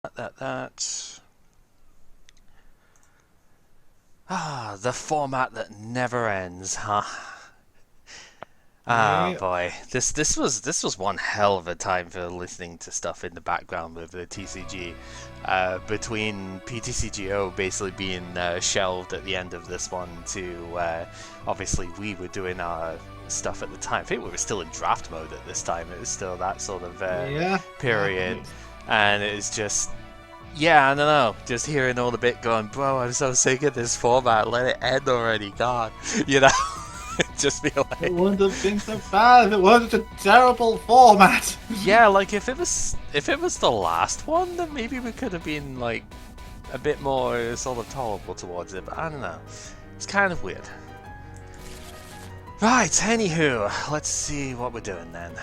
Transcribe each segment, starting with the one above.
The format that never ends, huh? Ah, boy, this was one hell of a time for listening to stuff in the background with the TCG. Between PTCGO basically being shelved at the end of this one to obviously we were doing our stuff at the time. I think we were still in draft mode at this time. It was still that sort of period, and it was just. Yeah, I don't know. Just hearing all the bit going, bro, I'm so sick of this format. Let it end already, God. You know, just be like. It wouldn't have been so bad if it wasn't a terrible format. Yeah, like if it was the last one, then maybe we could have been like a bit more sort of tolerable towards it. But I don't know. It's kind of weird. Right. Anywho, let's see what we're doing then.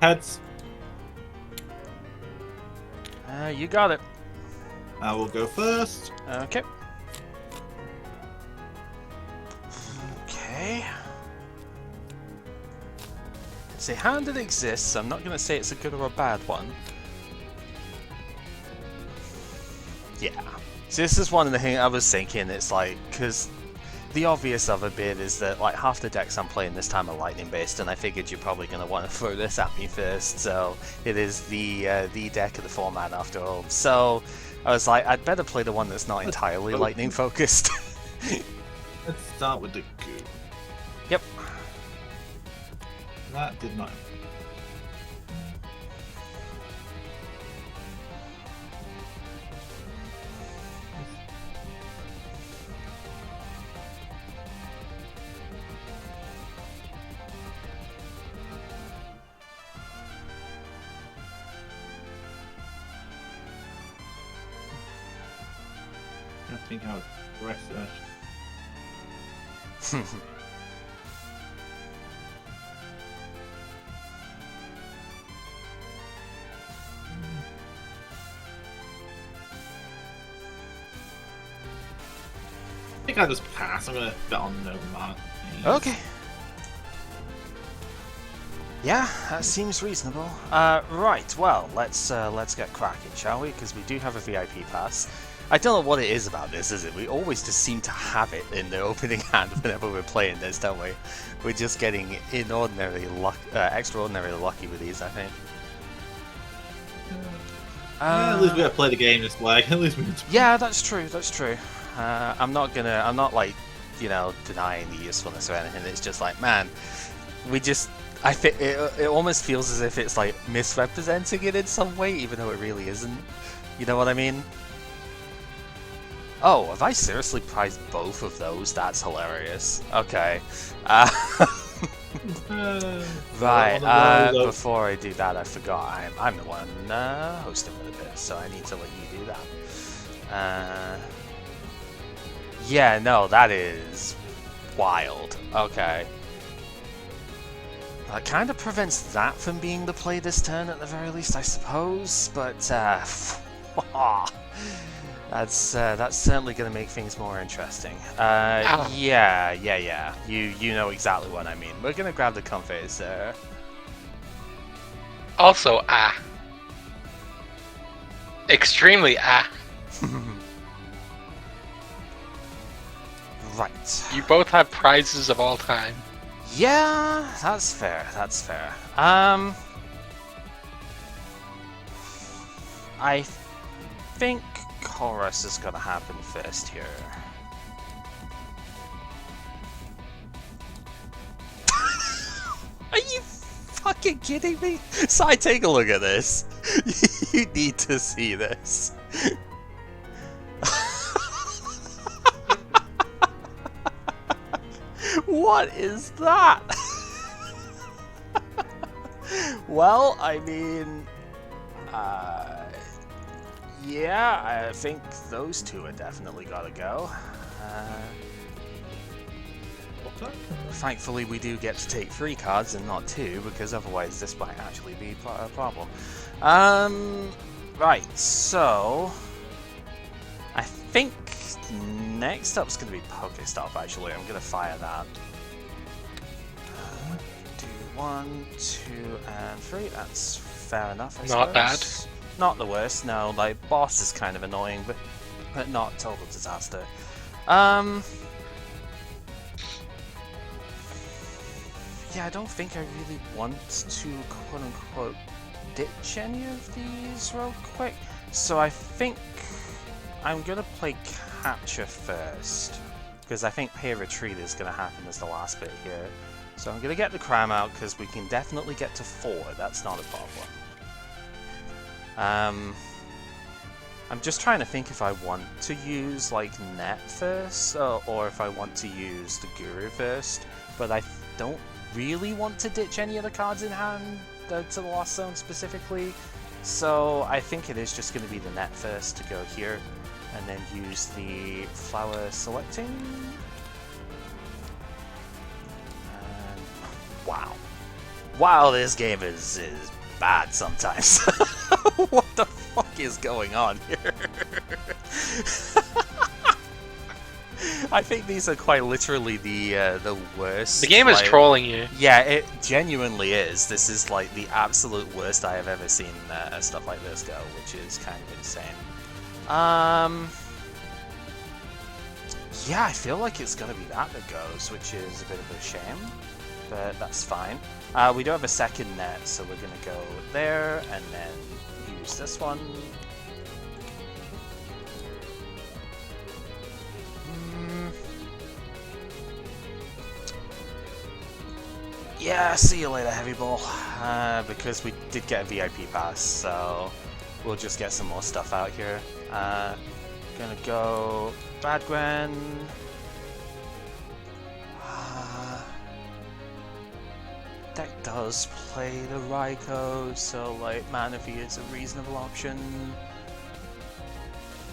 Heads. You got it. I will go first. Okay. Okay. It's a hand that exists. I'm not going to say it's a good or a bad one. Yeah. So this is one of the things I was thinking. It's like, because the obvious other bit is that like half the decks I'm playing this time are lightning based, and I figured you're probably going to want to throw this at me first. So it is the deck of the format after all. So I was like, I'd better play the one that's not entirely lightning focused. Let's start with the goo. Yep. That did not. I think how aggressive. I think I'll just pass. I'm gonna bet on no mark. Okay. Yeah, that seems reasonable. Right. Well, let's get cracking, shall we? Because we do have a VIP pass. I don't know what it is about this, is it? We always just seem to have it in the opening hand whenever we're playing this, don't we? We're just getting extraordinarily lucky with these, I think. Yeah, at least we gotta play the game this way. At least we. Yeah, that's true. That's true. I'm not like, you know, denying the usefulness or anything. It's just like, man, it almost feels as if it's like misrepresenting it in some way, even though it really isn't. You know what I mean? Oh, have I seriously prized both of those? That's hilarious. Okay. Right, before I do that, I forgot I'm the one hosting for the bit, so I need to let you do that. Yeah, no, that is wild. Okay. That kind of prevents that from being the play this turn at the very least, I suppose, but that's certainly going to make things more interesting. Yeah. You know exactly what I mean. We're going to grab the comforts there. Also, extremely Right. You both have prizes of all time. Yeah, that's fair. That's fair. I think chorus is gonna happen first here. Are you fucking kidding me? Si, take a look at this. You need to see this. What is that? Well, I mean, yeah, I think those two are definitely gotta go. Thankfully, we do get to take 3 cards and not 2, because otherwise this might actually be a problem. Right, so I think next up's going to be Pokestop, actually. I'm going to fire that. Do 1, 2, and 3. That's fair enough, I suppose. Not bad. not the worst. No, like boss is kind of annoying, but not total disaster. Yeah, I don't think I really want to quote-unquote ditch any of these real quick. So I think I'm gonna play capture first, because I think pay retreat is gonna happen as the last bit here. So I'm gonna get the cram out because we can definitely get to 4. That's not a problem. I'm just trying to think if I want to use like net first, or if I want to use the Guru first. But I don't really want to ditch any of the cards in hand to the Lost Zone specifically. So I think it is just going to be the net first to go here, and then use the flower selecting. And wow, this game is bad sometimes. What the fuck is going on here? I think these are quite literally the worst. The game is trolling you. Yeah, it genuinely is. This is like the absolute worst I have ever seen stuff like this go, which is kind of insane. Yeah, I feel like it's gonna be that goes, which is a bit of a shame, but that's fine. We do have a second net, so we're gonna go there and then use this one. Yeah, see you later, Heavy Ball. Because we did get a VIP pass, so we'll just get some more stuff out here. Gonna go Bad Gwen. Deck does play the Raikou, so like Manaphy is a reasonable option.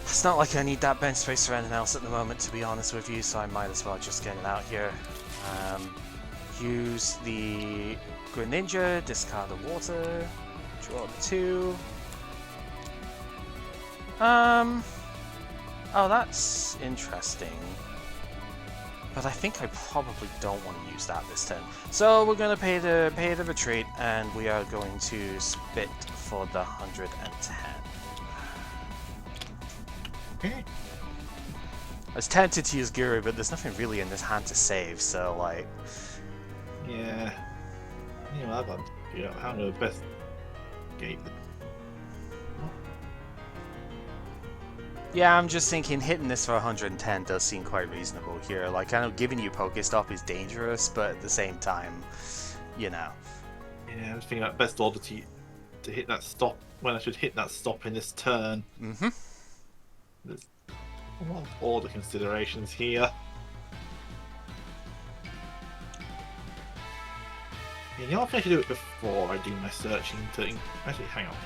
It's not like I need that bench space for anything else at the moment, to be honest with you, so I might as well just get it out here. Use the Greninja, discard the water, draw 2. Oh, that's interesting. But I think I probably don't want to use that this turn. So we're going to pay the retreat, and we are going to spit for the 110. Okay. I was tempted to use Guru, but there's nothing really in this hand to save, so like... Yeah. Yeah, well, I've got how to best gate. Yeah, I'm just thinking hitting this for 110 does seem quite reasonable here. Like, I know giving you Pokestop is dangerous, but at the same time, you know. Yeah, I was thinking about best order to hit that stop when I should hit that stop in this turn. Mm-hmm. There's a lot of order considerations here. Yeah, you know, I think I should do it before I do my searching thing. Actually, hang on.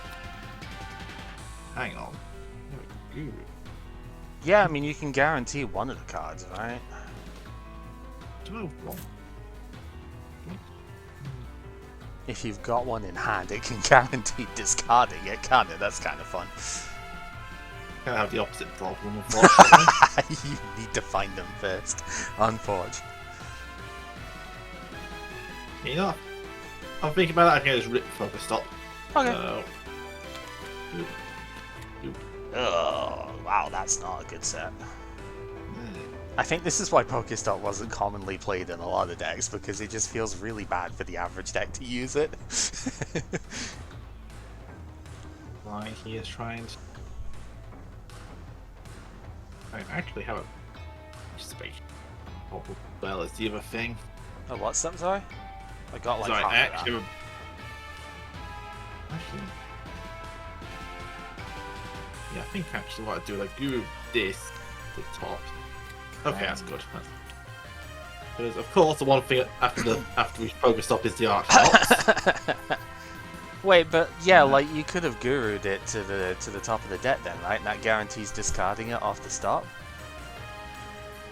Hang on. Ooh. Yeah, I mean, you can guarantee one of the cards, right? Do I have one? If you've got one in hand, it can guarantee discarding it, can't it? That's kind of fun. I have the opposite problem, unfortunately. You need to find them first. Unforge. You know, I'm thinking about that. I can just rip focus stop. Okay. So, Oh, wow, that's not a good set. I think this is why Pokestop wasn't commonly played in a lot of decks, because it just feels really bad for the average deck to use it. Right, he is trying to... I actually have a space. Well, it's the other thing. Oh, what's that, sorry? I got like Sorry, half I of that. actually... Yeah, I think actually what I do, like, do this to the top. Okay, that's good. Because of course the one thing after we focus up is the Archeops. Wait, but yeah, like you could have gurued it to the top of the deck then, right? And that guarantees discarding it off the stop.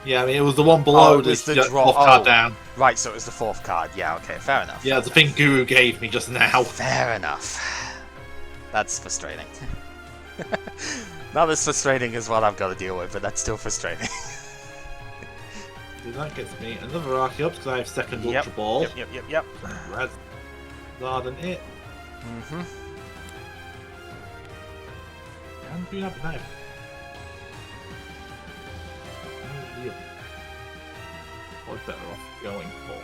Yeah, I mean it was the one below it was the draw. draw. Card down. Right, so it was the 4th card. Yeah, okay, fair enough. Yeah, the thing Guru gave me just now. Fair enough. That's frustrating. Not as frustrating as what I've got to deal with, but that's still frustrating. That gets me another Archeops because I have second Ultra Ball. Yep. Red rather than it. do that now? Or better off going for.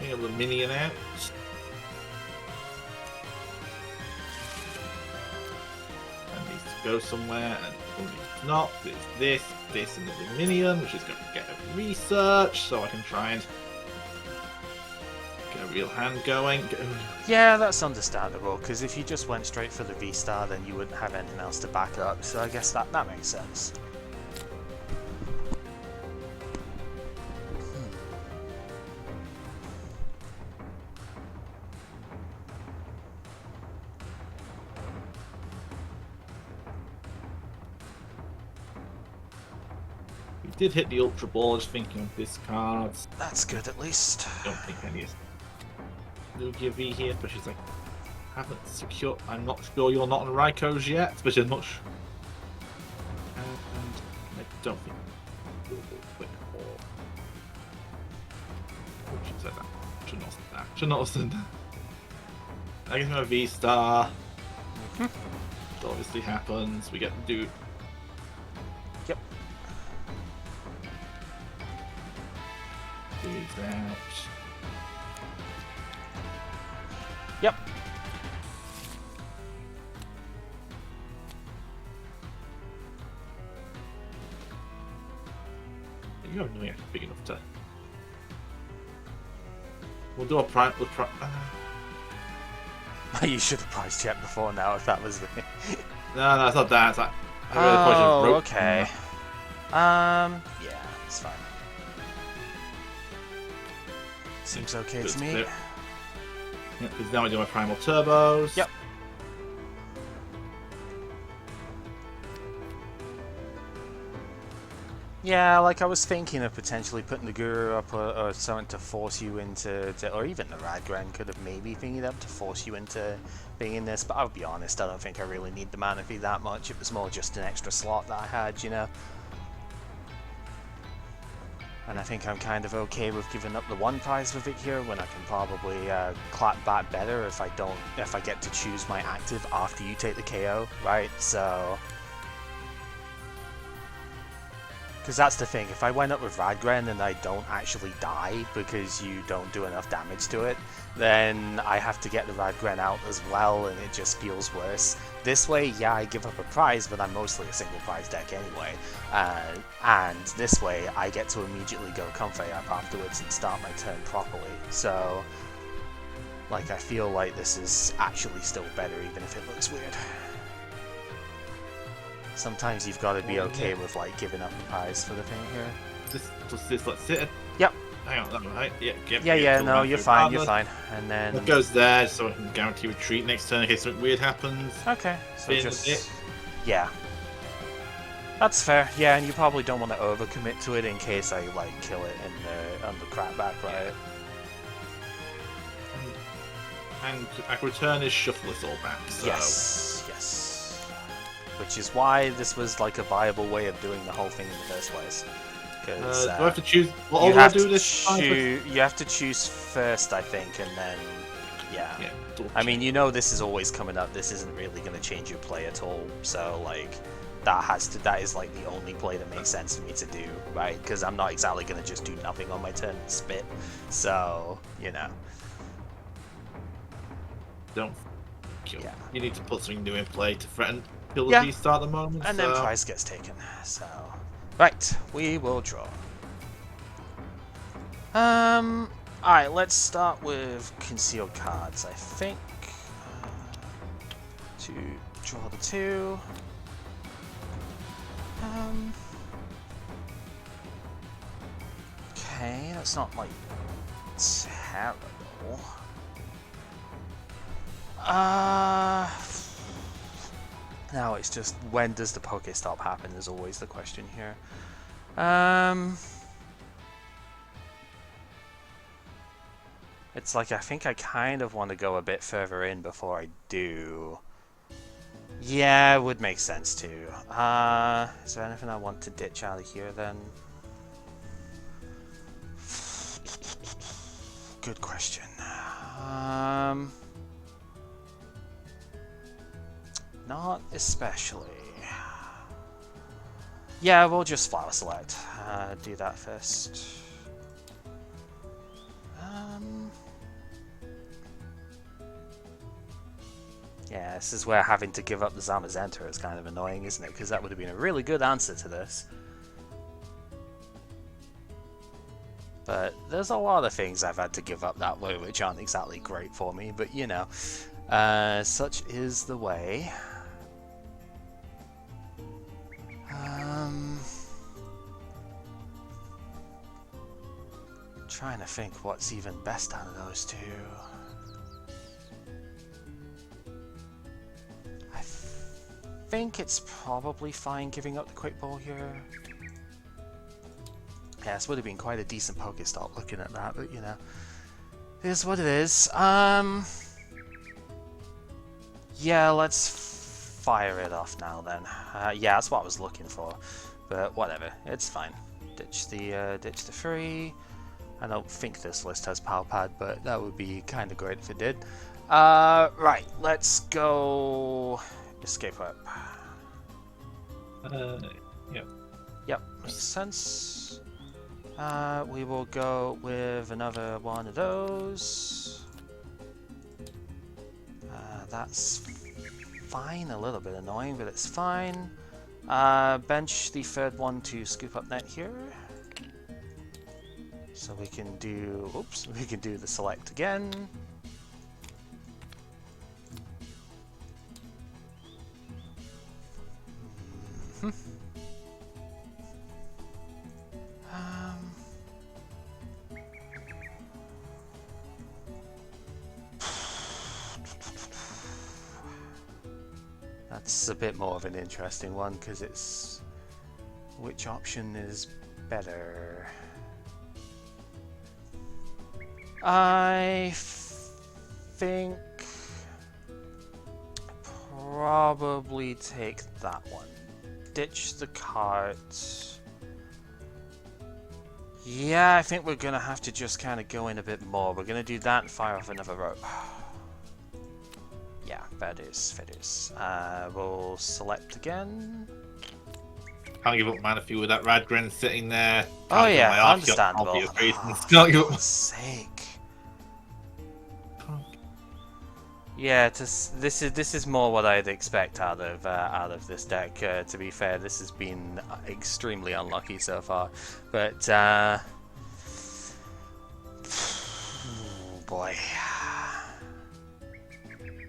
Heal the minion out. And needs to go somewhere, and it's not. It's this, and the minion, which is going to get a research, so I can try and get a real hand going. Yeah, that's understandable, because if you just went straight for the VSTAR, then you wouldn't have anything else to back up, so I guess that makes sense. Did hit the Ultra Ball, just thinking of this card. That's good, at least. Don't think any is Lugia V here, but she's like, haven't secured. I'm not sure you're not on Raikou yet, but she's not sure. And I don't think. Oh, she said that. Should not have said that. Should not have said that. I guess my VSTAR. It obviously happens. We get to do. Yep. Dude's out. Yep. You have nothing big enough to. We'll do a prime. You should have price checked before now if that was the. No, it's not that. It's like. Oh, okay. Yeah, it's fine. Seems okay to me. Yep, because now I do my primal turbos. Yep. Yeah, like I was thinking of potentially putting the Guru up or something to force you into, or even the Radgren could have maybe thingied up to force you into being in this, but I'll be honest, I don't think I really need the mana fee that much. It was more just an extra slot that I had, you know. And I think I'm kind of okay with giving up the one prize with it here when I can probably clap back better if I get to choose my active after you take the KO, right? So. Because that's the thing, if I went up with Radgren and I don't actually die because you don't do enough damage to it, then I have to get the Radgren out as well and it just feels worse. This way, yeah, I give up a prize, but I'm mostly a single prize deck anyway. And this way, I get to immediately go Comfey up afterwards and start my turn properly. So, like, I feel like this is actually still better even if it looks weird. Sometimes you've got to be okay with like giving up a prize for the thing here. Just let's sit it. Yep. Hang on, right? Yeah, no, you're fine, you're fine. And then it goes there, so I can guarantee retreat next turn in case something weird happens. Okay, so yeah, that's fair. Yeah, and you probably don't want to overcommit to it in case I like kill it on the crapback, right? And I can return his shuffle us all back. So. Yes. Which is why this was like a viable way of doing the whole thing in the first place. Because do I have to choose? What you order have I do to this? You have to choose first, I think, and then yeah. I mean, you know, this is always coming up. This isn't really going to change your play at all. So like, that is like the only play that makes sense for me to do, right? Because I'm not exactly going to just do nothing on my turn and spit. So you know. Don't kill. Yeah. You need to put something new in play to threaten. Kill the VSTAR at the moment, and then prize gets taken. So, right, we will draw. Alright, let's start with concealed cards. I think to draw the two. Okay, that's not like terrible. Now it's just, when does the Pokestop happen is always the question here. It's like, I think I kind of want to go a bit further in before I do. Yeah, it would make sense too. Is there anything I want to ditch out of here then? Good question. Not especially. Yeah, we'll just flower select. Do that first. Yeah, this is where having to give up the Zamazenta is kind of annoying, isn't it? Because that would have been a really good answer to this. But there's a lot of things I've had to give up that way which aren't exactly great for me, but you know, such is the way. Trying to think what's even best out of those two. I think it's probably fine giving up the quick ball here. Yeah, this would have been quite a decent Pokestop looking at that, but you know, it is what it is. Yeah, let's fire it off now then. Yeah, that's what I was looking for, but whatever, it's fine. Ditch the free. I don't think this list has Power Pad, but that would be kind of great if it did. Right, let's go Escape Whip. Yep. Yep, makes sense. We will go with another one of those. That's fine, a little bit annoying, but it's fine. Bench the third one to scoop up net here. So we can do, oops, we can do the select again. That's a bit more of an interesting one because it's which option is better. I think probably take that one. Ditch the cart. Yeah, I think we're gonna have to just kind of go in a bit more. We're gonna do that and fire off another rope. Yeah, fair dues. We'll select again. Can't give up Manaphy with that Radgren sitting there. Oh Can't give yeah, my Archeon understandable. obvious reasons. Oh, Can't for give up. God's sake. Yeah, this is more what I'd expect out of this deck. To be fair, this has been extremely unlucky so far, but oh boy,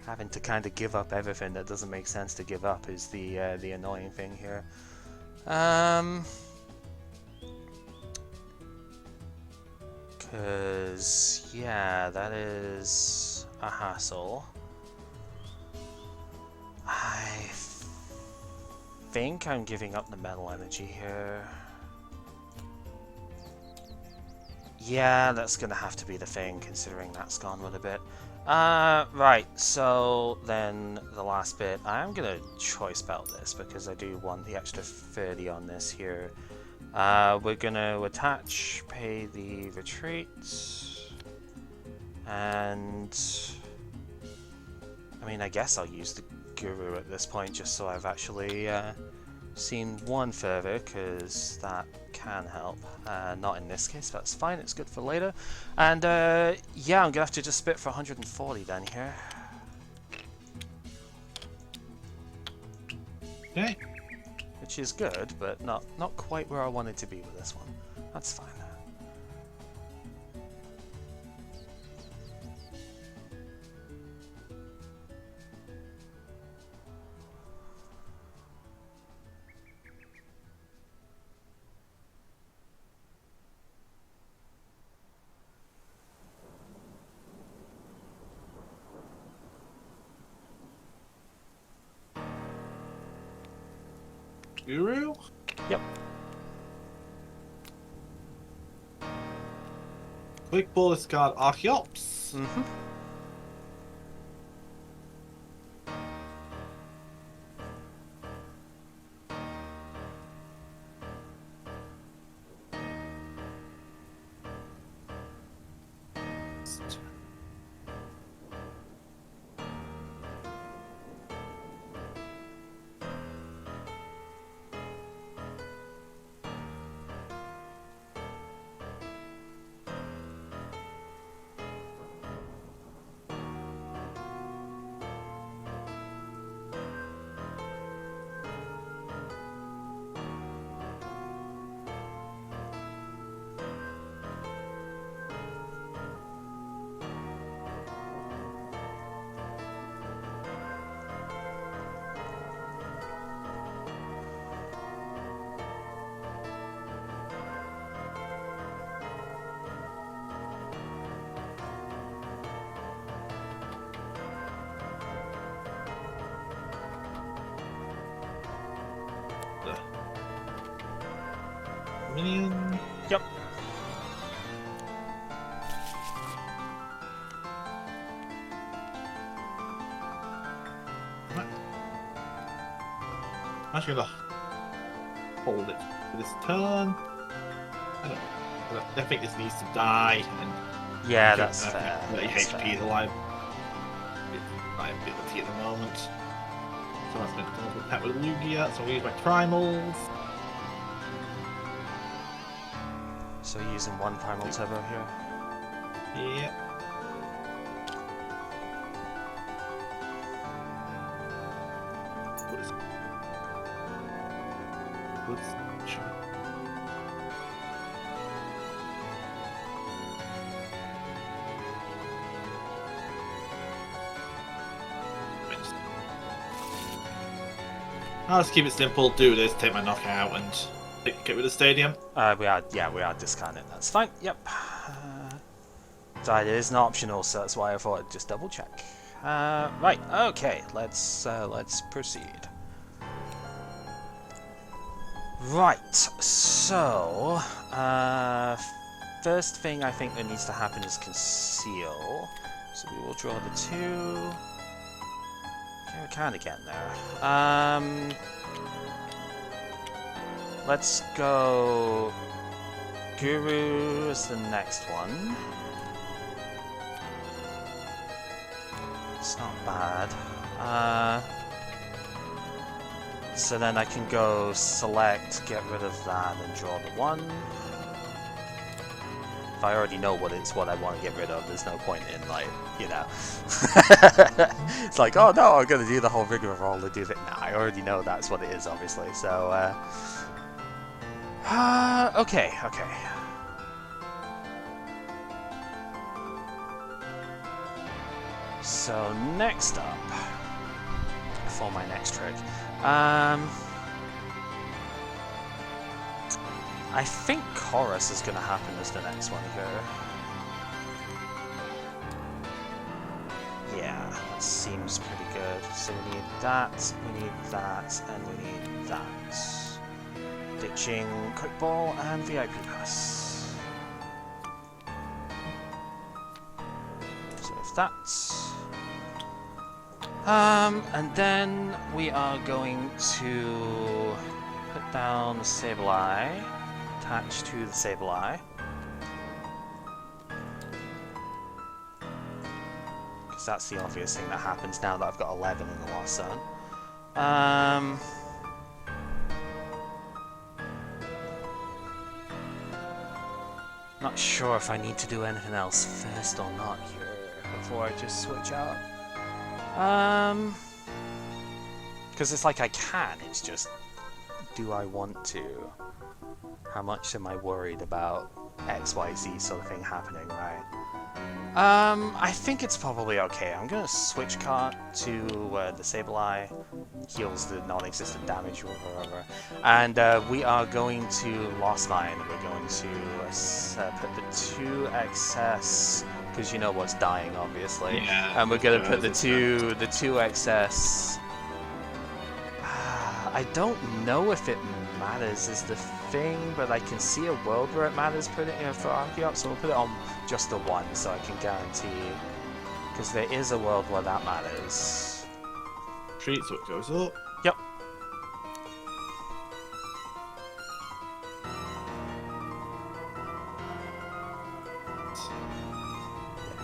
having to kind of give up everything that doesn't make sense to give up is the annoying thing here. Cause yeah, that is a hassle. I think I'm giving up the metal energy here. Yeah, that's gonna have to be the thing, considering that's gone with a bit. Right, so then the last bit, I am gonna choice belt this because I do want the extra 30 on this here. We're gonna attach, pay the retreat, and I mean, I guess I'll use the Guru at this point just so I've actually seen one further, because that can help. Not in this case, that's fine, it's good for later. And yeah, I'm gonna have to just spit for 140 then here. Okay. Which is good, but not quite where I wanted to be with this one. That's fine. Guru? Yep. Quick ball discard Archeops. Mm-hmm. minion. Yep. I'm actually gonna hold it for this turn. I think this needs to die. And Yeah, that's fair. 30 That's HP fair. is liability at the moment. So that's going to come up with attack with Lugia. So I'll use my primals. So you're using one primal turbo here. Yeah. What is I'll just keep it simple, do this, take my knockout, and get rid of the stadium. We are discounting. That's fine. Yep. So it is an optional, so that's why I thought I'd just double check. Right. Okay. Let's proceed. Right. So, first thing I think that needs to happen is conceal. So we will draw the 2. Okay, we're kind of getting there. Let's go Guru is the next one. It's not bad. So then I can go select, get rid of that, and draw the 1. If I already know what I want to get rid of, there's no point in, like, you know. It's like, oh no, I'm going to do the whole rigmarole to do that. Nah, I already know that's what it is, obviously. So, okay. So, next up, for my next trick, I think Chorus is going to happen as the next one here. Yeah, that seems pretty good. So we need that, and we need that. Ditching Quick Ball and VIP Pass. So if that's... and then we are going to put down the Sableye. Attached to the Sableye. Because that's the obvious thing that happens now that I've got 11 in the last zone. Not sure if I need to do anything else first or not here before I just switch out. Because it's like I can, it's just, do I want to? How much am I worried about XYZ sort of thing happening, right? I think it's probably okay. I'm going to switch card to the Sableye, heals the non-existent damage or whatever, and we are going to Lost Mine. We're going to put the 2 excess, because you know what's dying, obviously, Yeah, and we're going to put the 2 excess. I don't know if it matters is the thing, but I can see a world where it matters for Archeops, so we'll put it on just the 1 so I can guarantee, because there is a world where that matters. Treat, so it goes up. Yep.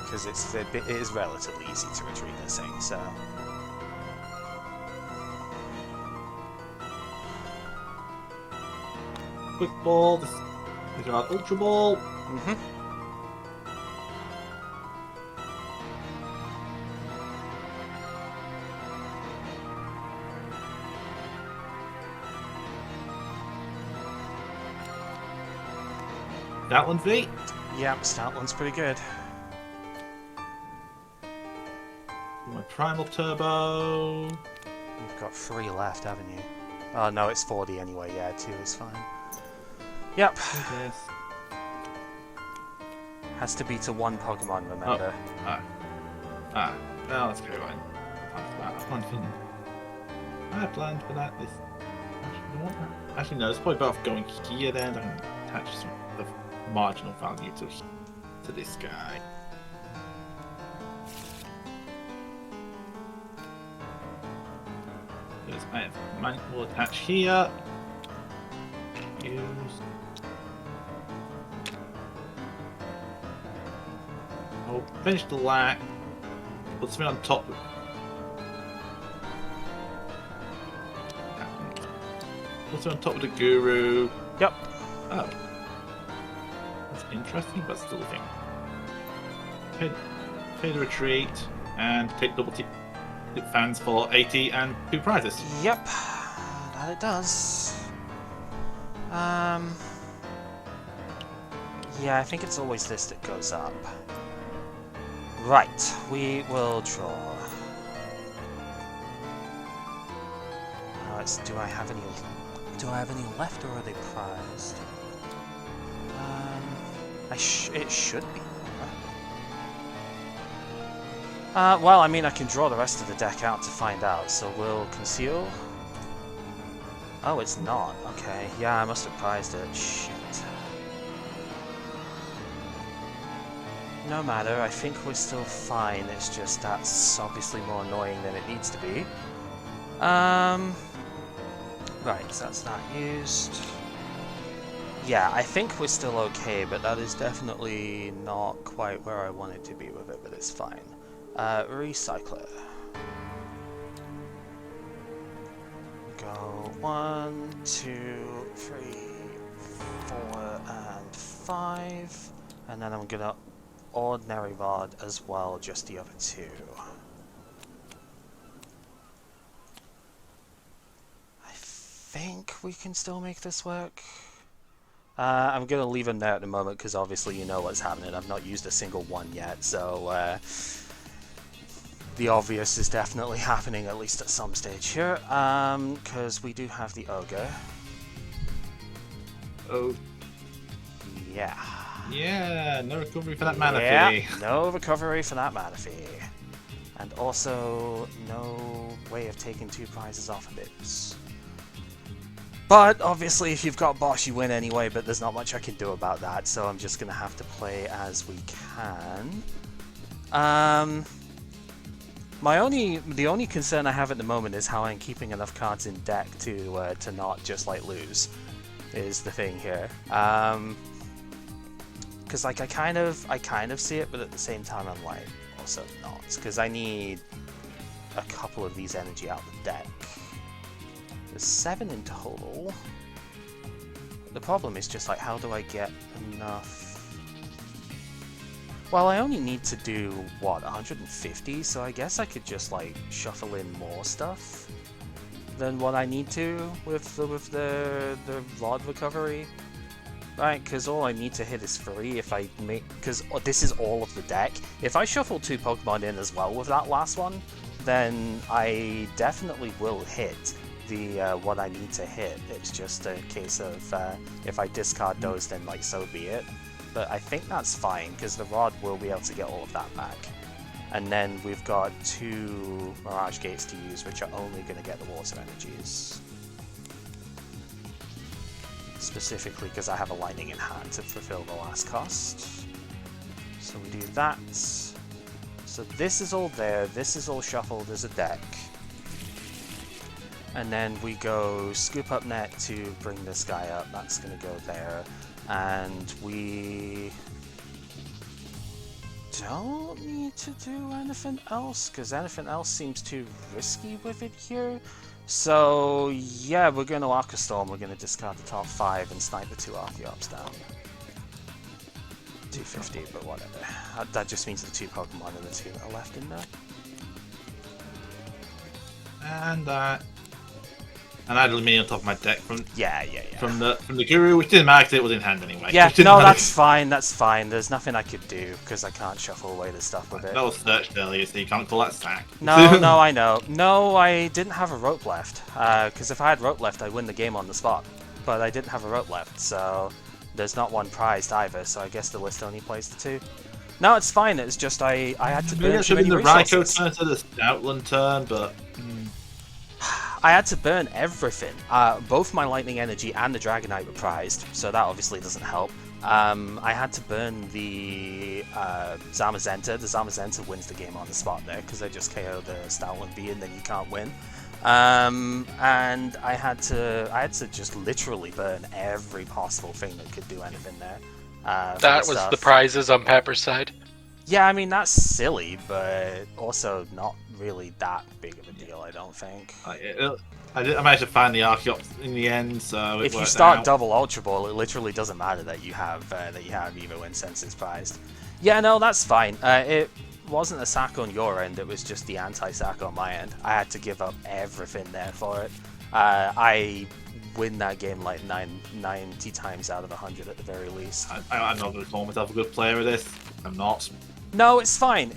Because it is relatively easy to retreat this thing, so... Quick Ball, this is our Ultra Ball. That one's me. Yep, that one's pretty good. My Primal Turbo. You've got 3 left, haven't you? Oh no, it's 40 anyway, yeah, 2 is fine. Yep. Yes. Has to be to 1 Pokemon, remember. Well, let's go on. I planned for that. Actually, no, it's probably better off going here then. I can attach some of marginal value to this guy. I have mine will attach here. Use. I'll finish the lack. Put something on top. Put something on top of the guru. Yep. Oh. That's interesting, but still a thing. Pay the retreat and take double T. It fans for 80 and 2 prizes. Yep, that it does. Yeah, I think it's always this that goes up. Right, we will draw. Do I have any left, or are they prized? It should be. Well, I mean, I can draw the rest of the deck out to find out, so we'll conceal. Oh, it's not. Okay, yeah, I must have prized it. Shit. No matter, I think we're still fine, it's just that's obviously more annoying than it needs to be. Right, so that's not used. Yeah, I think we're still okay, but that is definitely not quite where I wanted to be with it, but it's fine. Recycler. Go 1, 2, 3, 4, and 5. And then I'm gonna ordinary rod as well, just the other 2. I think we can still make this work. I'm gonna leave him there at the moment because obviously you know what's happening. I've not used a single one yet, so the obvious is definitely happening at least at some stage here. Because we do have the ogre. Oh. Yeah. Yeah, no recovery for that mana fee. No recovery for that mana fee. And also, no way of taking 2 prizes off of it. But, obviously, if you've got boss, you win anyway, but there's not much I can do about that, so I'm just going to have to play as we can. The only concern I have at the moment is how I'm keeping enough cards in deck to not just, like, lose, is the thing here. Because, like, I kind of see it, but at the same time I'm like, also not. Because I need a couple of these energy out of the deck. There's 7 in total. The problem is just, like, how do I get enough? Well, I only need to do, what, 150? So I guess I could just, like, shuffle in more stuff than what I need to with the rod recovery. Right, because all I need to hit is 3 if I make... Because this is all of the deck. If I shuffle 2 Pokemon in as well with that last one, then I definitely will hit the what I need to hit. It's just a case of if I discard those, then, like, so be it. But I think that's fine, because the rod will be able to get all of that back. And then we've got 2 Mirage Gates to use, which are only going to get the water energies. Specifically because I have a lightning in hand to fulfill the last cost. So we do that. So this is all there, this is all shuffled as a deck. And then we go Scoop Up Net to bring this guy up, that's going to go there. And we don't need to do anything else, because anything else seems too risky with it here. So yeah, we're going to Aqua Storm, we're going to discard the top 5 and snipe the 2 Archeops down. 250, but whatever. That just means the 2 Pokemon and the 2 are left in there. And I had me on top of my deck from from the Guru, which didn't matter because it was in hand anyway. Yeah, no, that's fine, that's fine. There's nothing I could do because I can't shuffle away the stuff with it. That was searched earlier, so you can't call that sack. No, no, I know. No, I didn't have a rope left. Because if I had rope left, I'd win the game on the spot. But I didn't have a rope left, so there's not one prized either. So I guess the list only plays the 2. No, it's fine. It's just I had to burn too many resources. Maybe it should have been the Raikou turn to the Stoutland turn, but. I had to burn everything. Both my Lightning Energy and the Dragonite were prized, so that obviously doesn't help. I had to burn the Zamazenta. The Zamazenta wins the game on the spot there, because I just KO the Stoutland Bee and then you can't win. And I had to just literally burn every possible thing that could do anything there. That was the prizes on Pepper's side. Yeah, I mean, that's silly, but also not really that big of a deal, I don't think. I managed to find the Archeops in the end, so if you start double Ultra Ball, it literally doesn't matter that you have Evo when Senses prized. Yeah, no, that's fine. It wasn't a sack on your end, it was just the anti-sack on my end. I had to give up everything there for it. I win that game like 90 times out of 100 at the very least. I'm not going to call myself a good player of this. I'm not. No, it's fine.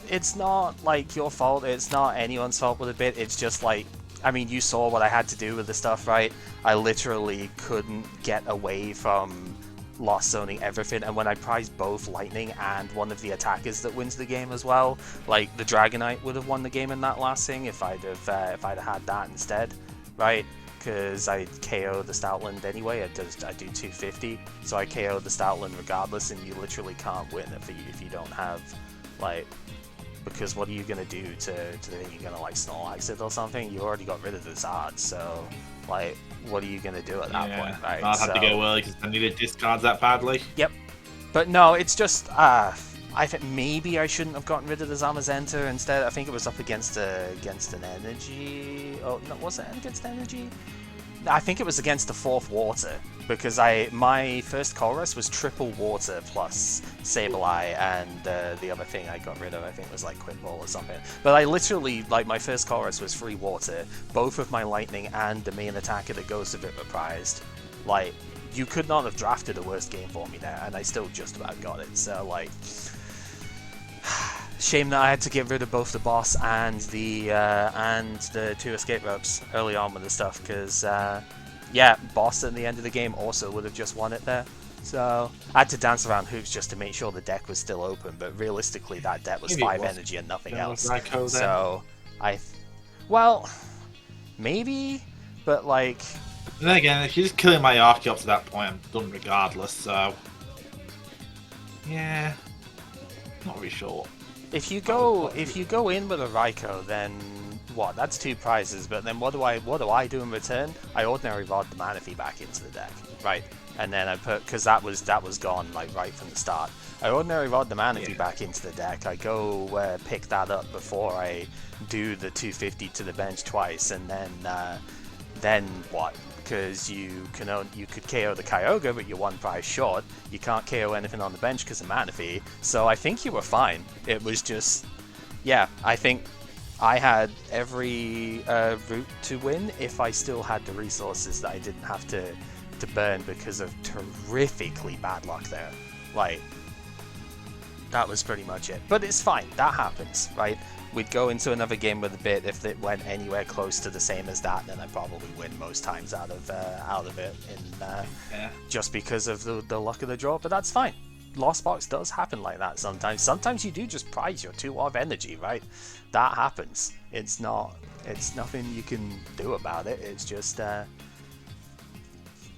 It's not like your fault. It's not anyone's fault with a bit. It's just like, I mean, you saw what I had to do with the stuff, right? I literally couldn't get away from lost zoning everything, and when I prized both Lightning and one of the attackers that wins the game as well, like the Dragonite would have won the game in that last thing if I'd have had that instead, right? Because I KO the Stoutland anyway. I do 250, so I KO the Stoutland regardless, and you literally can't win if you don't have, like, because what are you gonna do to think you're gonna like Snorlax it or something? You already got rid of the Zard, so like, what are you gonna do at that point, right? I had to go early because I needed discards that badly. Yep, but no, it's just I think maybe I shouldn't have gotten rid of the Zamazenta instead. I think it was up against an energy. Oh no, was it against energy? I think it was against the 4th water, because my first Chorus was triple water plus Sableye, and the other thing I got rid of I think was like Quick Ball or something. But I literally, like, my first Chorus was 3 water, both of my Lightning and the main attacker that goes with it were prized. Like, you could not have drafted a worse game for me there, and I still just about got it, so like... Shame that I had to get rid of both the boss and the 2 escape ropes early on with the stuff, because yeah, boss at the end of the game also would have just won it there. So I had to dance around hoops just to make sure the deck was still open, but realistically that deck was 5 energy and nothing else. So well, maybe, but like... And then again, if you're just killing my Archeops at that point, I'm done regardless, so... Yeah... Not really sure. If you go in with a Raikou, then what? That's 2 prizes. But then what do I do in return? I Ordinary Rod the Manaphy back into the deck, right? And then I put, because that was gone like right from the start. I Ordinary Rod the Manaphy back into the deck. I go pick that up before I do the 250 to the bench twice, and then what? Because you could KO the Kyogre, but you're 1 prize short. You can't KO anything on the bench because of Manaphy. So I think you were fine. It was just, yeah, I think I had every route to win if I still had the resources that I didn't have to burn because of terrifically bad luck there. Like, that was pretty much it. But it's fine. That happens, right? We'd go into another game with a bit. If it went anywhere close to the same as that, then I'd probably win most times out of it, just because of the luck of the draw. But that's fine. Lost Box does happen like that sometimes. Sometimes you do just prize your 2 of energy, right? That happens. It's nothing you can do about it. It's just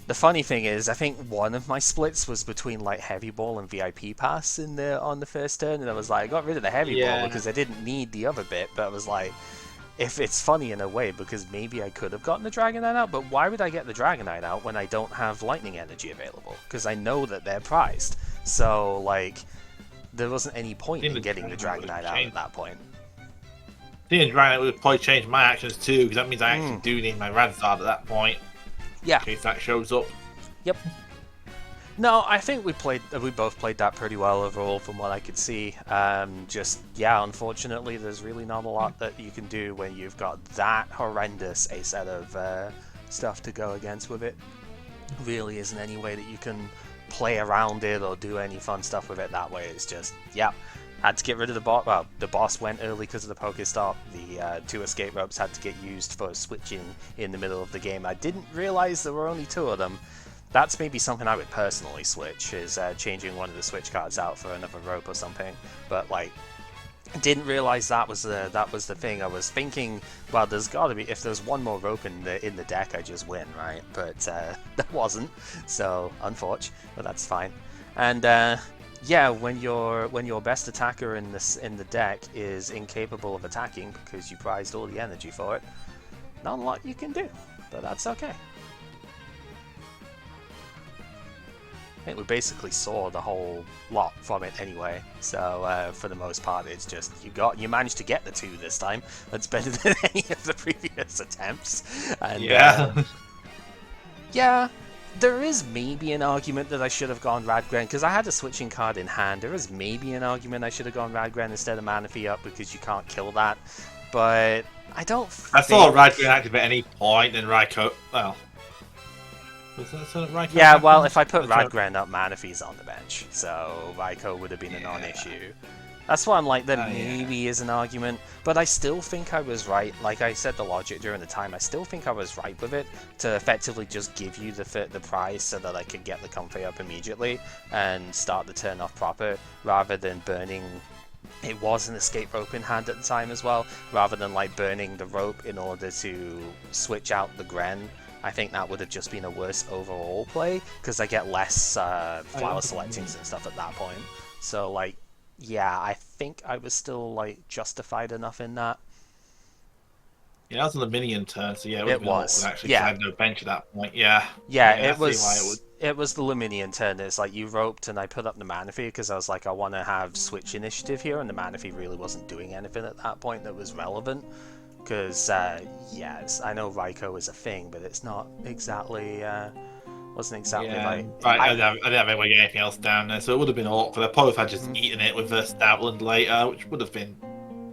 the funny thing is, I think one of my splits was between like Heavy Ball and VIP Pass on the first turn, and I was like, I got rid of the Heavy Ball because I didn't need the other bit, but I was like, if it's funny in a way, because maybe I could have gotten the Dragonite out, but why would I get the Dragonite out when I don't have Lightning Energy available? Because I know that they're prized. So, like, there wasn't any point in getting the Dragonite out at that point. I think the Dragonite would probably change my actions too, because that means I actually do need my Radzard at that point. Yeah. In case that shows up. Yep. No, I think we both played that pretty well overall from what I could see. Just, yeah, unfortunately, there's really not a lot that you can do when you've got that horrendous a set of stuff to go against with it. Really isn't any way that you can play around it or do any fun stuff with it that way. It's just, yeah. Had to get rid of the boss. Well, the boss went early because of the Pokestop. The 2 escape ropes had to get used for switching in the middle of the game. I didn't realize there were only 2 of them. That's maybe something I would personally switch, is changing one of the switch cards out for another rope or something. But, like, Didn't realize that was the thing. I was thinking, well, there's got to be, if there's one more rope in the deck, I just win, right? But that wasn't, so unfortunate. But that's fine. And yeah, when your best attacker in the deck is incapable of attacking because you prized all the energy for it, not a lot you can do. But that's okay. I think we basically saw the whole lot from it anyway, so for the most part it's just you managed to get the 2 this time. That's better than any of the previous attempts. And yeah. Yeah, there is maybe an argument that I should have gone Radgren, because I had a switching card in hand. There is maybe an argument I should have gone Radgren instead of Manaphy up because you can't kill that, but I don't I saw Radgren active at any point, and Raikou, well... Yeah, well, if I put Radgren up, Manaphy's on the bench, so Raikou would have been a non-issue. That's why I'm like, there maybe is an argument, but I still think I was right. Like I said, the logic during the time, I still think I was right with it to effectively just give you the prize so that I could get the Comfy up immediately and start the turn off proper, rather than burning... It was an escape rope in hand at the time as well, rather than like burning the rope in order to switch out the Gren. I think that would have just been a worse overall play, because I get less flower selectings and stuff at that point. So, like, yeah, I think I was still, like, justified enough in that. Yeah, that was on the minion turn, so yeah, it was. Awkward, actually, yeah. I had no bench at that point, yeah. Yeah, it was the Luminion turn. It's like, you roped and I put up the Manaphy, because I was like, I want to have switch initiative here, and the Manaphy really wasn't doing anything at that point that was relevant. Because, yes, I know Raikou is a thing, but it's not exactly, wasn't exactly like... I didn't have any way to get anything else down there, so it would have been awkward. I probably had just eaten it with Stavland later, which would have been,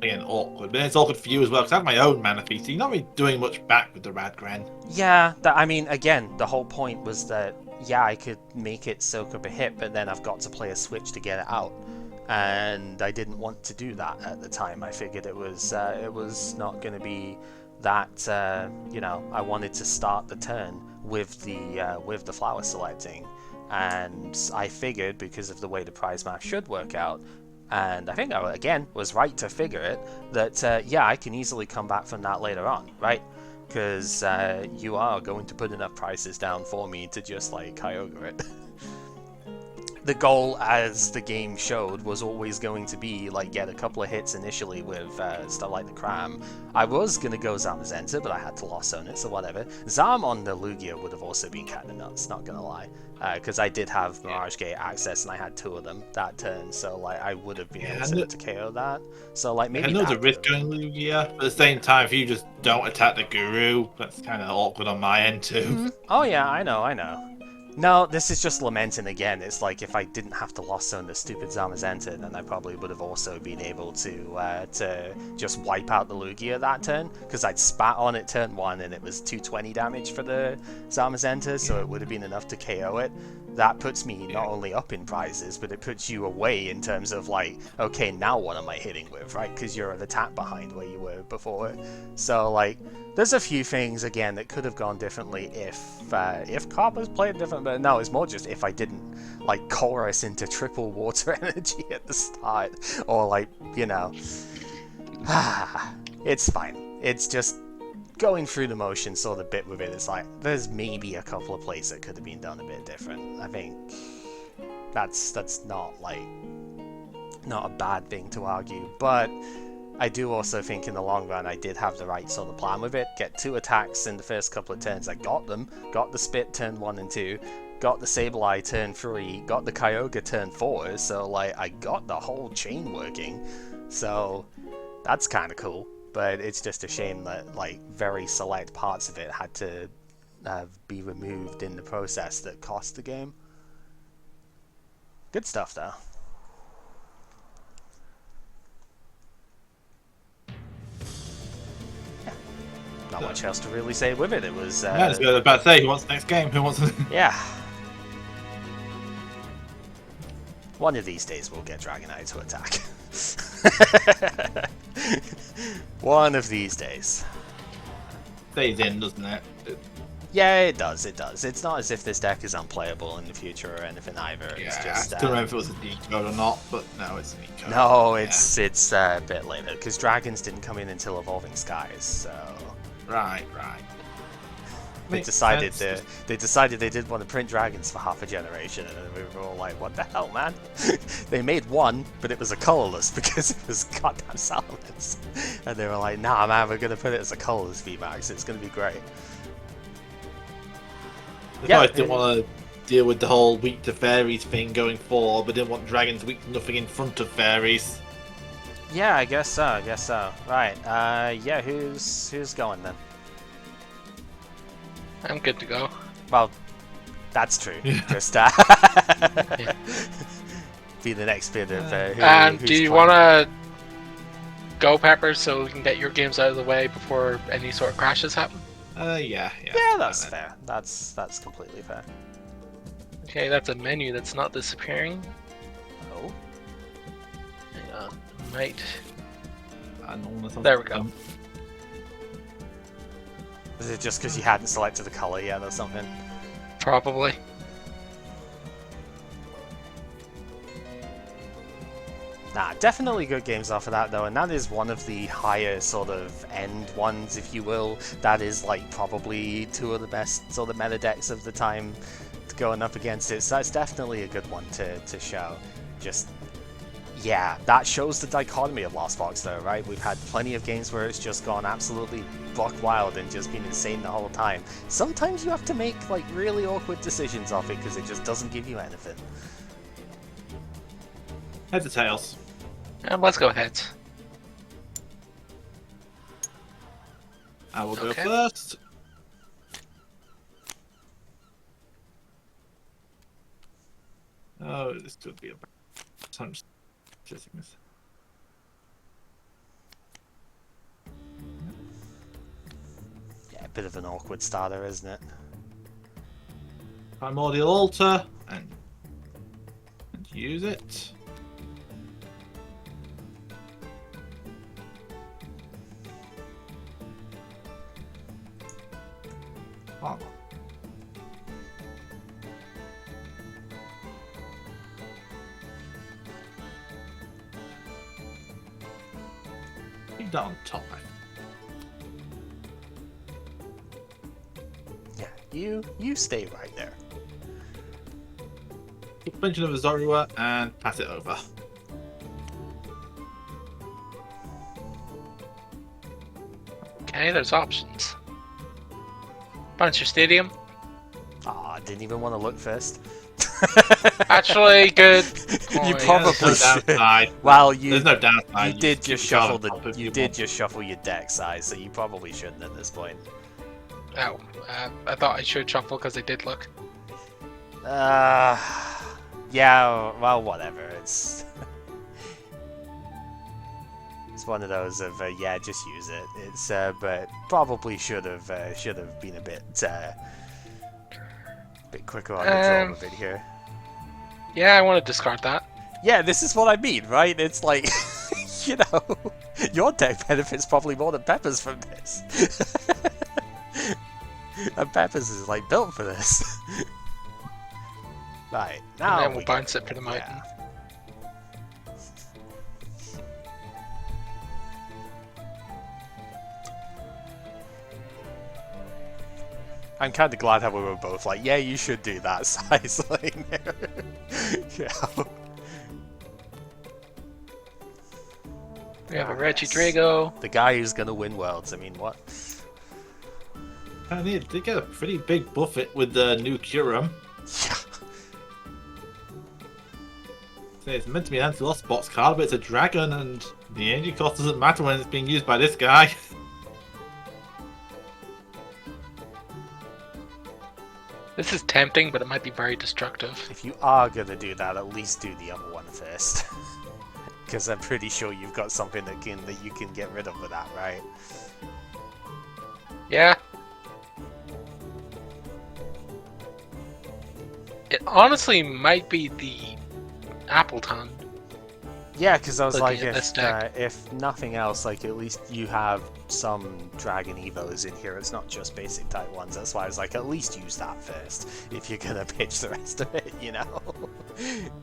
again, awkward. But it's awkward for you as well, because I have my own Manaphy, so you're not really doing much back with the Radgren. Yeah, I mean, again, the whole point was that, yeah, I could make it soak up a hit, but then I've got to play a switch to get it out. And I didn't want to do that at the time. I figured it was not going to be that, you know, I wanted to start the turn with the flower selecting, and I figured, because of the way the prize math should work out, and I think I again was right to figure it, that yeah, I can easily come back from that later on, right? Because you are going to put enough prices down for me to just like Kyogre it. The goal, as the game showed, was always going to be, like, get a couple of hits initially with stuff like the Cram. I was going to go Zamazenta, but I had to Lost Zone it, so whatever. Zam on the Lugia would have also been kind of nuts, not going to lie. Because I did have Mirage Gate access, and I had 2 of them that turn, so, like, I would have been able to KO that. So, like, maybe I know the risk going Lugia, but at the same time, if you just don't attack the Guru, that's kind of awkward on my end, too. Mm-hmm. Oh, yeah, I know. No, this is just lamenting again. It's like, if I didn't have to Lost Zone the stupid Zamazenta, then I probably would have also been able to just wipe out the Lugia that turn, because I'd spat on it turn 1 and it was 220 damage for the Zamazenta, so it would have been enough to KO it. That puts me not only up in prizes, but it puts you away in terms of like, okay, now what am I hitting with, right? Because you're an attack behind where you were before. So like, there's a few things again that could have gone differently if Copper's played different, but no, it's more just if I didn't like chorus into triple water energy at the start, or like, you know, it's fine. It's just going through the motions sort of bit with it. It's like, there's maybe a couple of plays that could have been done a bit different. I think that's not like, not a bad thing to argue, but I do also think in the long run I did have the right sort of plan with it. Get 2 attacks in the first couple of turns. I got them. Got the Spit turn 1 and 2. Got the Sableye turn 3. Got the Kyogre turn 4. So like, I got the whole chain working. So that's kind of cool. But it's just a shame that like very select parts of it had to be removed in the process that cost the game. Good stuff though. Not much else to really say with it. It was. Yeah, I was about to say, who wants the next game? Who wants? Yeah. One of these days we'll get Dragonite to attack. One of these days. Stays in, doesn't it? Yeah, it does. It does. It's not as if this deck is unplayable in the future or anything either. Yeah, It's just. I don't remember if it was a decode or not, but no, it's a decode. No, it's a bit later because dragons didn't come in until Evolving Skies. So. Right. They decided they didn't want to print dragons for half a generation, and we were all like, "What the hell, man?" They made one, but it was a colorless because it was goddamn Salamence. And they were like, "Nah, man, we're gonna put it as a colorless VMAX. It's gonna be great." They probably didn't want to deal with the whole weak to fairies thing going forward, but didn't want dragons weak to nothing in front of fairies. Yeah, I guess so. Right. Yeah. Who's going then? I'm good to go. Well, that's true. Just be the next bit of. And do you want to go, Pepper, so we can get your games out of the way before any sort of crashes happen? Yeah, that's fair. That's completely fair. Okay, that's a menu that's not disappearing. Oh. Hang on, might. There we go. Is it just because you hadn't selected the color yet or something? Probably. Nah, definitely good games off of that though, and that is one of the higher sort of end ones, if you will. That is like probably two of the best sort of meta decks of the time going up against it, so that's definitely a good one to show. Just, yeah, that shows the dichotomy of Lost Box though, right? We've had plenty of games where it's just gone absolutely buck wild and just been insane the whole time. Sometimes you have to make like really awkward decisions off it because it just doesn't give you anything. Heads or tails? Let's go heads. I will go first. Oh, this could be a bad. Yeah, a bit of an awkward starter, isn't it? Primordial Altar and use it. Oh. Keep that on top. Yeah, you stay right there. Suspension of a Zoroark and pass it over. Okay, there's options. Bounce your stadium. Aw, I didn't even want to look first. Actually, good. You probably should. Well, there's no downside. You did just shuffle just shuffle your deck size, so you probably shouldn't at this point. Oh, I thought I should shuffle because I did look. Yeah. Well, whatever. It's one of those of yeah, just use it. It's but probably should have been a bit quicker on the draw of it here. Yeah, I want to discard that. Yeah, this is what I mean, right? It's like, you know, your deck benefits probably more than Pepper's from this. And Pepper's is like built for this. Right, now and then we'll bounce it for the mountain. Yeah. I'm kind of glad how we were both like, yeah, you should do that size. Like, yeah. We have a Regidrago. The guy who's gonna win worlds. I mean, what? And they did get a pretty big buffet with the new Curum. Yeah. It's meant to be an anti-lost box card, but it's a dragon, and the energy cost doesn't matter when it's being used by this guy. This is tempting, but it might be very destructive. If you are gonna do that, at least do the other one first. Because I'm pretty sure you've got something that you can get rid of with that, right? Yeah. It honestly might be the Appleton. Yeah, because I was Looking like, at this deck. if nothing else, like at least you have some Dragon Evos in here. It's not just basic type ones. That's why I was like, at least use that first if you're gonna pitch the rest of it, you know.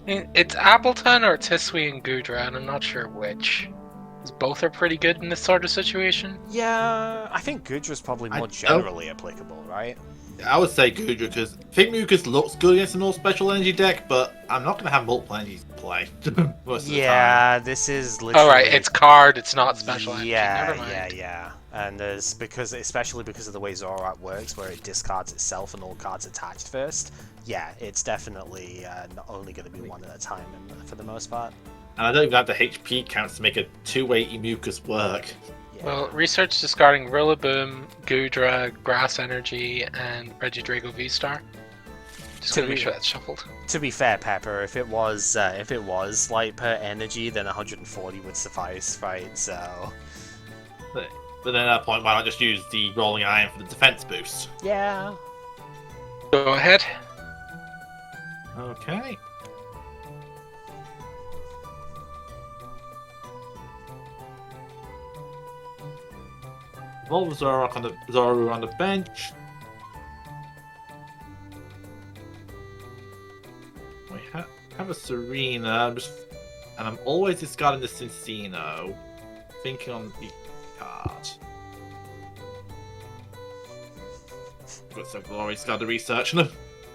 It's Appleton or Tisui and Gudra, and I'm not sure which. 'Cause both are pretty good in this sort of situation. Yeah, I think Gudra's probably more generally applicable, right? I would say Gudra, because I think Mucus looks good against a more special energy deck, but I'm not going to have multiple energies to play most of the time. Yeah, this is literally... Alright, it's card, it's not special energy. Yeah, Never mind. yeah. And there's especially because of the way Zoroark works, where it discards itself and all cards attached first. Yeah, it's definitely not only going to be one at a time for the most part. And I don't even have the HP counts to make a 280 Mucus work. Yeah. Well, research discarding Rillaboom, Gudra, Grass Energy, and Regidrago VSTAR. Just gonna make sure that's shuffled. To be fair, Pepper, if it was like per energy, then 140 would suffice, right? So. But then at that point, why not just use the Rolling Iron for the defense boost? Yeah. Go ahead. Okay. Evolve Zoroark on the Zoru on the bench. We have a Serena, and I'm always discarding the Cincino. Thinking on the card. Got so glorious, got the research.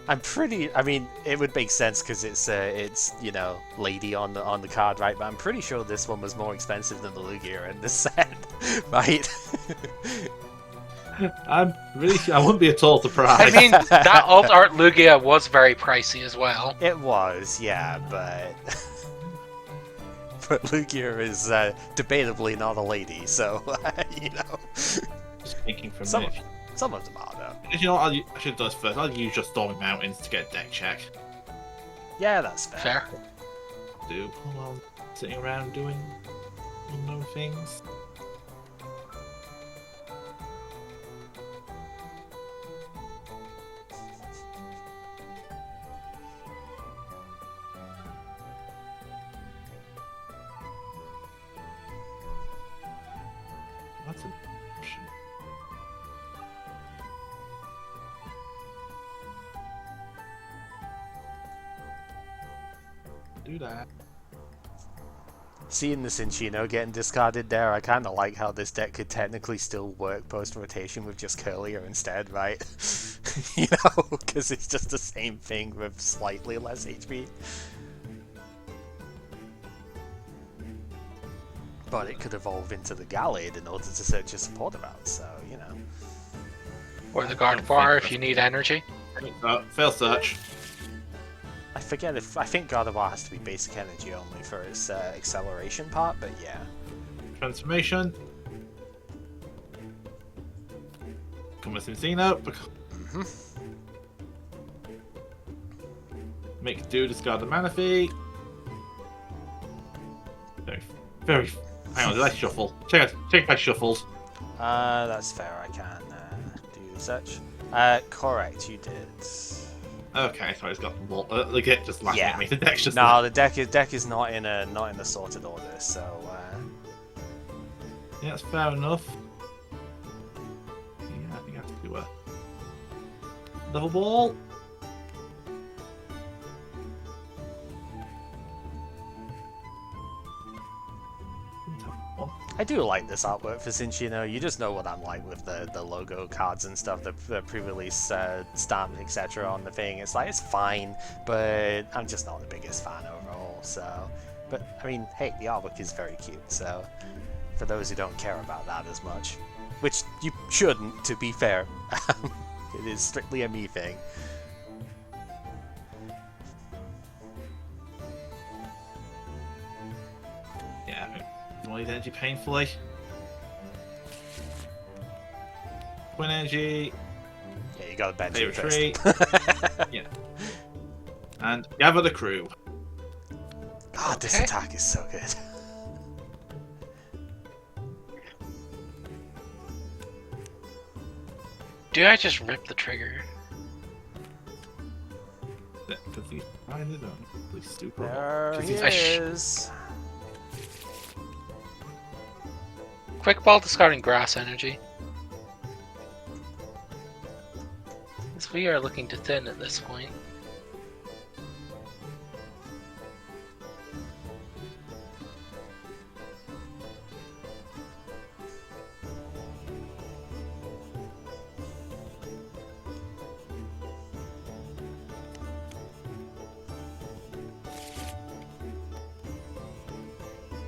I mean, it would make sense because it's you know, lady on the card, right? But I'm pretty sure this one was more expensive than the Lugia in this set, right? I wouldn't be at all surprised. I mean, that alt art Lugia was very pricey as well. It was, yeah, but Lugia is debatably not a lady, so you know. Just thinking from Some it. of them are though. You know, I should have done this first. I'll use your Stormy Mountains to get a deck check. Yeah, that's fair. Fair. Do while I'm sitting around doing unknown things. That's an option. Do that. Seeing the Cinchino getting discarded there, I kind of like how this deck could technically still work post-rotation with just Curlier instead, right? You know, because it's just the same thing with slightly less HP. But it could evolve into the Gallade in order to search your supporter out, so, you know. Or the Gardevoir if you need energy. Fail search. I think Gardevoir has to be basic energy only for its acceleration part, but yeah. Transformation. Come with Cincino. Make do discard the mana fee. Very. Hang on, did I shuffle? Check if I shuffled. That's fair. I can do such. Correct, you did. Okay, so it's got more. The deck just laughing Yeah. at me. The deck's just. No, the deck is not in a sorted order, so. Yeah, that's fair enough. Yeah, I think I have to do a level ball. I do like this artwork for Cinchino. You just know what I'm like with the logo cards and stuff, the pre-release stamp, etc. on the thing. It's like, it's fine, but I'm just not the biggest fan overall, so... But, I mean, hey, the artwork is very cute, so... For those who don't care about that as much. Which you shouldn't, to be fair. It is strictly a me thing. Yeah, one energy painfully. Twin energy. Yeah, you gotta bench They it retreat. first. Yeah. And gather the crew. God, this Okay. attack is so good. Do I just rip the trigger? Because he's really stupid. There he I sh- is. Quick ball discarding grass energy. Because we are looking to thin at this point.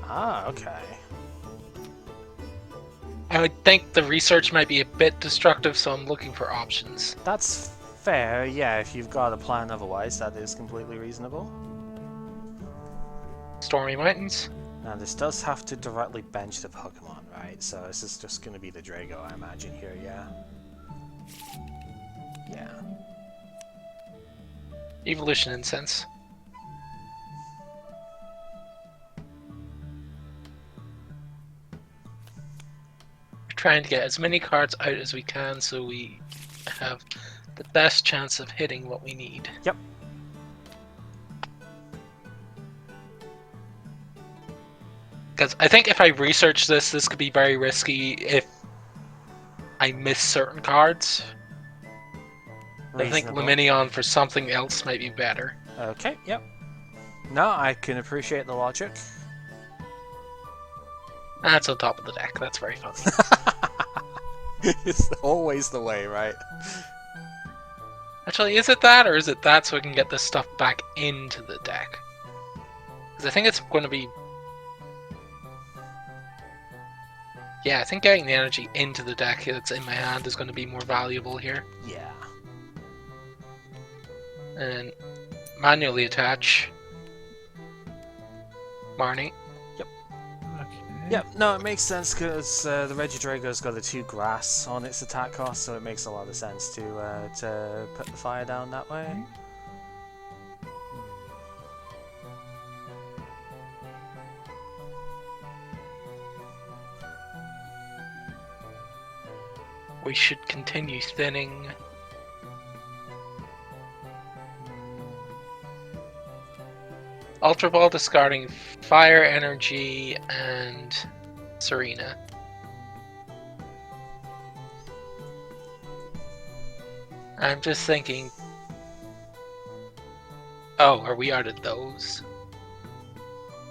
Ah, okay. I would think the research might be a bit destructive, so I'm looking for options. That's fair, yeah, if you've got a plan otherwise, that is completely reasonable. Stormy Mountains? Now, this does have to directly bench the Pokemon, right? So this is just going to be the Drago, I imagine, here, yeah? Yeah. Evolution Incense. Trying to get as many cards out as we can so we have the best chance of hitting what we need. Yep. Because I think if I research this could be very risky if I miss certain cards. I think Reasonable. Luminion for something else might be better. Okay, yep. No, I can appreciate the logic. That's on top of the deck, that's very funny. It's always the way, right? Actually, is it that, or is it that so we can get this stuff back into the deck? Because I think it's going to be... Yeah, I think getting the energy into the deck that's in my hand is going to be more valuable here. Yeah. And manually attach Marnie. Yep, no, it makes sense because the Regidrago's got a 2 grass on its attack cost, so it makes a lot of sense to put the fire down that way. We should continue thinning. Ultra Ball discarding Fire Energy and Serena. I'm just thinking... Oh, are we out of those?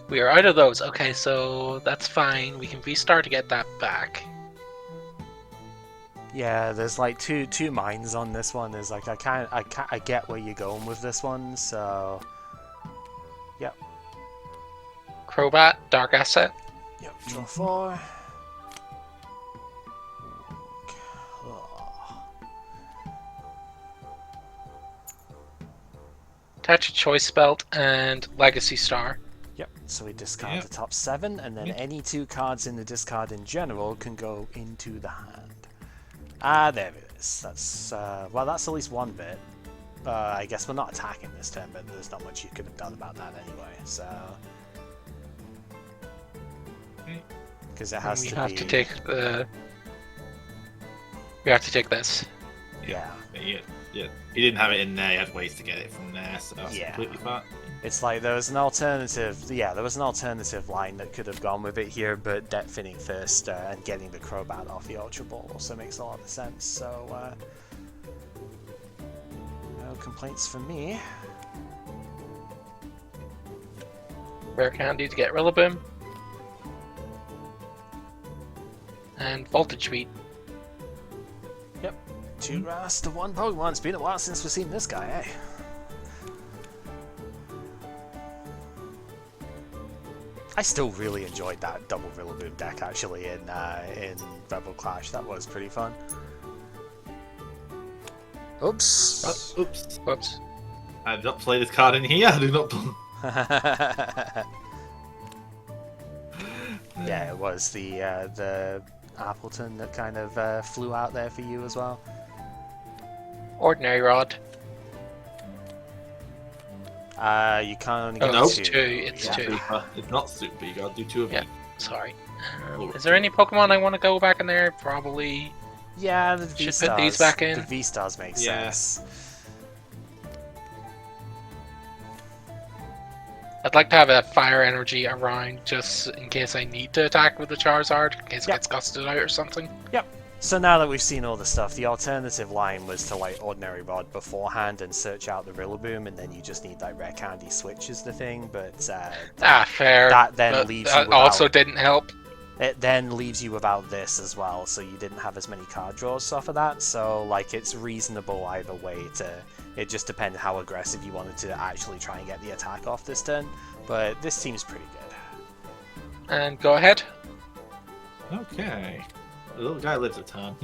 We are out of those. Okay, so that's fine. We can VSTAR to get that back. Yeah, there's like two minds on this one. There's like I get where you're going with this one, so yep. Crobat, Dark Asset. Yep, draw 4. Attach a Choice Belt and Legacy Star. Yep, so we discard Yep. the top 7, and then any 2 cards in the discard in general can go into the hand. Ah, there it is. That's, well, that's at least one bit. I guess we're not attacking this turn, but there's not much you could have done about that anyway, so... Because it has we to have be... to take the... We have to take this. Yeah. Yeah. He didn't have it in there, he had ways to get it from there, so that's Yeah. completely fine. It's like there was an alternative, yeah, there was an alternative line that could have gone with it here, but debt finning first and getting the Crobat off the Ultra Ball also makes a lot of sense, so no complaints from me. Rare Candy to get Rillaboom. And Voltage Beat. 2 grass to 1 Pokemon, it's been a while since we've seen this guy, eh? I still really enjoyed that double Rillaboom deck actually in Rebel Clash. That was pretty fun. Oops. Oops. Whoops. I did not play this card in here, I do not play. Yeah, it was the Appleton that kind of flew out there for you as well. Ordinary Rod. You can only get Nope. It's 2. It's Yeah. 2. Super. It's not super, you gotta do 2 of Yeah. them. Sorry. Oh, Is there any Pokemon I want to go back in there? Probably. Yeah, the Should V-Stars. put these back in. The V-Stars make Yeah. sense. I'd like to have a fire energy around just in case I need to attack with the Charizard, in case it gets gusted out or something. Yep. So now that we've seen all the stuff, the alternative line was to like Ordinary Rod beforehand and search out the Rillaboom, and then you just need like Rare Candy Switch is the thing, but Fair. that then But leaves you that without... also didn't help. It then leaves you without this as well, so you didn't have as many card draws off of that, so like it's reasonable either way to... It just depends how aggressive you wanted to actually try and get the attack off this turn, but this seems pretty good. And go ahead. Okay. The little guy lives a ton.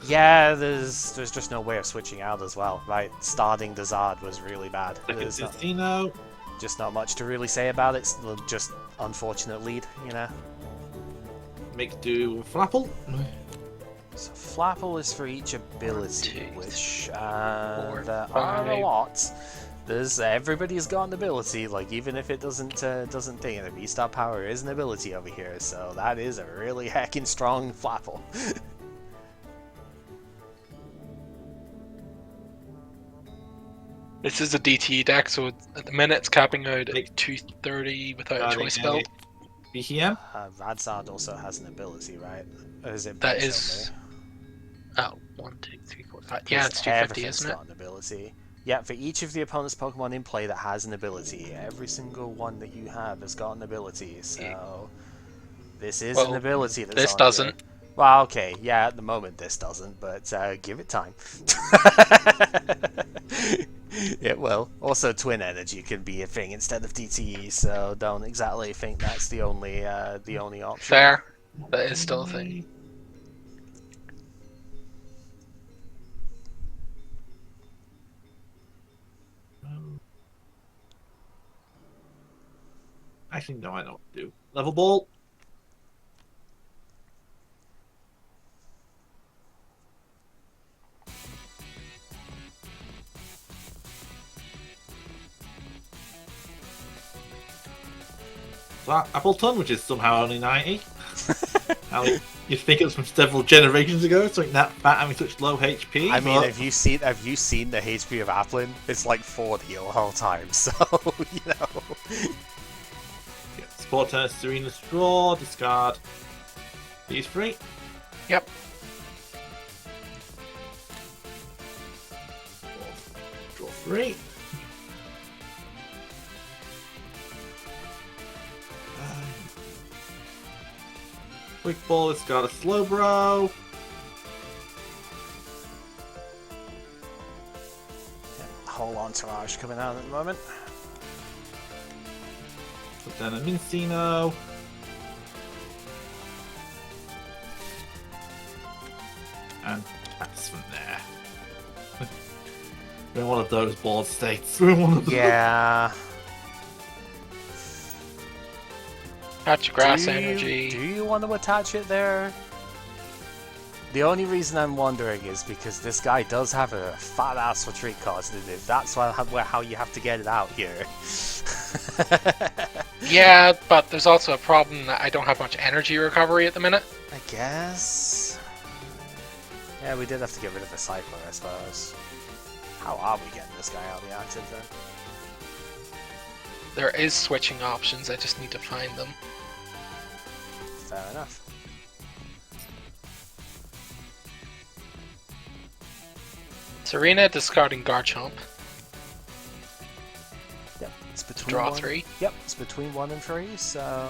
Yeah, there's just no way of switching out as well, right? Starting the Zard was really bad. There's just not much to really say about it, it's just unfortunate lead, you know? Make do with Flapple. So Flapple is for each ability, which there are a five. lot. Everybody's got an ability, like even if it doesn't thing, and the VSTAR power is an ability over here, so that is a really heckin' strong Flapple. This is a DT deck, so at the minute it's capping out at 230 without a choice belt. BCM? Radzard also has an ability, right? Or is it That base is... only? Oh, 1, 2, 3, 4, 5. Yeah, it's 250, isn't it? Got an ability. Yeah, for each of the opponent's Pokemon in play that has an ability, every single one that you have has got an ability, so... This is an ability that's this on doesn't. Here. Well, okay, yeah, at the moment this doesn't, but give it time. It will. Also, Twin Energy can be a thing instead of DTE, so don't exactly think that's the only option. Fair. That is still a thing. Actually, no, I know what to do. Level Ball. Appleton, which is somehow only 90. You'd think it was from several generations ago, something that fat having such low HP. I mean, have you seen the HP of Applin? It's like 40 the whole time, so you know. Yeah, support turn, Serena Straw, discard. These free. Yep. Draw 3. Quick Ball has got a Slowbro. Whole entourage coming out at the moment. Put down a Mincino. And that's from there. We're in one of those board states. We're in one of those. Yeah. Patch grass energy. Do you want to attach it there? The only reason I'm wondering is because this guy does have a fat ass retreat cost, and if that's how you have to get it out here. Yeah, but there's also a problem that I don't have much energy recovery at the minute. I guess. Yeah, we did have to get rid of the Cycler, I suppose. How are we getting this guy out of the active then? There is switching options, I just need to find them. Fair enough. Serena discarding Garchomp. Yep, it's between Draw 1. 3. Yep, it's between 1 and 3, so...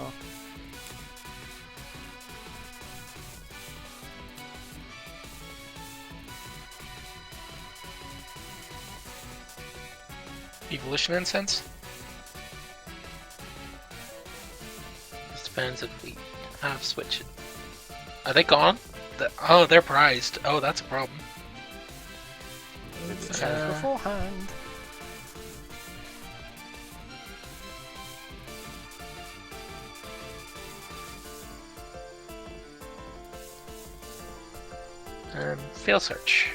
Evolution Incense? This depends if we have switch it. Are they gone? Oh, they're prized. Oh, that's a problem. Check beforehand. Field search.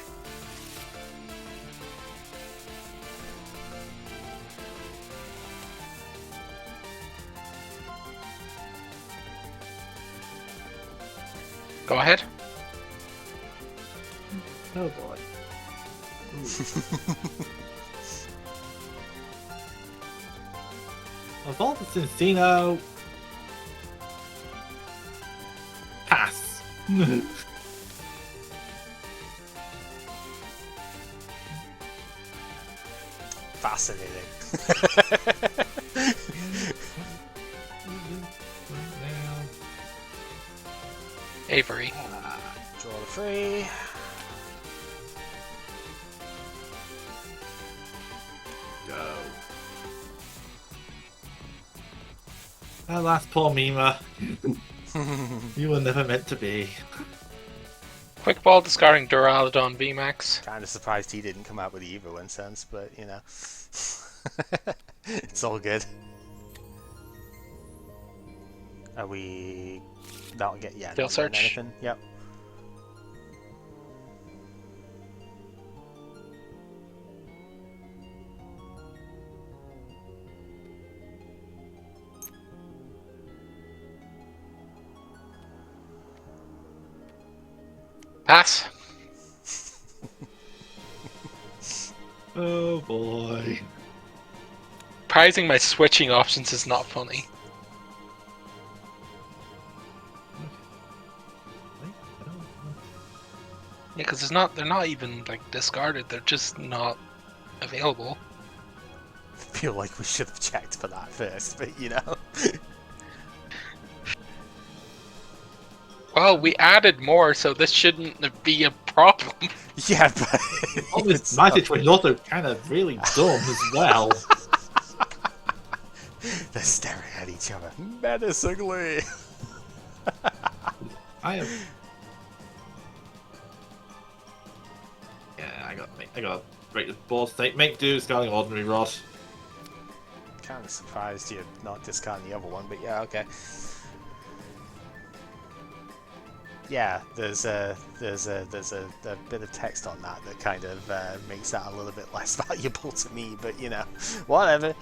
Go ahead. Oh boy. Evolve to Cincino. Pass. Fascinating. Avery. Draw the free. Go. Alas, poor Mima. You were never meant to be. Quick ball discarding Duraludon VMAX. Kind of surprised he didn't come out with the Evo in sense, but you know, it's all good. Are we? That'll get Field not search. Anything. Yep. Pass. Oh boy. Prizing my switching options is not funny. Yeah, because they're not even like discarded. They're just not available. I feel like we should have checked for that first, but you know. Well, we added more, so this shouldn't be a problem. Yeah, but My situation is also kind of really dumb as well. they're staring at each other menacingly. I got break this board state. Make do, discarding ordinary rod. Kind of surprised you're not discarding the other one, but yeah, okay. Yeah, there's a bit of text on that kind of makes that a little bit less valuable to me, but you know, whatever.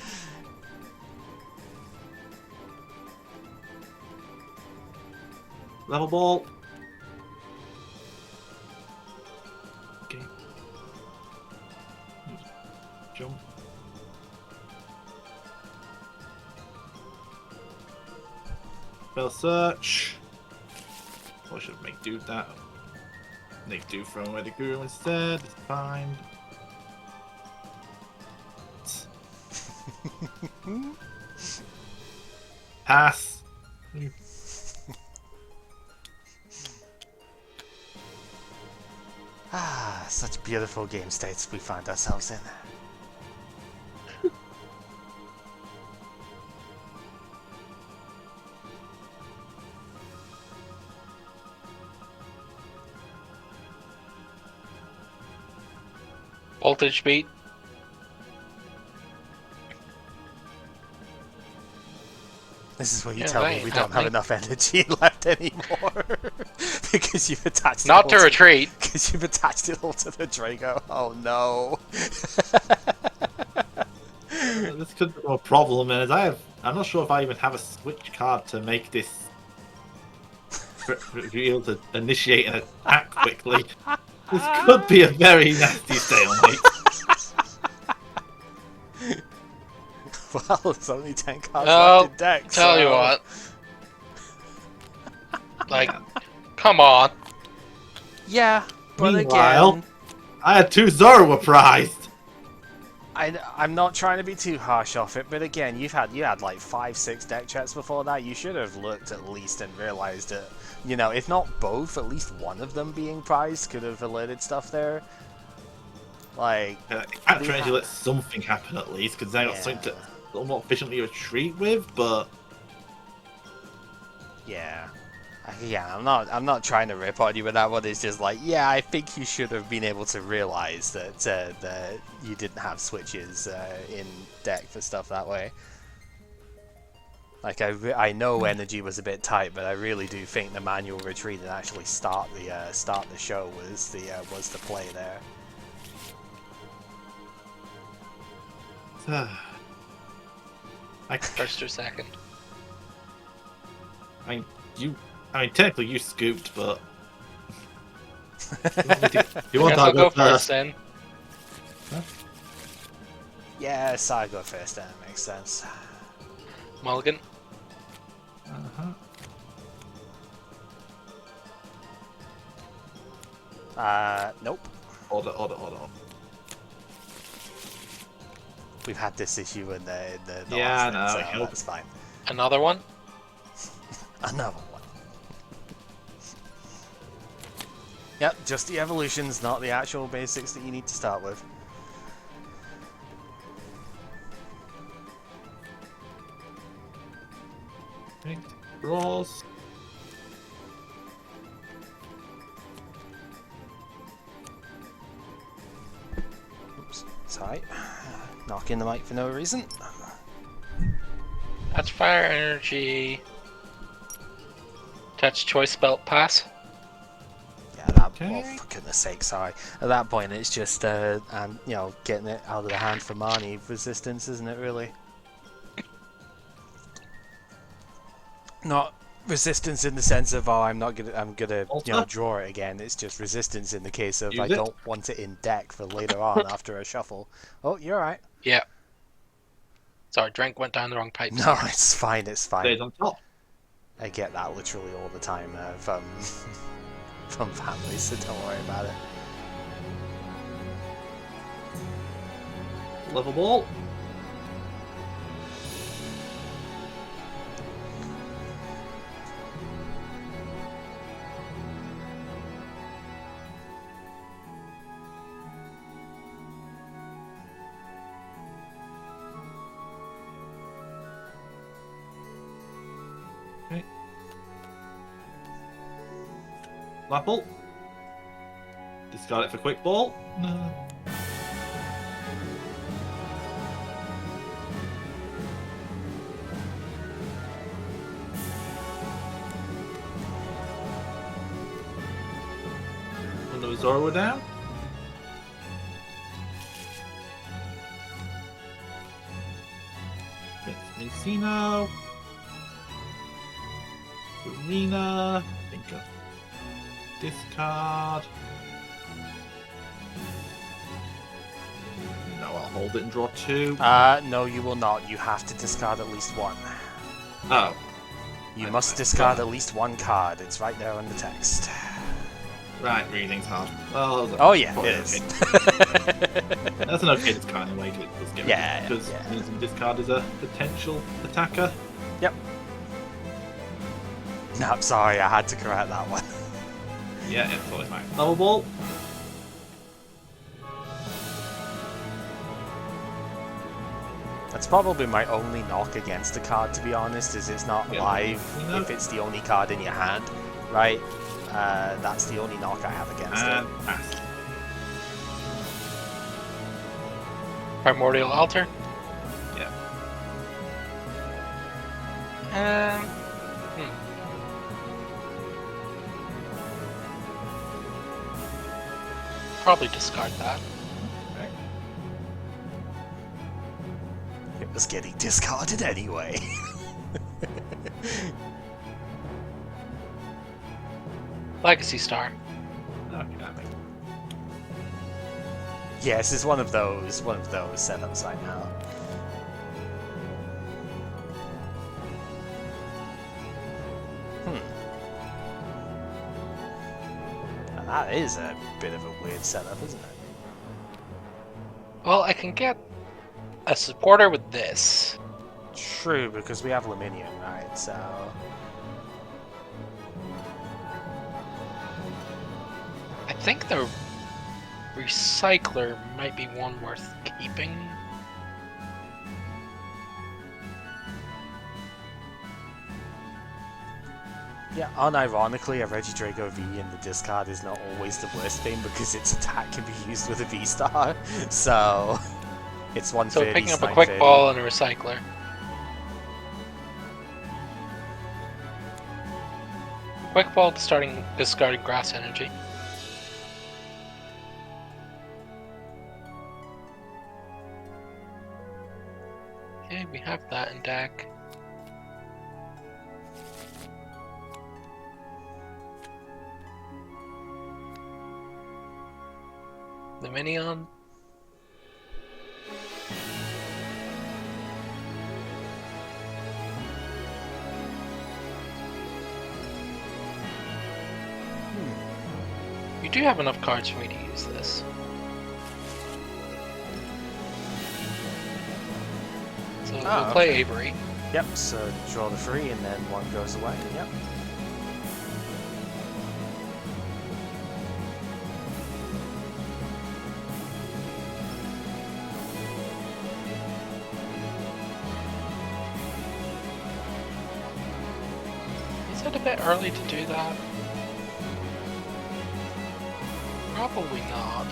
Level ball. Okay. Jump. Spell search. Or should make do that. Make do throw away the guru instead. It's fine. Pass. Ah, such beautiful game states we find ourselves in. Voltage beat. This is when you Yeah, tell that me ain't we don't have happening. enough energy left anymore because you've attached Not it to all retreat. because you've attached it all to the Drago. Oh no. This could be a problem, and I'm not sure if I even have a switch card to make this be able to initiate an attack quickly. This could be a very nasty stalemate. Well, there's only 10 cards Well, left in deck. Tell you so- what. Like, come on. Yeah, but Meanwhile, again, I had 2 Zoro were prized. I'm not trying to be too harsh off it, but again, you had like 5-6 deck checks before that. You should have looked at least and realized that, you know, if not both, at least one of them being prized could have alerted stuff there. Like, I'm trying to let something happen at least, because I got something to somewhat efficiently retreat with, but yeah. Yeah, I'm not trying to rip on you with that one. It's just like, yeah, I think you should have been able to realize that that you didn't have switches in deck for stuff that way. Like I know energy was a bit tight, but I really do think the manual retreat and actually start the show was the play there. First or second. I mean, technically you scooped, but you want Guess I'll to go first then. Yes, I go first. That makes sense. Mulligan. Uh-huh. Nope. Order. We've had this issue in the Yeah, last no, thing, so that's fine. Another one. Another one. Yep, just the evolutions, not the actual basics that you need to start with. Okay. Draws. Oops, sorry. Knocking the mic for no reason. That's fire energy. Touch choice belt pass. Yeah, that. Okay. Oh, for goodness sake, sorry. At that point, it's just and you know, getting it out of the hand for Marnie resistance, isn't it? Really. Not resistance in the sense of I'm gonna you know draw it again. It's just resistance in the case of I don't want it in deck for later on after a shuffle. Oh, you're right. Yeah. Sorry, drink went down the wrong pipe. No, it's fine. It's fine. Stays on top. I get that literally all the time from from families, so don't worry about it. Level ball. Okay. Lapple. Discard it for quick ball. No. Another Zoroark down. Messino. Arena. Think of discard. No, I'll hold it and draw two. No, you will not. You have to discard at least one. Oh. You must discard at least one card. It's right there on the text. Right, reading's hard. Well, Oh yeah, it okay. is. That's an okay discard anyway. Yeah, because yeah. using discard is a potential attacker. Yep. No, I'm sorry, I had to correct that one. Yeah, it's totally fine. Level ball. That's probably my only knock against the card, to be honest, is it's not Yeah, live you know. if it's the only card in your hand, right? That's the only knock I have against And it. pass. Primordial Altar. Yeah. Probably discard that. Okay. It was getting discarded anyway. Legacy Star. Okay, that makes Yes, it's one of those setups right now. Now that is a bit of a weird setup, isn't it? Well, I can get a supporter with this. True, because we have Luminium, right? So I think the Recycler might be one worth keeping. yeah, unironically, a Regidrago V in the discard is not always the worst thing because its attack can be used with a VSTAR. So it's 130. So picking up a 930. quick ball and a Recycler. Quick ball discarding grass energy. Okay, we have that in deck. The Minion. do have enough cards for me to use this. So we'll play okay. Avery. Yep, so draw the 3 and then 1 goes away. Yep. Is it a bit early to do that? Probably not.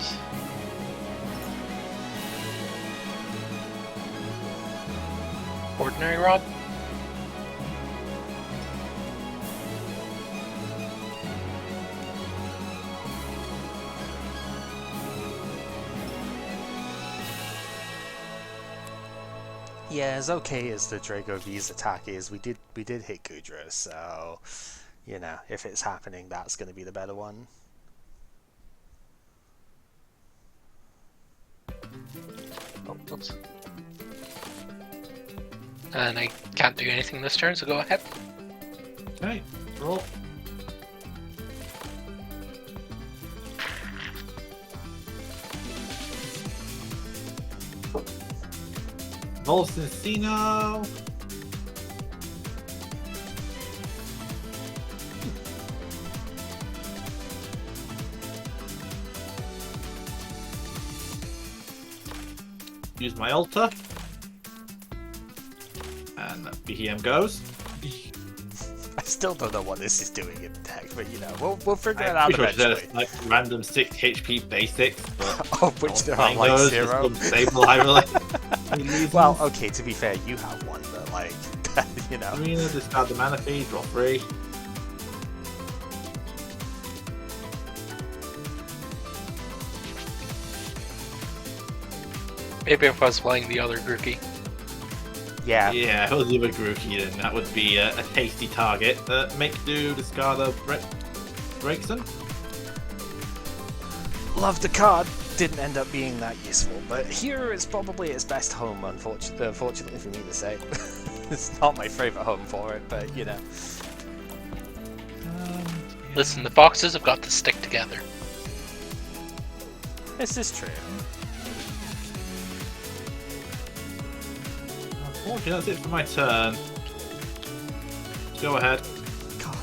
Ordinary Rod? Yeah, as okay as the Drago V's attack is, we did hit Gudra, so you know, if it's happening, that's going to be the better one. Oh, oops. And I can't do anything this turn, so go ahead. Okay, roll. Volcino. Use my altar. And BM goes. I still don't know what this is doing in the deck, but you know, we'll figure it out eventually. Like random 6 HP basics, but Of which there are like 0. Stable high Well, okay, to be fair, you have one, but like, you know. Arena, discard the mana fee, draw 3. Maybe if I was playing the other Grookey. Yeah. Yeah, if it was the other Grookey, then that would be a tasty target. Make do, discard a Breakson. Love the card. Didn't end up being that useful, but here is probably its best home, unfortunately for me to say. It's not my favourite home for it, but you know. Listen, the boxes have got to stick together. This is true. Okay, that's it for my turn. Go ahead. God.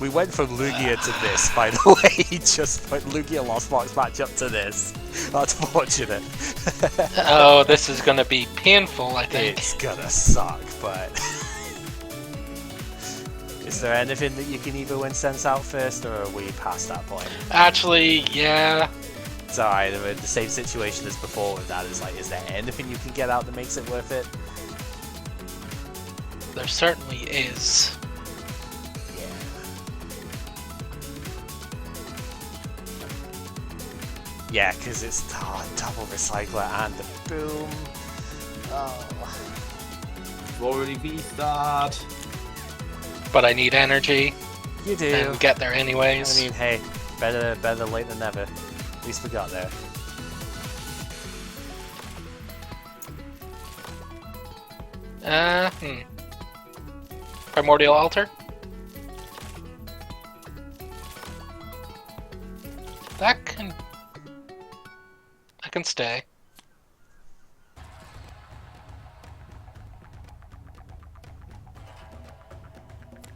We went from Lugia to this, by the way. Just put Lugia Lost Box matchup to this. That's fortunate. Oh, this is gonna be painful, I think. It's gonna suck, but... Is there anything that you can either win sense out first, or are we past that point? Actually, yeah. It's alright, we're in the same situation as before with that. Is like, is there anything you can get out that makes it worth it? There certainly is. Yeah, because it's double recycler and the boom. Oh. Already VSTAR. But I need energy. You do. And get there anyways. I mean, hey, better late than never. At least we got there. Primordial Altar. That can stay.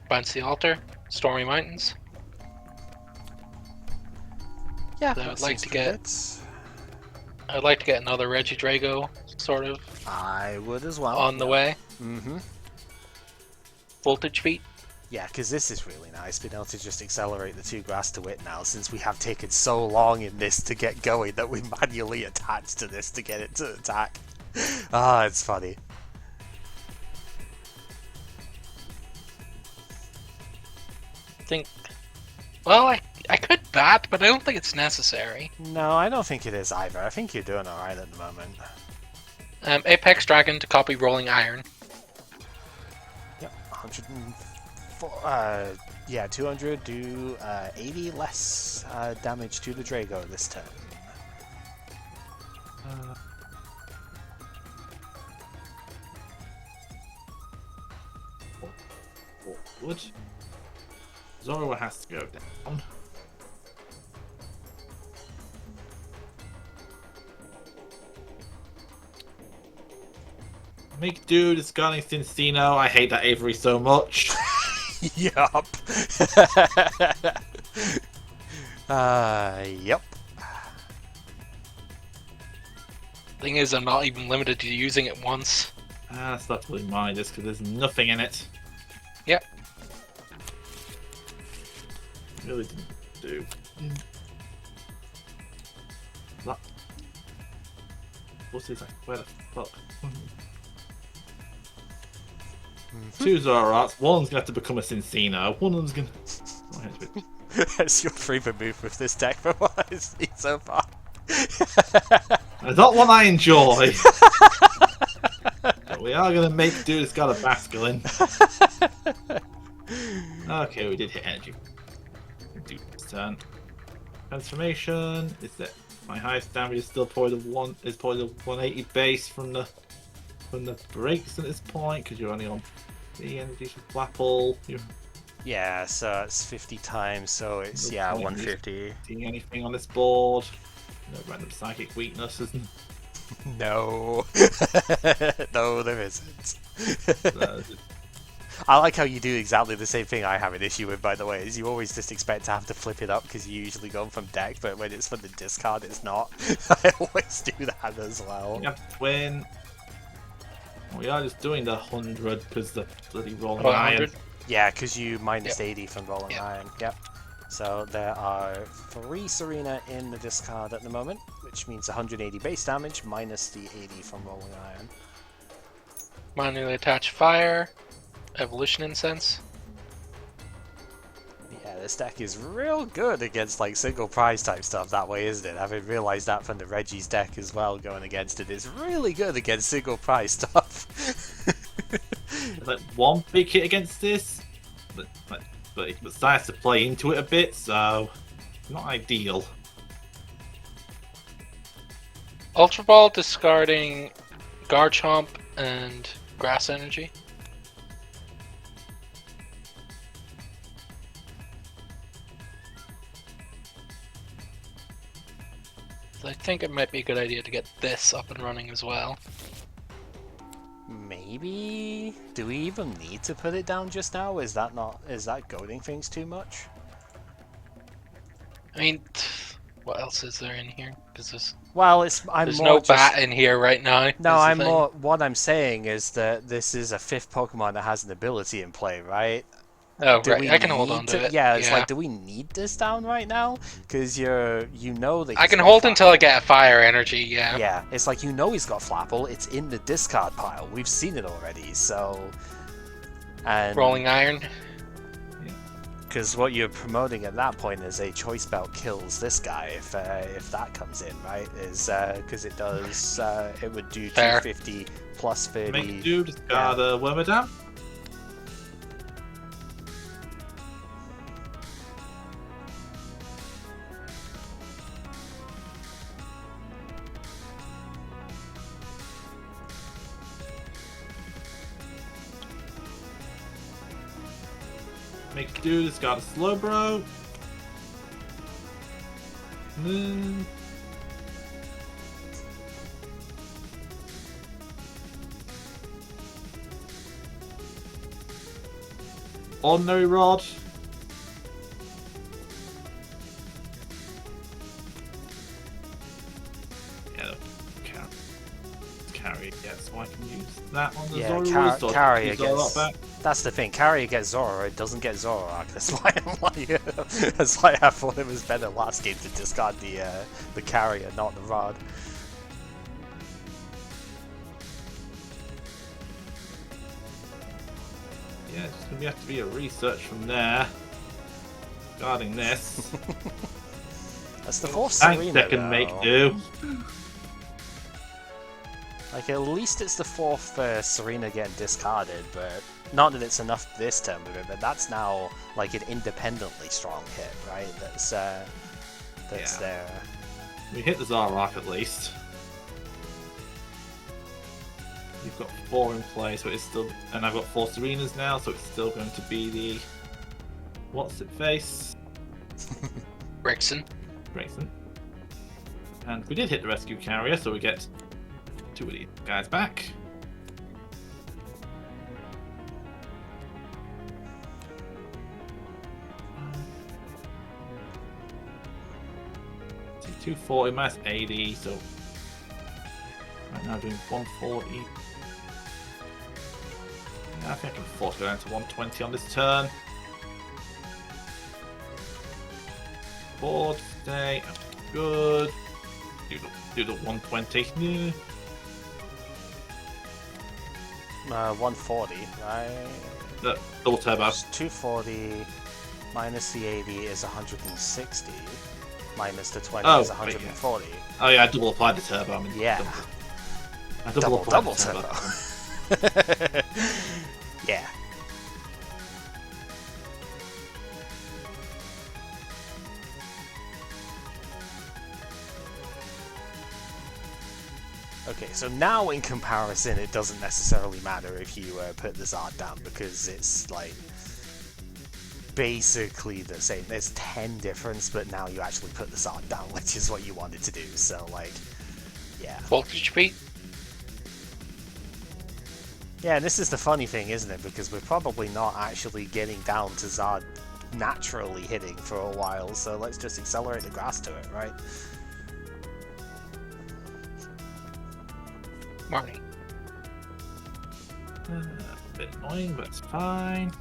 Bounce the Altar. Stormy Mountains. Yeah, So I'd like to get another Regidrago, sort of. I would as well. On the way. Mm-hmm. Voltage Feet. Yeah, because this is really nice, being able to just accelerate the 2 grass to it now, since we have taken so long in this to get going that we manually attach to this to get it to attack. Ah, it's funny. Well, I could bat, but I don't think it's necessary. No, I don't think it is either. I think you're doing alright at the moment. Apex Dragon to copy Rolling Iron. Yep, 104. Yeah, 200 do 80 less damage to the Drago this turn. Wood. Zoro has to go down. Make do discarding Cincino. I hate that Avery so much. Yup. Yep. Thing is, I'm not even limited to using it once. That's not really mine, just because there's nothing in it. Yep. Really didn't do. That... What's this? Where the fuck? Two Zoroarks. One's gonna have to become a Cincino. One of them's gonna. That's your favorite move with this deck from what I've seen so far. It's not one I enjoy. But we are gonna make do that's got a masculine. Okay, we did hit energy. Do this turn. Transformation. Is that my highest damage is still probably the 180 base from the breaks at this point because you're only on 3 energies with Flapple. Yeah, so it's 50 times, so it's, No yeah, point 150. Seeing anything on this board? No random psychic weaknesses. No. No, there isn't. So, I like how you do exactly the same thing I have an issue with, by the way, is you always just expect to have to flip it up because you usually go from deck, but when it's from the discard, it's not. I always do that as well. we have twin. We are just doing the 100 because the bloody rolling Oh, iron. 100? Yeah, because you minus Yep. 80 from Rolling Yep. Iron. Yep. So there are 3 Serena in the discard at the moment, which means 180 base damage minus the 80 from Rolling Iron. Manually attach fire. Evolution Incense. Yeah, this deck is real good against like single prize type stuff that way, isn't it? Having realised that from the Reggie's deck as well, going against it is really good against single prize stuff. Like one big hit against this, but it decides to play into it a bit, so not ideal. Ultra Ball discarding Garchomp and Grass Energy. I think it might be a good idea to get this up and running as well. Maybe? Do we even need to put it down just now? Is that goading things too much? I mean, what else is there in here? Because There's no bat in here right now. No, what I'm saying is that this is a 5th Pokemon that has an ability in play, right? Oh, Do right. we I can hold need on to it. Yeah, it's like, do we need this down right now? Because you know that I he's can got hold Flapple. until I get a fire energy, yeah. Yeah, it's like you know he's got Flapple. It's in the discard pile. We've seen it already, so... And Rolling Iron. because what you're promoting at that point is a choice belt kills this guy if that comes in, right? Is because it does it would do Fair. 250 plus 30. Make do, discard a Wormadam. Make do, discard a Slowbro. Ordinary Rod. Yeah, carry, yeah, so I can use that on the Yeah, Zorus, or carry use all that against. back. That's the thing. Carrier gets Zoro, it doesn't get Zoroark. That's why I'm like, that's why I thought it was better last game to discard the carrier, not the rod. Yeah, it's just gonna have to be a research from there regarding this. That's the fourth Thanks, Serena. that can make though. do. Like at least it's the 4th Serena getting discarded, but not that it's enough this turn with it. But that's now like an independently strong hit, right? That's Yeah. there. We hit the Zoroark at least. You've got 4 in play, so it's still, and I've got 4 Serenas now, so it's still going to be the what's it face? Grayson. Grayson. And we did hit the rescue carrier, so we get 2 of these guys back. 240 minus 80, so right now doing 140. Yeah, I think I can afford to go down to 120 on this turn. Board, stay, good. Do the 120. 140, right? The double turbo. 240 minus the 80 is 160. Minus the 20 Oh, is 140. Oh yeah, I double applied the turbo. I mean, Yeah. I double applied Double the turbo. Yeah. Okay, so now in comparison, it doesn't necessarily matter if you put the Zard down because it's like basically the same. There's 10 difference, but now you actually put the Zard down, which is what you wanted to do. So like, yeah. Voltage beat. Yeah, and this is the funny thing, isn't it? Because we're probably not actually getting down to Zard naturally hitting for a while, so let's just accelerate the grass to it, right? Marnie. A bit annoying, but it's fine.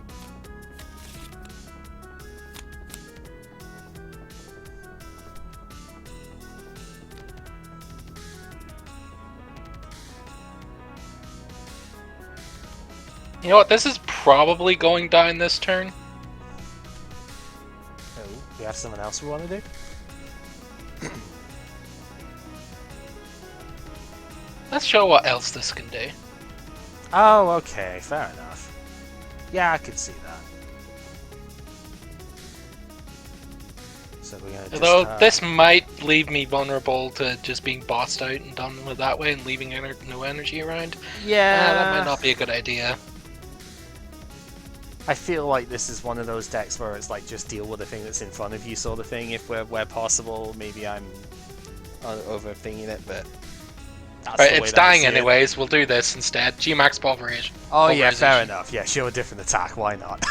You know what? This is probably going down this turn. Oh, we have something else we want to do? Let's show what else this can do. Oh, okay, fair enough. Yeah, I could see that. So we're gonna Although this might leave me vulnerable to just being bossed out and done with that way and leaving no energy around. Yeah, That might not be a good idea. I feel like this is one of those decks where it's like just deal with the thing that's in front of you sort of thing, if where possible. Maybe I'm overthinking it, but that's Right, the way it's that I dying see it. anyways. We'll do this instead. G-Max Pulverization. Oh yeah, fair enough. Yeah, show a different attack. Why not?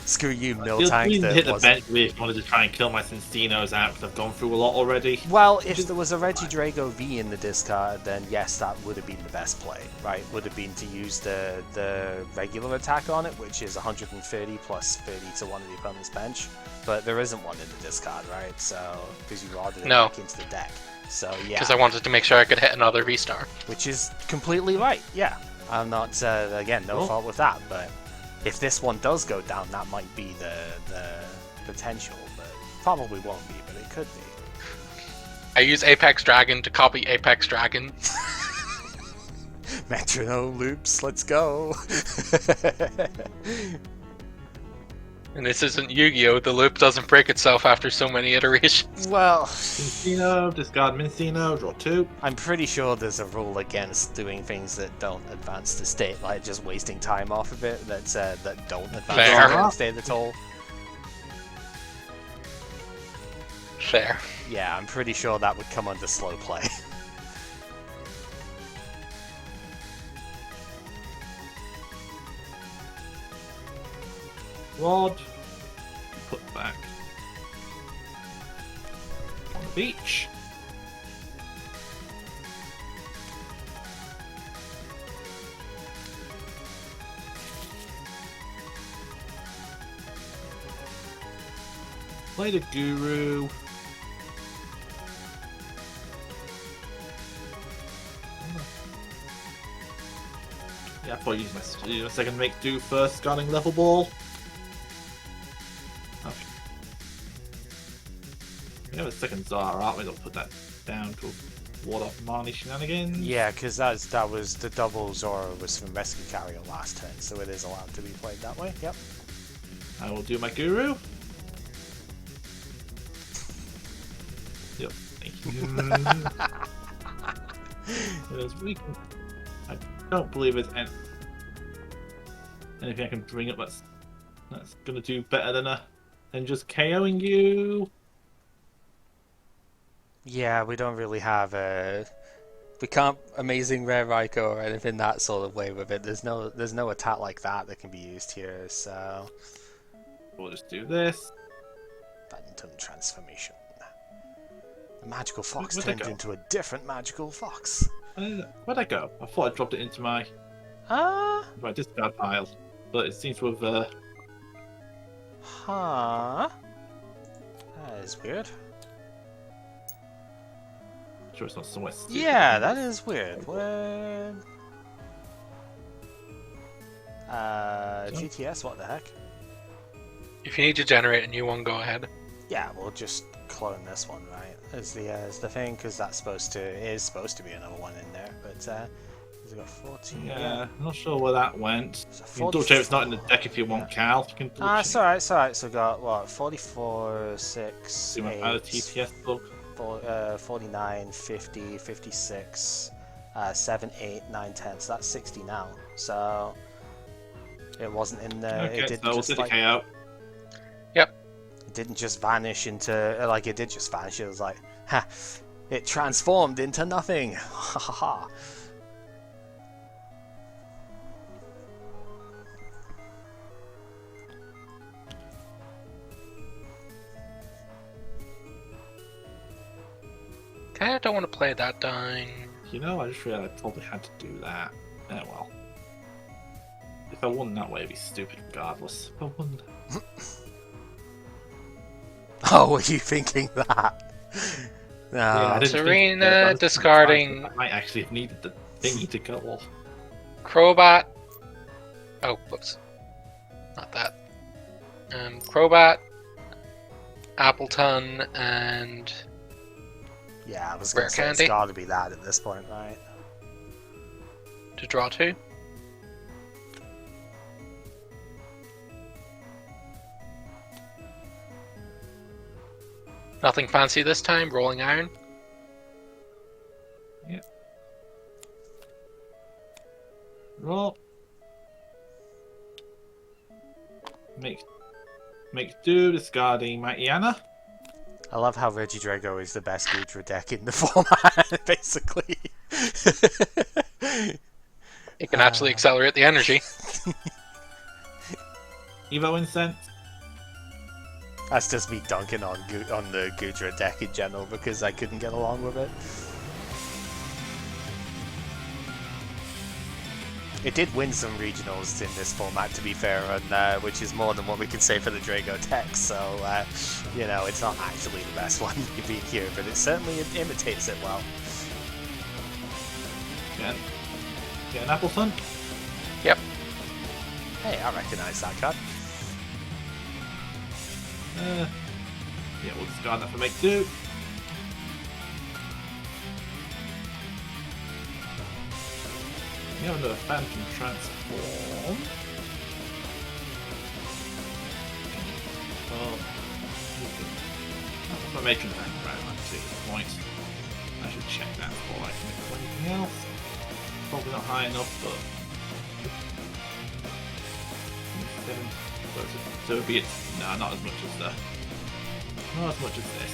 Screw you, mill You'll tank. hit the That bench if you wanted to try and kill my Cinstinos out because I've gone through a lot already. well, if there was a Regidrago V in the discard, then yes, that would have been the best play, right? Would have been to use the regular attack on it, which is 130 plus 30 to one of the opponent's bench. But there isn't one in the discard, right? So because you added it No. back into the deck. So yeah, Because I wanted to make sure I could hit another VSTAR. which is completely right. Yeah, I'm not again no Cool. fault with that, but if this one does go down, that might be the potential, but probably won't be, but it could be. I use Apex Dragon to copy Apex Dragon. Metronome loops, let's go. And this isn't Yu-Gi-Oh! The loop doesn't break itself after so many iterations. Well, Mincino, discard Mincino, draw 2. I'm pretty sure there's a rule against doing things that don't advance the state, like just wasting time off of it, that don't advance Fair. the state at all. Fair. Yeah, I'm pretty sure that would come under slow play. Rod. Put back on the beach. Play the Guru. Yeah, I thought use my second make do first scanning level ball. Okay. We have a second Zoroark, we'll put that down to ward off Marnie shenanigans. Yeah, because that was the double Zoro was from Rescue Carrier last turn, so it is allowed to be played that way. Yep. I will do my Guru. Yep. Thank you. Because we can. I don't believe it's anything I can bring up that's gonna do better than just KOing you. Yeah, we don't really have we can't amazing rare Raikou or anything that sort of way with it. There's no attack like that can be used here, so We'll just do this. Phantom transformation. The magical fox Where'd they turned go? into a different magical fox. Where'd I go? I thought I dropped it into my discard pile, but it seems to have. Huh? That is weird. Sure, it's not somewhere stupid. Yeah, that is weird. Where? GTS, what the heck? If you need to generate a new one, go ahead. Yeah, we'll just clone this one, right? As the thing, because that's supposed to be another one in there. But has it got 14? Yeah, I'm not sure where that went. So You can double check it's not in the deck if you want, Cal. You can double check. it's alright, it's alright. So we got what? 44, 6, Do you want 8, out of TPS book? 49, 50, 56, 7, 8, 9, 10. So that's 60 now. So it wasn't in there. Okay, It didn't so we'll just like, dedicate out. it didn't just vanish into like it did just vanish. It was like, ha! It transformed into nothing. Ha ha ha. Kinda don't want to play that down. You know, I just realized I probably had to do that. Oh well. If I won that way, it'd be stupid regardless. If I won... Oh, were you thinking that? No. Yeah, I didn't think Serena that. I was discarding- I might actually have needed the thingy to go off. Crobat. Oh, whoops. Not that. Crobat, Appleton, and Yeah, I was Rare gonna say it's candy. gotta be that at this point, right? to draw 2. Nothing fancy this time. Rolling Iron. Roll. Make do, discarding Mighty Anna. I love how Regidrago is the best Gudra deck in the format, basically. It can actually accelerate the energy. Evo Incense. That's just me dunking on the Gudra deck in general because I couldn't get along with it. It did win some regionals in this format, to be fair, and which is more than what we can say for the Drago deck. So, you know, it's not actually the best one you've been here, but it certainly imitates it well. Get an Appleton. Yep. Hey, I recognise that card. Yeah, we'll discard that for make do. We have another Phantom Transform. Oh, that's my matron bank right at this point. I should check that before I commit to anything else. Probably not high enough, but 7. So it would be no, not as much as this.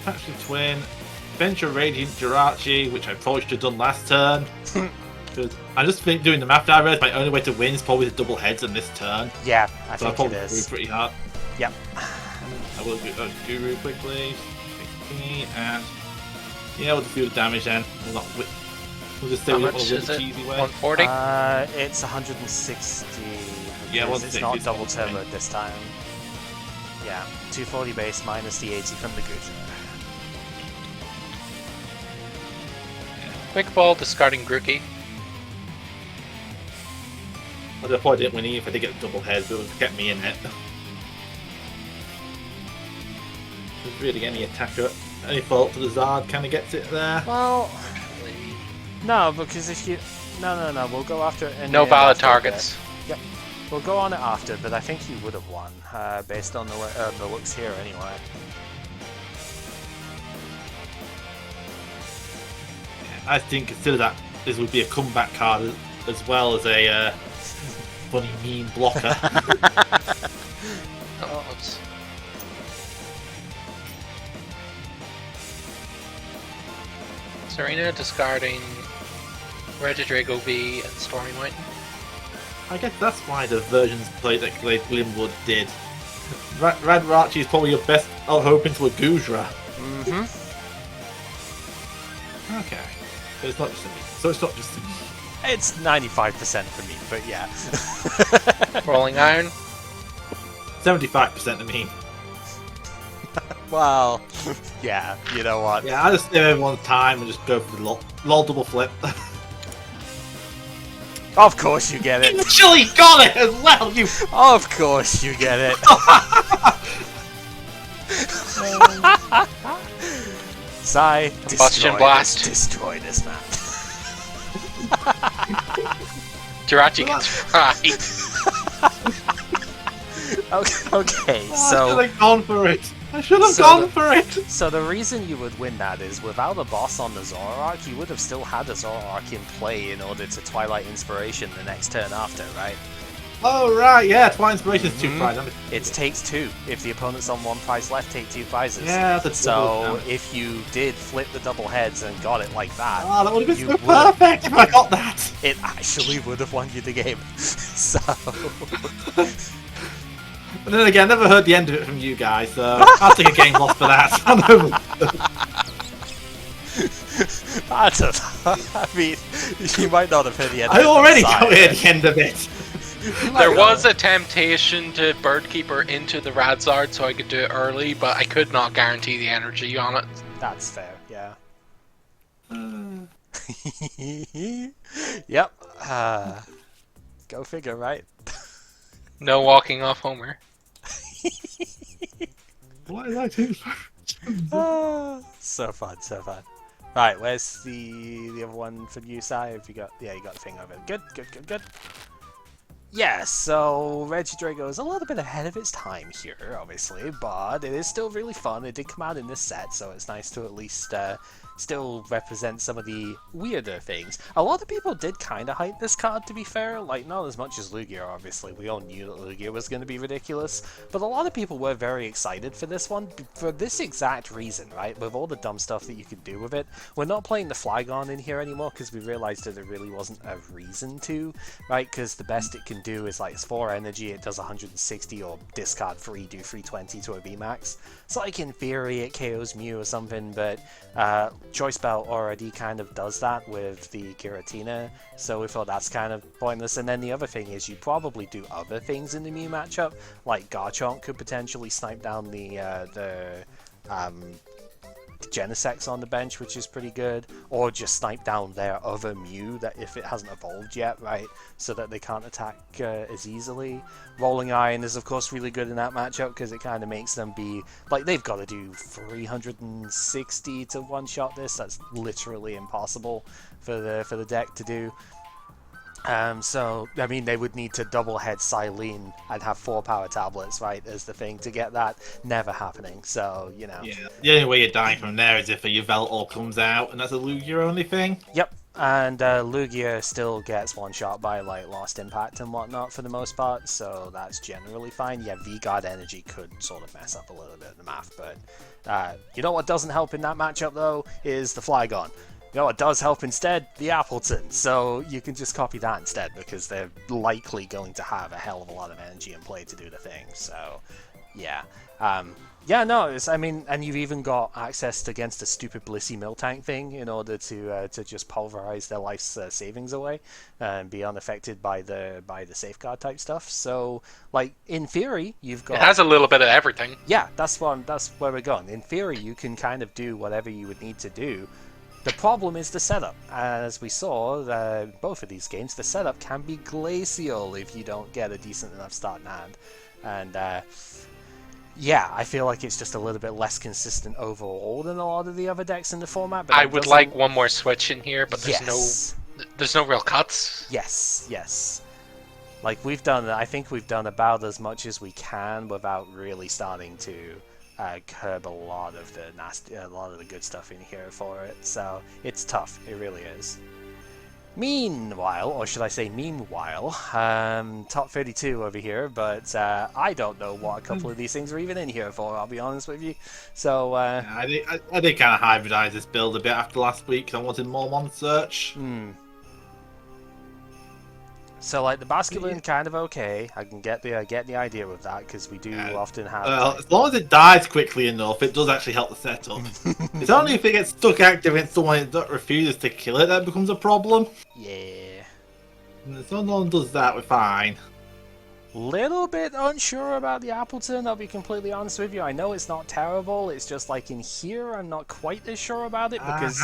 Patch the Twin, Venture Radiant Jirachi, which I probably should have done last turn. Because I just think doing the math, I realized my only way to win is probably the double heads on this turn. Yeah, I So I think probably it do is. pretty hard. Yep. I will do Guru quickly. 16, and yeah, we'll just do the damage then. We'll just say How we don't much want to win is the it? cheesy way. 140? It's 160. Yeah, because it's 160 not is double fine. turbo this time. Yeah, 240 base minus the 80 from the Gudra. Quick ball, discarding Grookey. I probably didn't win even if I did get the double heads, but it would have kept me in it. There's really any attacker, any fault to the Zard kind of gets it there. Well, no, because if you... No, we'll go after it. No valid targets. Yep, we'll go on it after, but I think he would have won, based on the looks here anyway. I think consider that this would be a comeback card as well as a funny mean blocker. Oh, whoops. Serena discarding Regidrago V and Stormy Mountain. I guess that's why the versions played that Glimwood did Regidrago is probably your best hope into a Guzra. Mm-hmm. Okay. But it's not just a me. So it's not just a me. It's 95% for me, but yeah. Rolling Iron. 75% of me. Well, yeah, you know what? Yeah, I just save everyone's time and just go for the lol double flip. Of course you get You it. actually got it as well, you. Of course you get it. Sai, Combustion blast. Destroy this map. Jirachi gets fried. Okay, I so should have gone for it. I should have So gone the- for it. so the reason you would win that is without a boss on the Zoroark, you would have still had a Zoroark in play in order to Twilight Inspiration the next turn after, right? Oh right, yeah. Twilight Inspiration is 2 Mhm. prizes. It takes 2. If the opponent's on 1 prize left, take 2 prizes. Yeah, that's So if you did flip the double heads and got it like that, Oh, that would have you been so would've- perfect if I got that. it actually would have won you the game. So But then again, I never heard the end of it from you guys, so I'll take a game loss for that. I don't know. I mean, you might not have heard the end. I of it already from got Sai. the end of it. There was a temptation to Birdkeeper into the Radzard so I could do it early, but I could not guarantee the energy on it. That's fair, yeah. Yep. Go figure, right? No walking off Homer. What is I doing? So fun, so fun. Right, where's the other one from you, Sai? Have you got? Yeah, you got the thing over. Good, good, good, good. Yeah, so Regidrago is a little bit ahead of its time here, obviously, but it is still really fun. It did come out in this set, so it's nice to at least still represent some of the weirder things. A lot of people did kind of hype this card, to be fair. Like, not as much as Lugia, obviously. We all knew that Lugia was going to be ridiculous, but a lot of people were very excited for this one for this exact reason, right? With all the dumb stuff that you can do with it. We're not playing the Flygon in here anymore because we realized that there really wasn't a reason to, right? Because the best it can do is like it's 4 energy, it does 160, or discard 3, do 320 to a VMAX. So like in theory it KOs Mew or something, but Choice Belt already kind of does that with the Giratina, so we thought that's kind of pointless. And then the other thing is you probably do other things in the Mew matchup, like Garchomp could potentially snipe down the Genesects on the bench, which is pretty good, or just snipe down their other Mew that if it hasn't evolved yet, right, so that they can't attack as easily. Rolling Iron is of course really good in that matchup because it kind of makes them be like they've got to do 360 to one-shot this. That's literally impossible for the deck to do. So, I mean, they would need to double head Silene and have 4 power tablets, right, as the thing to get that. Never happening, so, you know. Yeah, the only way you're dying from there is if a Yveltal comes out, and that's a Lugia only thing. Yep, and Lugia still gets one-shot by, like, Lost Impact and whatnot for the most part, so that's generally fine. Yeah, V-Guard Energy could sort of mess up a little bit of the math, but you know what doesn't help in that matchup, though, is the Flygon. You know what does help instead? The Appleton. So you can just copy that instead because they're likely going to have a hell of a lot of energy in play to do the thing. So, yeah. Yeah, no, I mean, and you've even got access against a stupid Blissey Miltank thing in order to just pulverize their life's savings away and be unaffected by the safeguard type stuff. So, like, in theory, you've got... It has a little bit of everything. Yeah, that's where we're going. In theory, you can kind of do whatever you would need to do. The problem is the setup. As we saw, both of these games, the setup can be glacial if you don't get a decent enough start in hand. And yeah, I feel like it's just a little bit less consistent overall than a lot of the other decks in the format. But I would like one more switch in here, but there's no real cuts. Yes, yes. Like I think we've done about as much as we can without really starting to curb a lot of the good stuff in here for it. So it's tough. It really is. Meanwhile, or should I say meanwhile, top 32 over here, but I don't know what a couple of these things are even in here for, I'll be honest with you. So, I did kind of hybridize this build a bit after last week because I wanted more Mon Search. So like the Basculin kind of okay. I can get the idea with that because we do often have. As long as it dies quickly enough, it does actually help the setup. It's only if it gets stuck active in someone that refuses to kill it that becomes a problem. Yeah. And as long as no one does that, we're fine. Little bit unsure about the Appleton, I'll be completely honest with you. I know it's not terrible, it's just like in here I'm not quite as sure about it because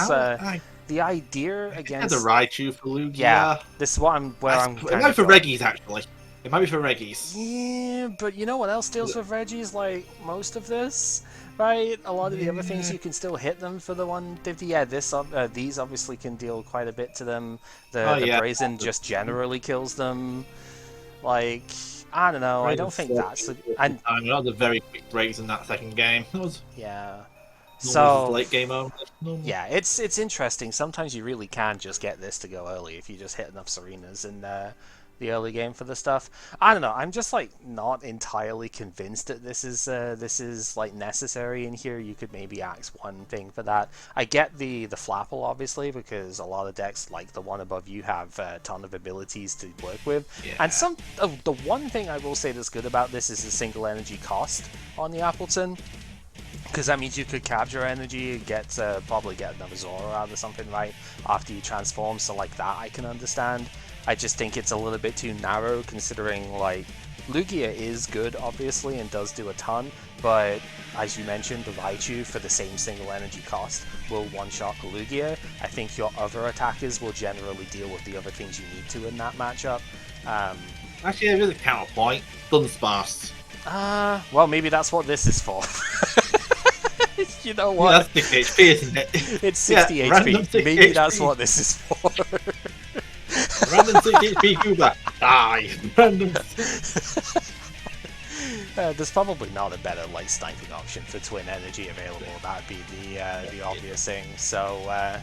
the idea against the Raichu for Lugia. Yeah, this is what I'm It might be for Reggies actually. It might be for Reggies. Yeah, but you know what else deals with Reggies? Like most of this, right? A lot of the other things you can still hit them for the 150. Yeah, these obviously can deal quite a bit to them. The Brazen just generally kills them. Like, I don't know. I don't think that's and not the very quick breaks in that second game. That was so late game over. Yeah, it's interesting. Sometimes you really can just get this to go early if you just hit enough Serenas in the early game for the stuff. I don't know. I'm just like not entirely convinced that this is like necessary in here. You could maybe axe one thing for that. I get the Flapple obviously because a lot of decks like the one above you have a ton of abilities to work with. Yeah. And the one thing I will say that's good about this is the single energy cost on the Appleton. Because that means you could capture energy and probably get another Zoroark or something, right, after you transform, so like that I can understand. I just think it's a little bit too narrow considering, like, Lugia is good, obviously, and does do a ton, but as you mentioned, the Raichu, for the same single energy cost, will one-shot Lugia. I think your other attackers will generally deal with the other things you need to in that matchup. Actually, there is a counterpoint. Dunsparce. Well, maybe that's what this is for. You know what? Yeah, that's 60 HP, isn't it? It's 60 HP. Maybe HP. That's what this is for. Random 60 HP Cuba. Die. Random. There's probably not a better like sniping option for twin energy available. That'd be the obvious thing. So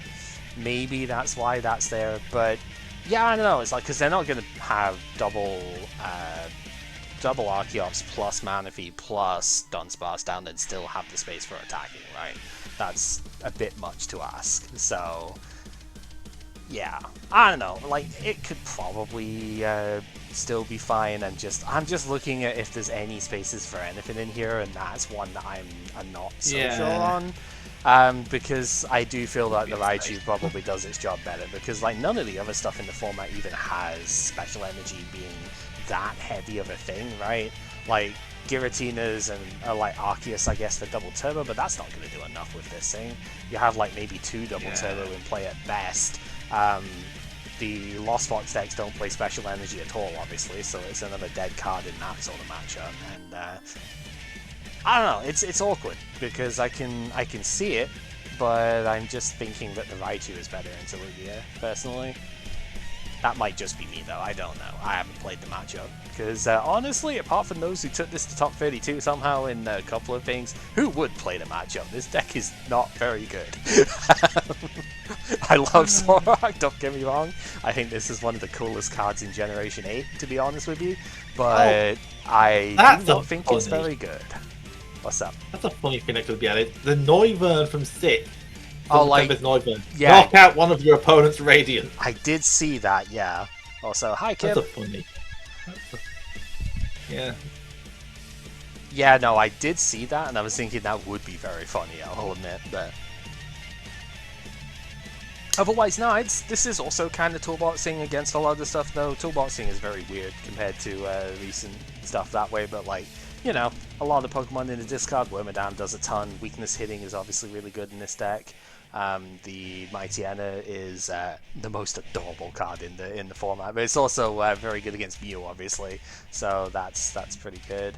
maybe that's why that's there. But yeah, I don't know. It's like because they're not going to have double Archeops plus Manaphy plus Dunsparce down and still have the space for attacking, right? That's a bit much to ask. So yeah, I don't know. Like it could probably still be fine. I'm just looking at if there's any spaces for anything in here, and that's one that I'm not so sure on. Because I do feel that the Raichu probably does its job better. Because like none of the other stuff in the format even has special energy being that heavy of a thing, right? Like Giratina's and like Arceus, I guess, for double turbo, but that's not going to do enough with this thing. You have like maybe 2 double turbo in play at best. The Lost Fox decks don't play special energy at all, obviously, so it's another dead card in that sort of matchup. And I don't know, it's awkward because I can see it, but I'm just thinking that the Raichu is better into Lugia, personally. That might just be me, though. I don't know. I haven't played the matchup. Because, honestly, apart from those who took this to top 32 somehow in a couple of things, who would play the matchup? This deck is not very good. I love Zoroark, don't get me wrong. I think this is one of the coolest cards in Generation 8, to be honest with you. But I don't think it's very good. What's up? That's a funny thing that could be added. The Noivern from Sith. Tempest Noivern. Yeah. Knock out one of your opponent's Radiant. I did see that, yeah. Also, hi, Kim. That's a funny. Yeah. Yeah, no, I did see that, and I was thinking that would be very funny, I'll admit, but... Otherwise, no, this is also kind of toolboxing against a lot of the stuff, though. Toolboxing is very weird compared to recent stuff that way, but, like, you know, a lot of the Pokemon in the discard, Wormadam does a ton. Weakness hitting is obviously really good in this deck. The Mightyena is the most adorable card in the format, but it's also very good against Mew, obviously. So that's pretty good.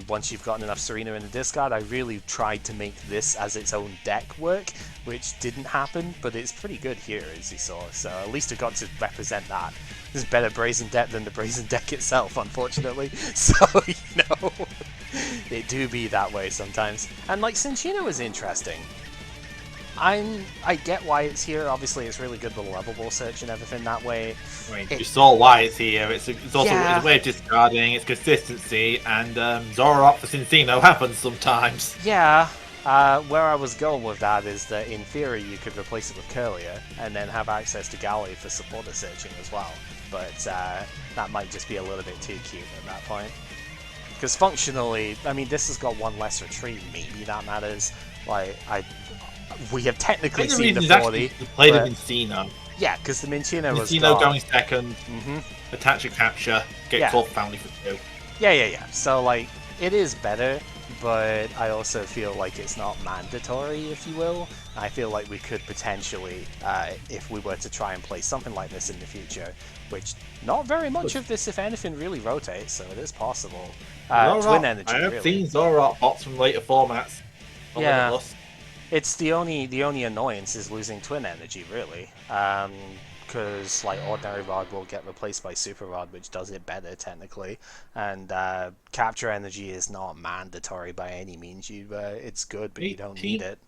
Once you've gotten enough Serena in the discard, I really tried to make this as its own deck work, which didn't happen, but it's pretty good here, as you saw. So at least it got to represent that. There's better Brazen deck than the Brazen deck itself, unfortunately. So, you know, it do be that way sometimes. And like Cinccino is interesting. I get why it's here. Obviously, it's really good with lovable search and everything that way. I mean, you saw why it's here. It's also a way of discarding. It's consistency, and Zoroark for Cinccino happens sometimes. Yeah. Where I was going with that is that in theory you could replace it with Curlier and then have access to Galley for supporter searching as well. but that might just be a little bit too cute at that point. Because functionally, I mean, this has got one less retreat. Maybe that matters. Like, we have technically seen the 40. Play the Minccino. Yeah, because the Minccino was Minccino going second. Mm-hmm. Attach a capture. Get called family for 2. Yeah. So like, it is better, but I also feel like it's not mandatory, if you will. I feel like we could potentially, if we were to try and play something like this in the future, which not very much of this, if anything, really rotates, so it is possible. Twin energy. I have really. seen Zoroark bots from later formats. Yeah, it's the only annoyance is losing twin energy, really. Because like ordinary rod will get replaced by super rod, which does it better technically, and capture energy is not mandatory by any means. It's good, but you don't need it.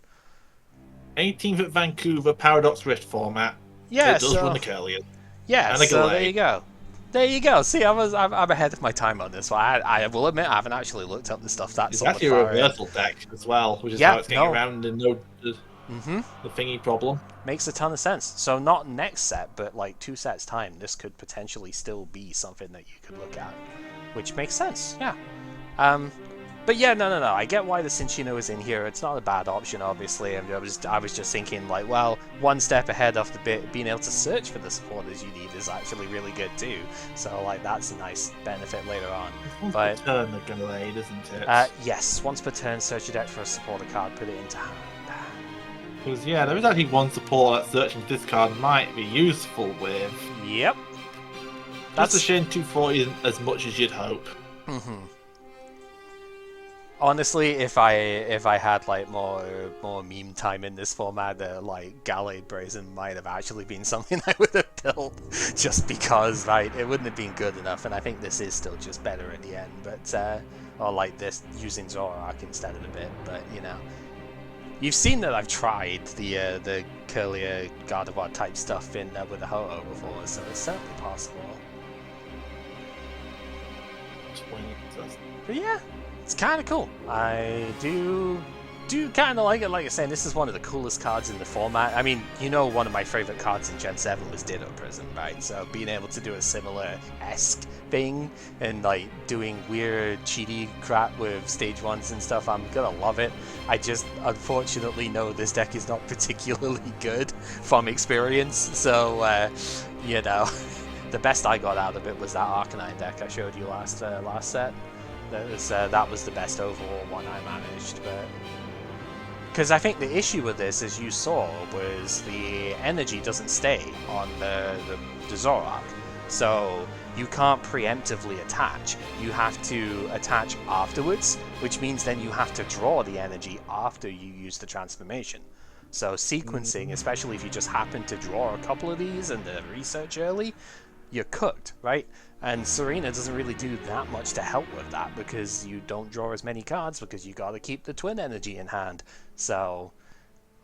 18th at Vancouver Paradox Rift format. Yeah, it does run the Curlian. Yeah, and so there you go. There you go. See, I'm ahead of my time on this one. I will admit I haven't actually looked up the stuff that's it's on actually the a reversal deck as well, which is how it's getting around and the thingy problem. Makes a ton of sense. So not next set, but like 2 sets time, this could potentially still be something that you could look at, which makes sense. Yeah. But yeah, no. I get why the Cinccino is in here. It's not a bad option, obviously. I was just thinking, like, well, one step ahead of the bit, being able to search for the supporters you need is actually really good too. So, like, that's a nice benefit later on. Once per turn, they're gonna aid, isn't it? Yes, once per turn, search your deck for a supporter card, put it into hand. Because yeah, there is actually one support that searching this card might be useful with. Yep. That's a shame 240 isn't as much as you'd hope. Honestly, if I had like more meme time in this format, like Gallade Brazen might have actually been something I would have built, just because, right, it wouldn't have been good enough, and I think this is still just better in the end. But or like this using Zoroark instead of a bit, but you know, you've seen that I've tried the curlier Gardevoir type stuff in with the Ho-Oh before, so it's certainly possible. But yeah. It's kind of cool. I do kind of like it. Like I said, this is one of the coolest cards in the format. I mean, you know, one of my favorite cards in Gen 7 was Ditto Prism, right? So being able to do a similar-esque thing and like doing weird cheaty crap with stage 1s and stuff, I'm gonna love it. I just unfortunately know this deck is not particularly good from experience, so you know, the best I got out of it was that Arcanine deck I showed you last set. That was the best overall one I managed, but because I think the issue with this, as you saw, was the energy doesn't stay on the Zoroark, so you can't preemptively attach. You have to attach afterwards, which means then you have to draw the energy after you use the transformation. So sequencing, especially if you just happen to draw a couple of these and the research early, you're cooked, right? And Serena doesn't really do that much to help with that, because you don't draw as many cards because you got to keep the twin energy in hand. So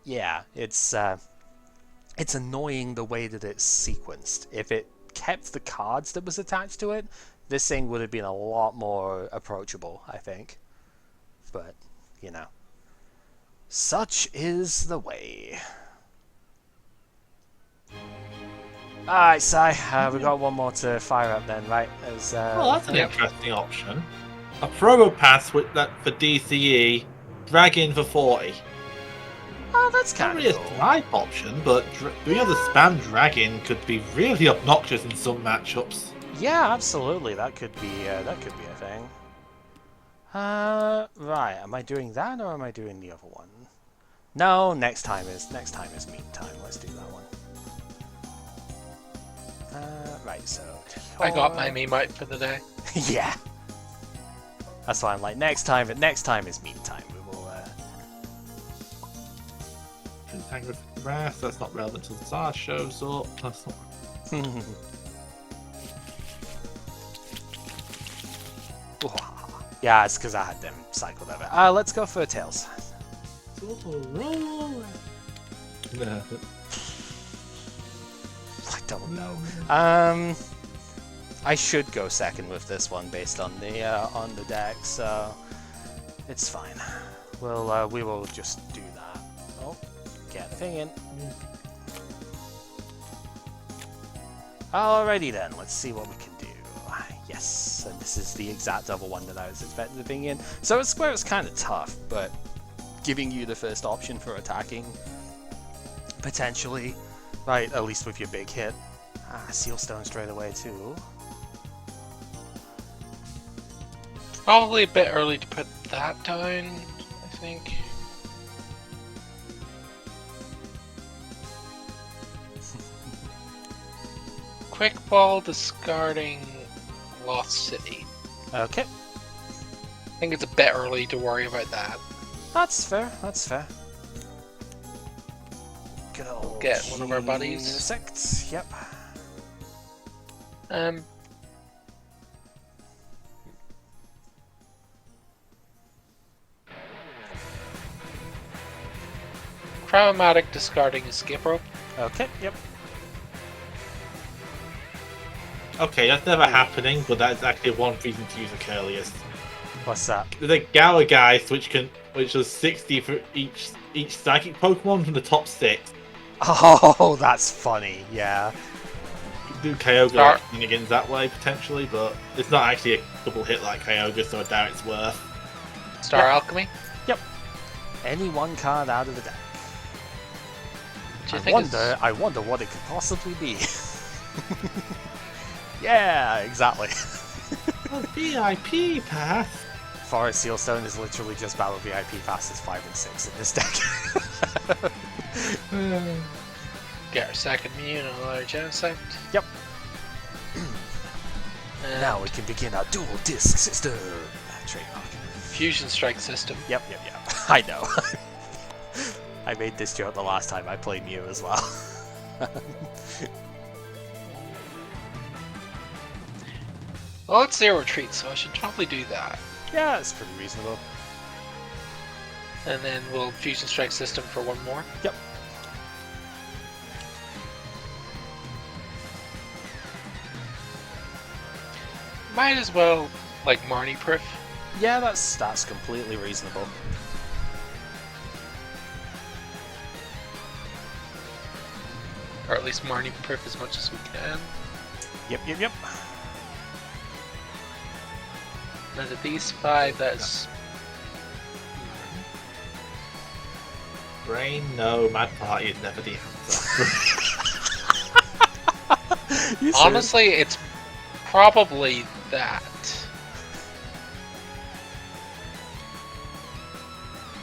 yeah, it's annoying the way that it's sequenced. If it kept the cards that was attached to it, this thing would have been a lot more approachable, I think. But you know, such is the way. Alright, Sai, we got one more to fire up then, right? Well, that's an interesting option. A Probopass with that for DCE, Dragon for 40. Oh, that's kind of cool. Not really a type option, but doing the spam Dragon could be really obnoxious in some matchups. Yeah, absolutely. That could be a thing. Right. Am I doing that or am I doing the other one? No, next time is meme time. Let's do that one. Right, so... I got my meme out for the day. Yeah. That's why I'm like, next time is meme time. We will, Tango for grass, that's not relevant until Tsar shows up. That's not... Yeah, it's because I had them cycled over. Let's go for Tails. No. I don't know. I should go second with this one based on the deck, so it's fine. We will just do that. Oh, get the thing in. Alrighty then, let's see what we can do. Yes, and this is the exact double one that I was expecting to bring in. So it's where it's kind of tough, but giving you the first option for attacking, potentially, right, at least with your big hit. Seal Stone straight away too. Probably a bit early to put that down, I think. Quick Ball discarding Lost City. Okay. I think it's a bit early to worry about that. That's fair, that's fair. Good old Get one of our buddies. Insects, yep. Chromatic discarding Escape Rope. Okay, yep. Okay, that's never happening, but that's actually one reason to use a Curliest. What's that? There's a Gala Geist which does 60 for each psychic Pokemon from the top 6. Oh, that's funny, yeah. Do Kyogre against that way potentially, but it's not actually a double hit like Kyogre, so I doubt it's worth. Star Alchemy. Yep. Any one card out of the deck. Do you think I wonder what it could possibly be. Yeah, exactly. A VIP pass. Forest Sealstone is literally just Battle VIP passes 5 and 6 in this deck. Get our second Mew and another Genesect. Yep. And Now we can begin our dual disc system. Trademark. Fusion Strike system. Yep. I know. I made this joke the last time I played Mew as well. Well, it's Zero Retreat, so I should probably do that. Yeah, it's pretty reasonable. And then we'll Fusion Strike system for one more. Yep. Might as well, like, Marnie Proof. Yeah, that's completely reasonable. Or at least Marnie Proof as much as we can. Yep. Out of these 5, that's... Brain, no, Mad Party is never the answer. Honestly, it's probably that.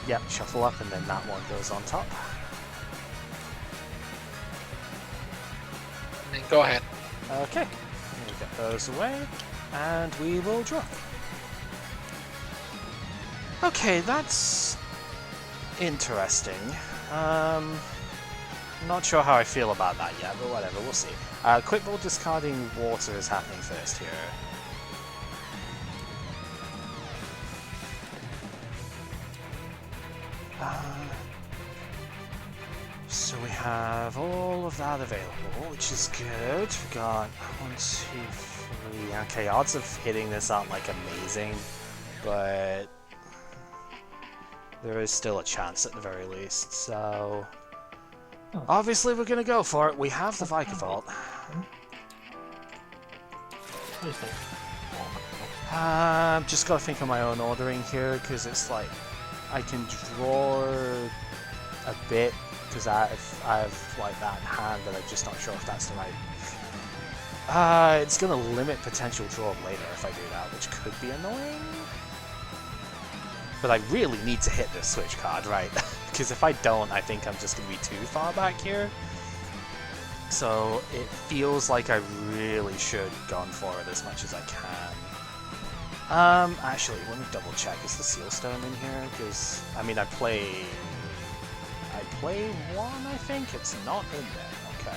Yep, shuffle up and then that one goes on top. And then go ahead. Okay, we'll get those away, and we will draw. Okay, that's interesting. Not sure how I feel about that yet, but whatever, we'll see. Quick Ball discarding water is happening first here. So we have all of that available, which is good. We got 1, 2, 3. Okay, odds of hitting this aren't like amazing, but there is still a chance at the very least. So obviously we're gonna go for it. We have the Vikavolt. Just gotta think of my own ordering here, because it's like I can draw a bit because I have like that in hand, but I'm just not sure if that's the right. It's gonna limit potential draw later if I do that, which could be annoying. But I really need to hit this switch card, right? Because if I don't, I think I'm just gonna be too far back here. So it feels like I really should have gone for it as much as I can. Actually, let me double check. Is the Sealstone in here? Because I mean, I play 1. I think it's not in there. Okay.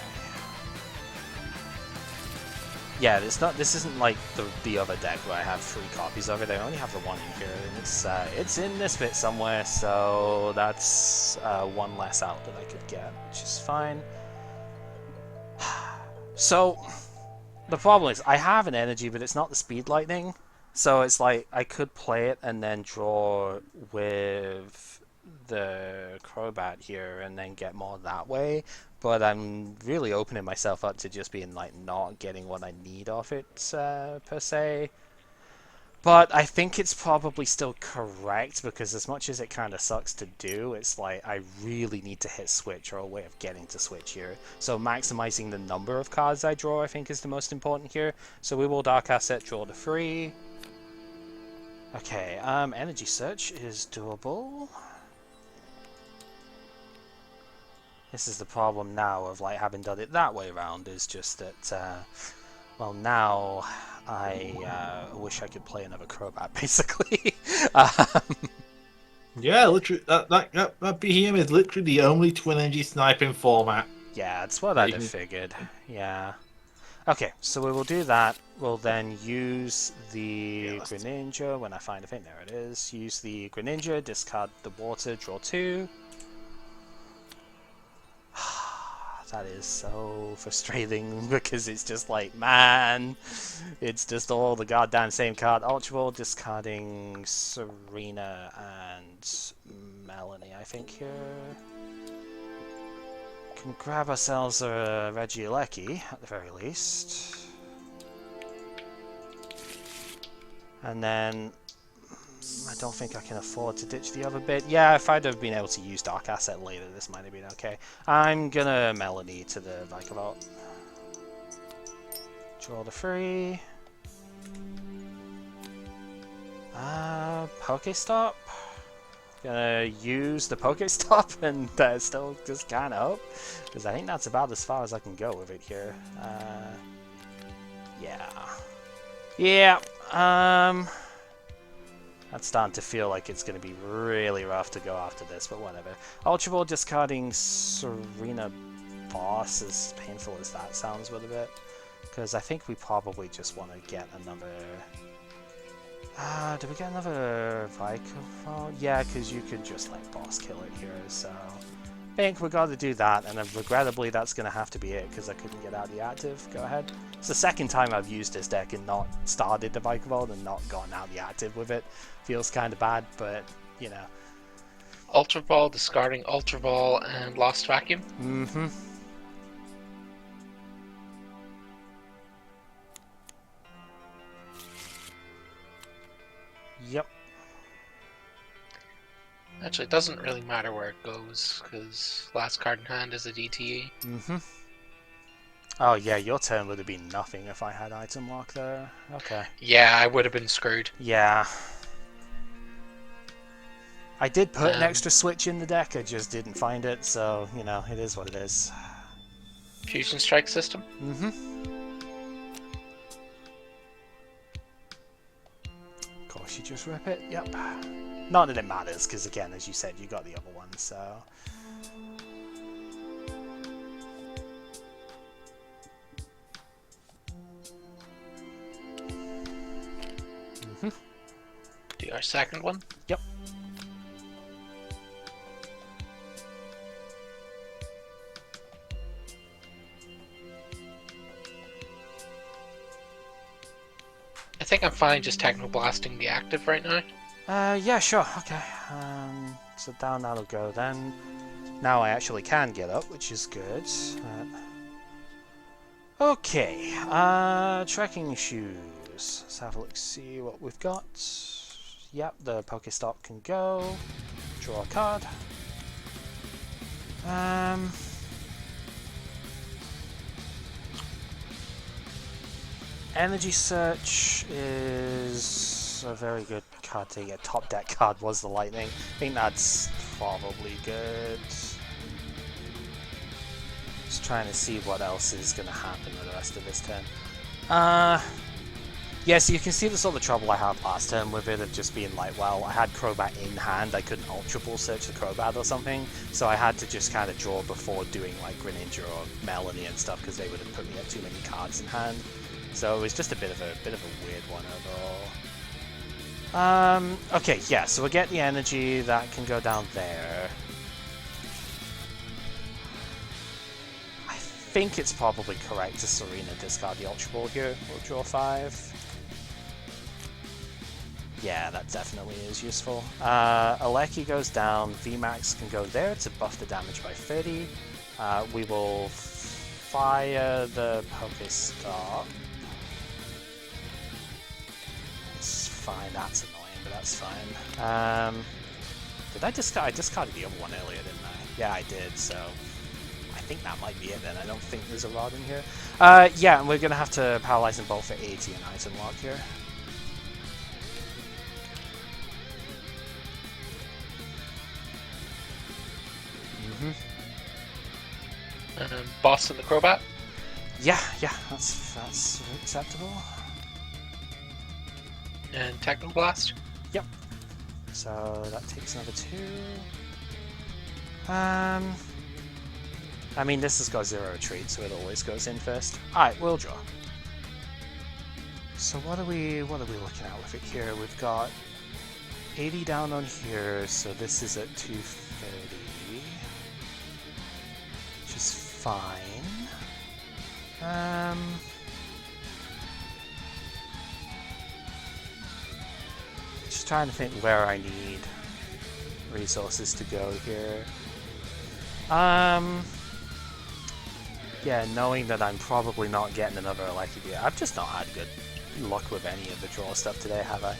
Yeah, it's not. This isn't like the other deck where I have 3 copies of it. I only have the 1 in here, and it's in this bit somewhere. So that's 1 less out that I could get, which is fine. So the problem is I have an energy, but it's not the Speed Lightning. So it's like I could play it and then draw with the Crobat here and then get more that way, but I'm really opening myself up to just being like not getting what I need off it per se. But I think it's probably still correct, because as much as it kind of sucks to do, it's like I really need to hit switch or a way of getting to switch here. So maximizing the number of cards I draw I think is the most important here. So we will Dark Asset, draw the 3. Okay, Energy Search is doable. This is the problem now of like having done it that way around, is just that, well, now I wish I could play another Crobat, basically. Yeah, literally, that BM is literally the only twin energy sniping format. Yeah, that's what I'd have figured. Yeah. Okay, so we will do that. We'll then use the Greninja when I find a thing. There it is. Use the Greninja, discard the water, draw 2. That is so frustrating, because it's just like, man, it's just all the goddamn same card. Ultra Ball, discarding Serena and Melanie, I think, here. Can grab ourselves a Regieleki, at the very least. And then I don't think I can afford to ditch the other bit. Yeah, if I'd have been able to use Dark Asset later, this might have been okay. I'm gonna Melody to the Vikavolt. Draw the 3. Pokestop. Gonna use the Pokestop and still just kind of hope, because I think that's about as far as I can go with it here. Yeah. That's starting to feel like it's going to be really rough to go after this, but whatever. Ultra Ball, discarding Serena Boss, as painful as that sounds with a bit. Because I think we probably just want to get another... did we get another Vikavolt? Yeah, because you could just like boss kill it here, so... I think we got to do that, and then regrettably that's going to have to be it, because I couldn't get out the active. Go ahead. It's the second time I've used this deck and not started the Vikavolt and not gotten out the active with it. Feels kind of bad, but, you know. Ultra Ball, discarding Ultra Ball, and Lost Vacuum. Mm-hmm. Yep. Actually, it doesn't really matter where it goes, because last card in hand is a DTE. Mm-hmm. Oh yeah, your turn would have been nothing if I had item lock there. Okay. Yeah, I would have been screwed. Yeah. I did put an extra switch in the deck, I just didn't find it, so, you know, it is what it is. Fusion Strike system? Mm-hmm. Of course you just rip it, yep. Not that it matters, because again, as you said, you got the other one, so... Mm-hmm. Do our second one? Yep. I think I'm fine just Technoblasting the active right now. Yeah, sure, okay. So down that'll go then. Now I actually can get up, which is good. Okay, trekking shoes. Let's have a look, see what we've got. Yep, the Pokestop can go. Draw a card. Energy Search is a very good card to get. Top deck card was the Lightning. I think that's probably good. Just trying to see what else is going to happen with the rest of this turn. Yeah, so you can see the sort of trouble I had last turn with it, of just being like, well, I had Crobat in hand, I couldn't Ultra Ball search the Crobat or something, so I had to just kind of draw before doing like Greninja or Melanie and stuff, because they would have put me at too many cards in hand. So it was just a bit of a weird one overall. Okay, yeah, so we'll get the energy, that can go down there. I think it's probably correct to Serena discard the Ultra Ball here. We'll draw 5. Yeah, that definitely is useful. Aleki goes down, VMAX can go there to buff the damage by 30. We will fire the Pokestop. It's fine, that's annoying, but that's fine. Did I discard? I discarded the other one earlier, didn't I? Yeah, I did, so I think that might be it then. I don't think there's a rod in here. Yeah, and we're going to have to Paralyze and Bolt for 80 and Item Lock here. Boss and the Crobat? Yeah, that's acceptable. And Technoblast? Yep. So that takes another 2. I mean, this has got 0 retreat, so it always goes in first. Alright, we'll draw. So what are we looking at with it here? We've got 80 down on here, so this is at 230. Which is fine. Just trying to think where I need resources to go here. Yeah, knowing that I'm probably not getting another Aleki. I've just not had good luck with any of the draw stuff today, have I?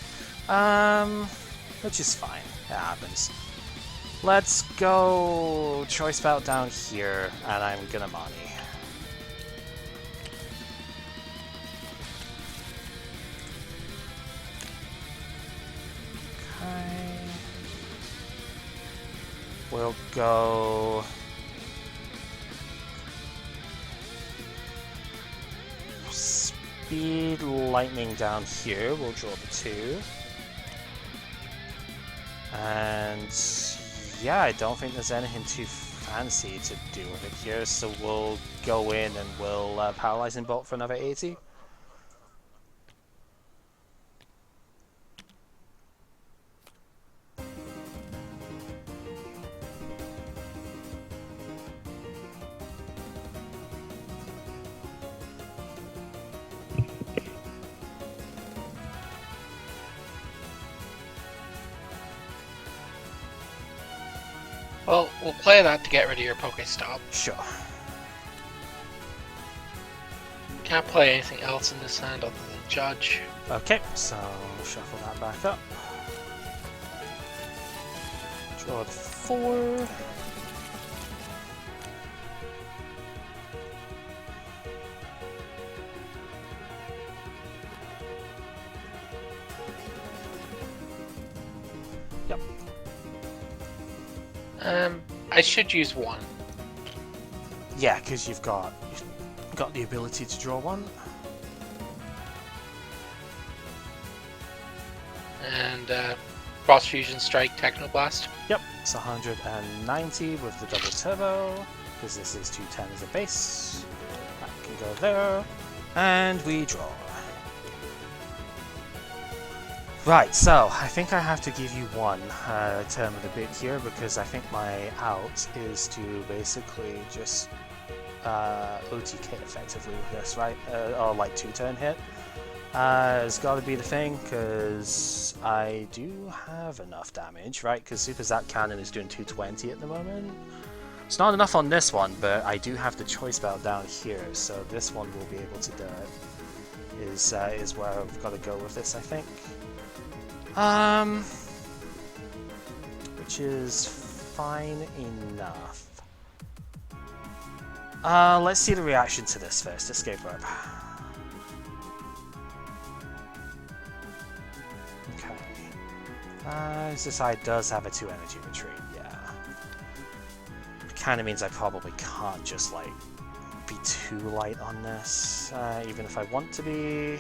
Which is fine. It happens. Let's go Choice Belt down here, and I'm gonna Mani. Okay. We'll go... Speed Lightning down here. We'll draw the 2. And yeah, I don't think there's anything too fancy to do with it here, so we'll go in and we'll Paralyze and Bolt for another 80. Well, we'll play that to get rid of your Pokestop. Sure. Can't play anything else in this hand other than Judge. Okay, so shuffle that back up. Draw the 4. Yep. I should use 1. Yeah, because you've got the ability to draw 1. And Cross Fusion Strike Technoblast. Yep, it's 190 with the double turbo, because this is 210 as a base. That can go there, and we draw. Right, so I think I have to give you one term of the bit here, because I think my out is to basically just OTK effectively with this, right? Or like 2-turn hit. It's got to be the thing, because I do have enough damage, right? Because Super Zap Cannon is doing 220 at the moment. It's not enough on this one, but I do have the Choice Belt down here, so this one will be able to do it. Is where I've got to go with this, I think. Which is fine enough. Let's see the reaction to this first. Escape Rope. Okay. This side does have a 2 energy retreat, yeah. It kind of means I probably can't just, like, be too light on this, even if I want to be.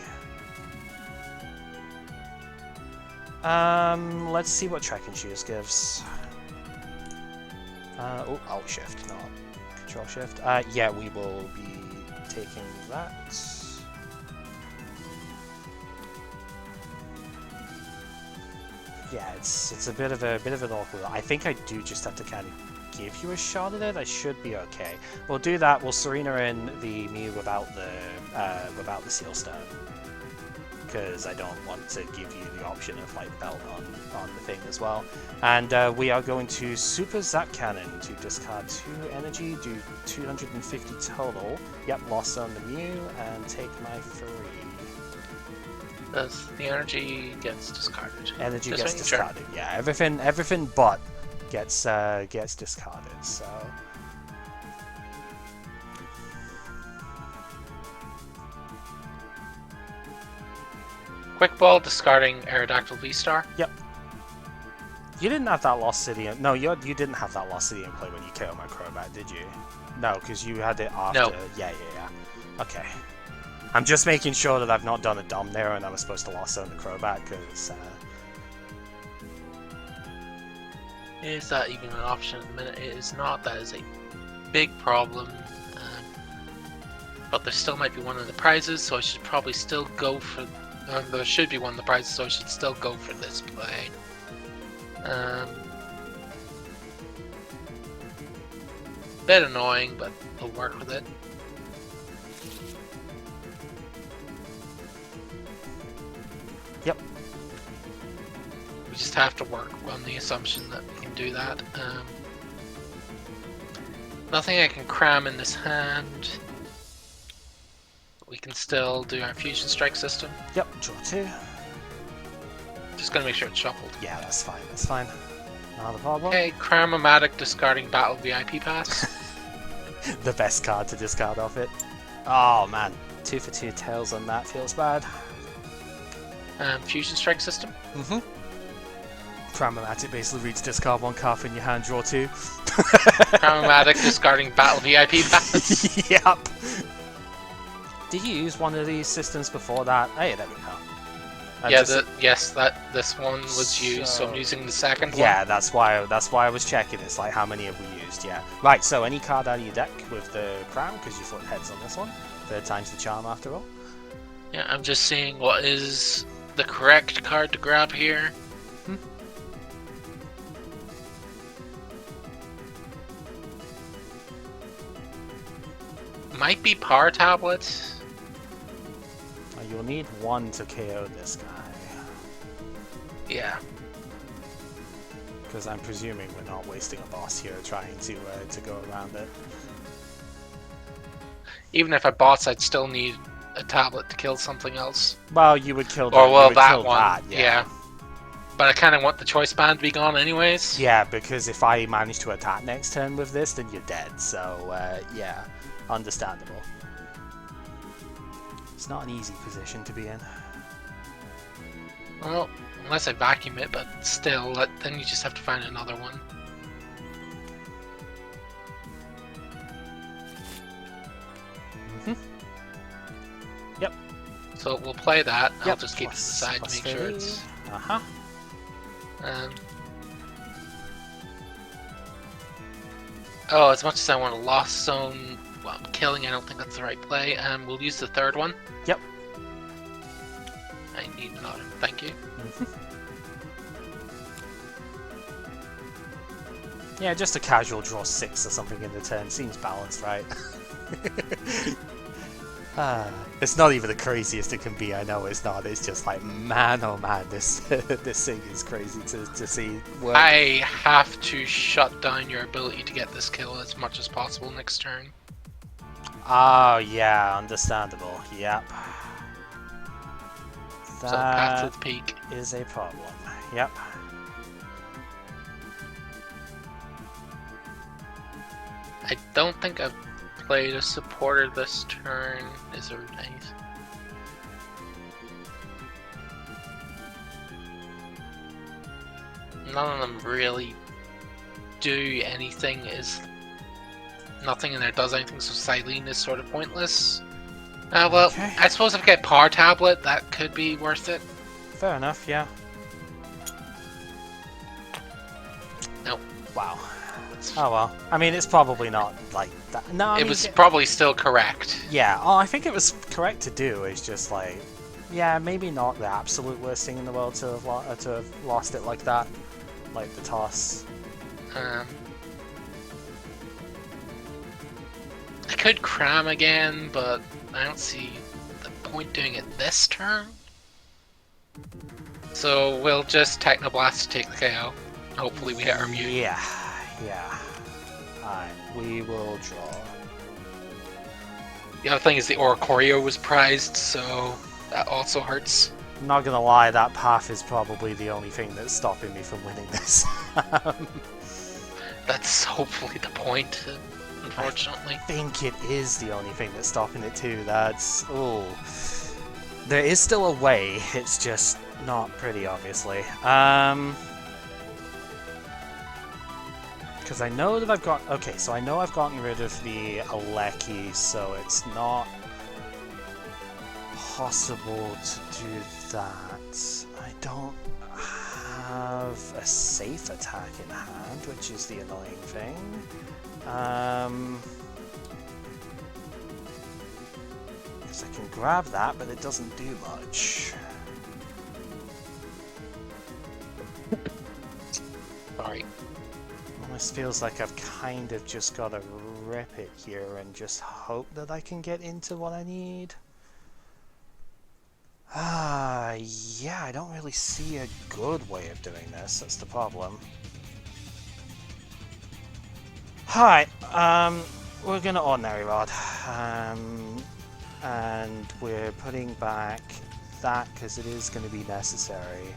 Let's see what Trek and Shoes gives. Oh, Alt Shift, not Control Shift. Yeah, we will be taking that. Yeah, it's a bit of an awkward. I think I do just have to kind of give you a shot at it. I should be okay. We'll do that. We'll Serena in the Mew without the Seal Stone. because I don't want to give you the option of like belt on the thing as well. And we are going to Super Zap Cannon to discard 2 energy, do 250 total. Yep, lost on the Mew, and take my 3. Does the energy gets discarded? Energy Just gets making sure. discarded. Yeah, everything but gets discarded. So. Quick Ball discarding Aerodactyl VSTAR. Yep. You didn't have that Lost City. No, you didn't have that Lost City in play when you killed my Crobat, did you? No, because you had it after. No. Yeah. Okay. I'm just making sure that I've not done a Dom there and I was supposed to Lost Zone the Crobat, because. Is that even an option at the minute? It is not. That is a big problem. But there still might be one of the prizes, so I should probably still go for. There should be one of the prizes, so I should still go for this play. Bit annoying, but I'll work with it. Yep. We just have to work on the assumption that we can do that. Nothing I can cram in this hand. We can still do our Fusion Strike system. Yep, draw 2. Just gonna make sure it's shuffled. Yeah, that's fine. Not a problem. Okay, Cram-O-Matic discarding Battle VIP Pass. The best card to discard off it. Oh man, 2 for 2 tails on that feels bad. Fusion Strike system. Cram-O-Matic basically reads discard 1 card from your hand, draw 2. Cram-O-Matic discarding Battle VIP Pass. Yep. Did you use one of these systems before that? Hey, there we go. Yes, this one was used, so I'm using the second one. Yeah, that's why I was checking. It's like, how many have we used? Yeah. Right, so any card out of your deck with the crown, because you flip heads on this one. 3rd time's the charm after all. Yeah, I'm just seeing what is the correct card to grab here. Might be Power Tablet. You'll need 1 to KO this guy. Yeah. Because I'm presuming we're not wasting a boss here trying to go around it. Even if I boss, I'd still need a tablet to kill something else. Well, you would kill. That one. That, yeah. But I kind of want the choice band to be gone anyways. Yeah, because if I manage to attack next turn with this, then you're dead. So yeah, understandable. It's not an easy position to be in. Well, unless I vacuum it, but still, then you just have to find another one. Yep. So we'll play that. Yep. I'll just keep it to the side to make sure it's... Oh, as much as I want a Lost Zone, well, killing, I don't think that's the right play. We'll use the 3rd one. Yep. I need another. Thank you. Yeah, just a casual draw 6 or something in the turn seems balanced, right? It's not even the craziest it can be. I know it's not. It's just like, man, oh man, this this thing is crazy to see work. I have to shut down your ability to get this kill as much as possible next turn. Oh yeah, understandable. Yep. So Path to the Peak is a problem. Yep. I don't think I've played a supporter this turn. Is there any? None of them really do anything. Nothing in there does anything, so Silene is sort of pointless. Well, okay. I suppose if I get Power Tablet, that could be worth it. Fair enough, yeah. Nope. Wow. Oh well. I mean, it's probably not like that. No, I it mean, was probably still correct. Yeah. Oh, I think it was correct to do. It's just like, yeah, maybe not the absolute worst thing in the world to have lost it like that, like the toss. I could cram again, but I don't see the point doing it this turn. So we'll just Technoblast to take the KO. Hopefully we hit our mute. Yeah. Alright, we will draw. The other thing is the Oricorio was prized, so that also hurts. I'm not gonna lie, that path is probably the only thing that's stopping me from winning this. That's hopefully the point, unfortunately. I think it is the only thing that's stopping it too. That's... oh. There is still a way, it's just not pretty, obviously. Because I know that I've got... okay, so I know I've gotten rid of the Aleki, so it's not possible to do that. I don't have a safe attack in hand, which is the annoying thing. Because I can grab that, but it doesn't do much. Sorry. Almost feels like I've kind of just got to rip it here and just hope that I can get into what I need. Yeah, I don't really see a good way of doing this, that's the problem. Alright, we're gonna Ordinary Rod. And we're putting back that because it is going to be necessary.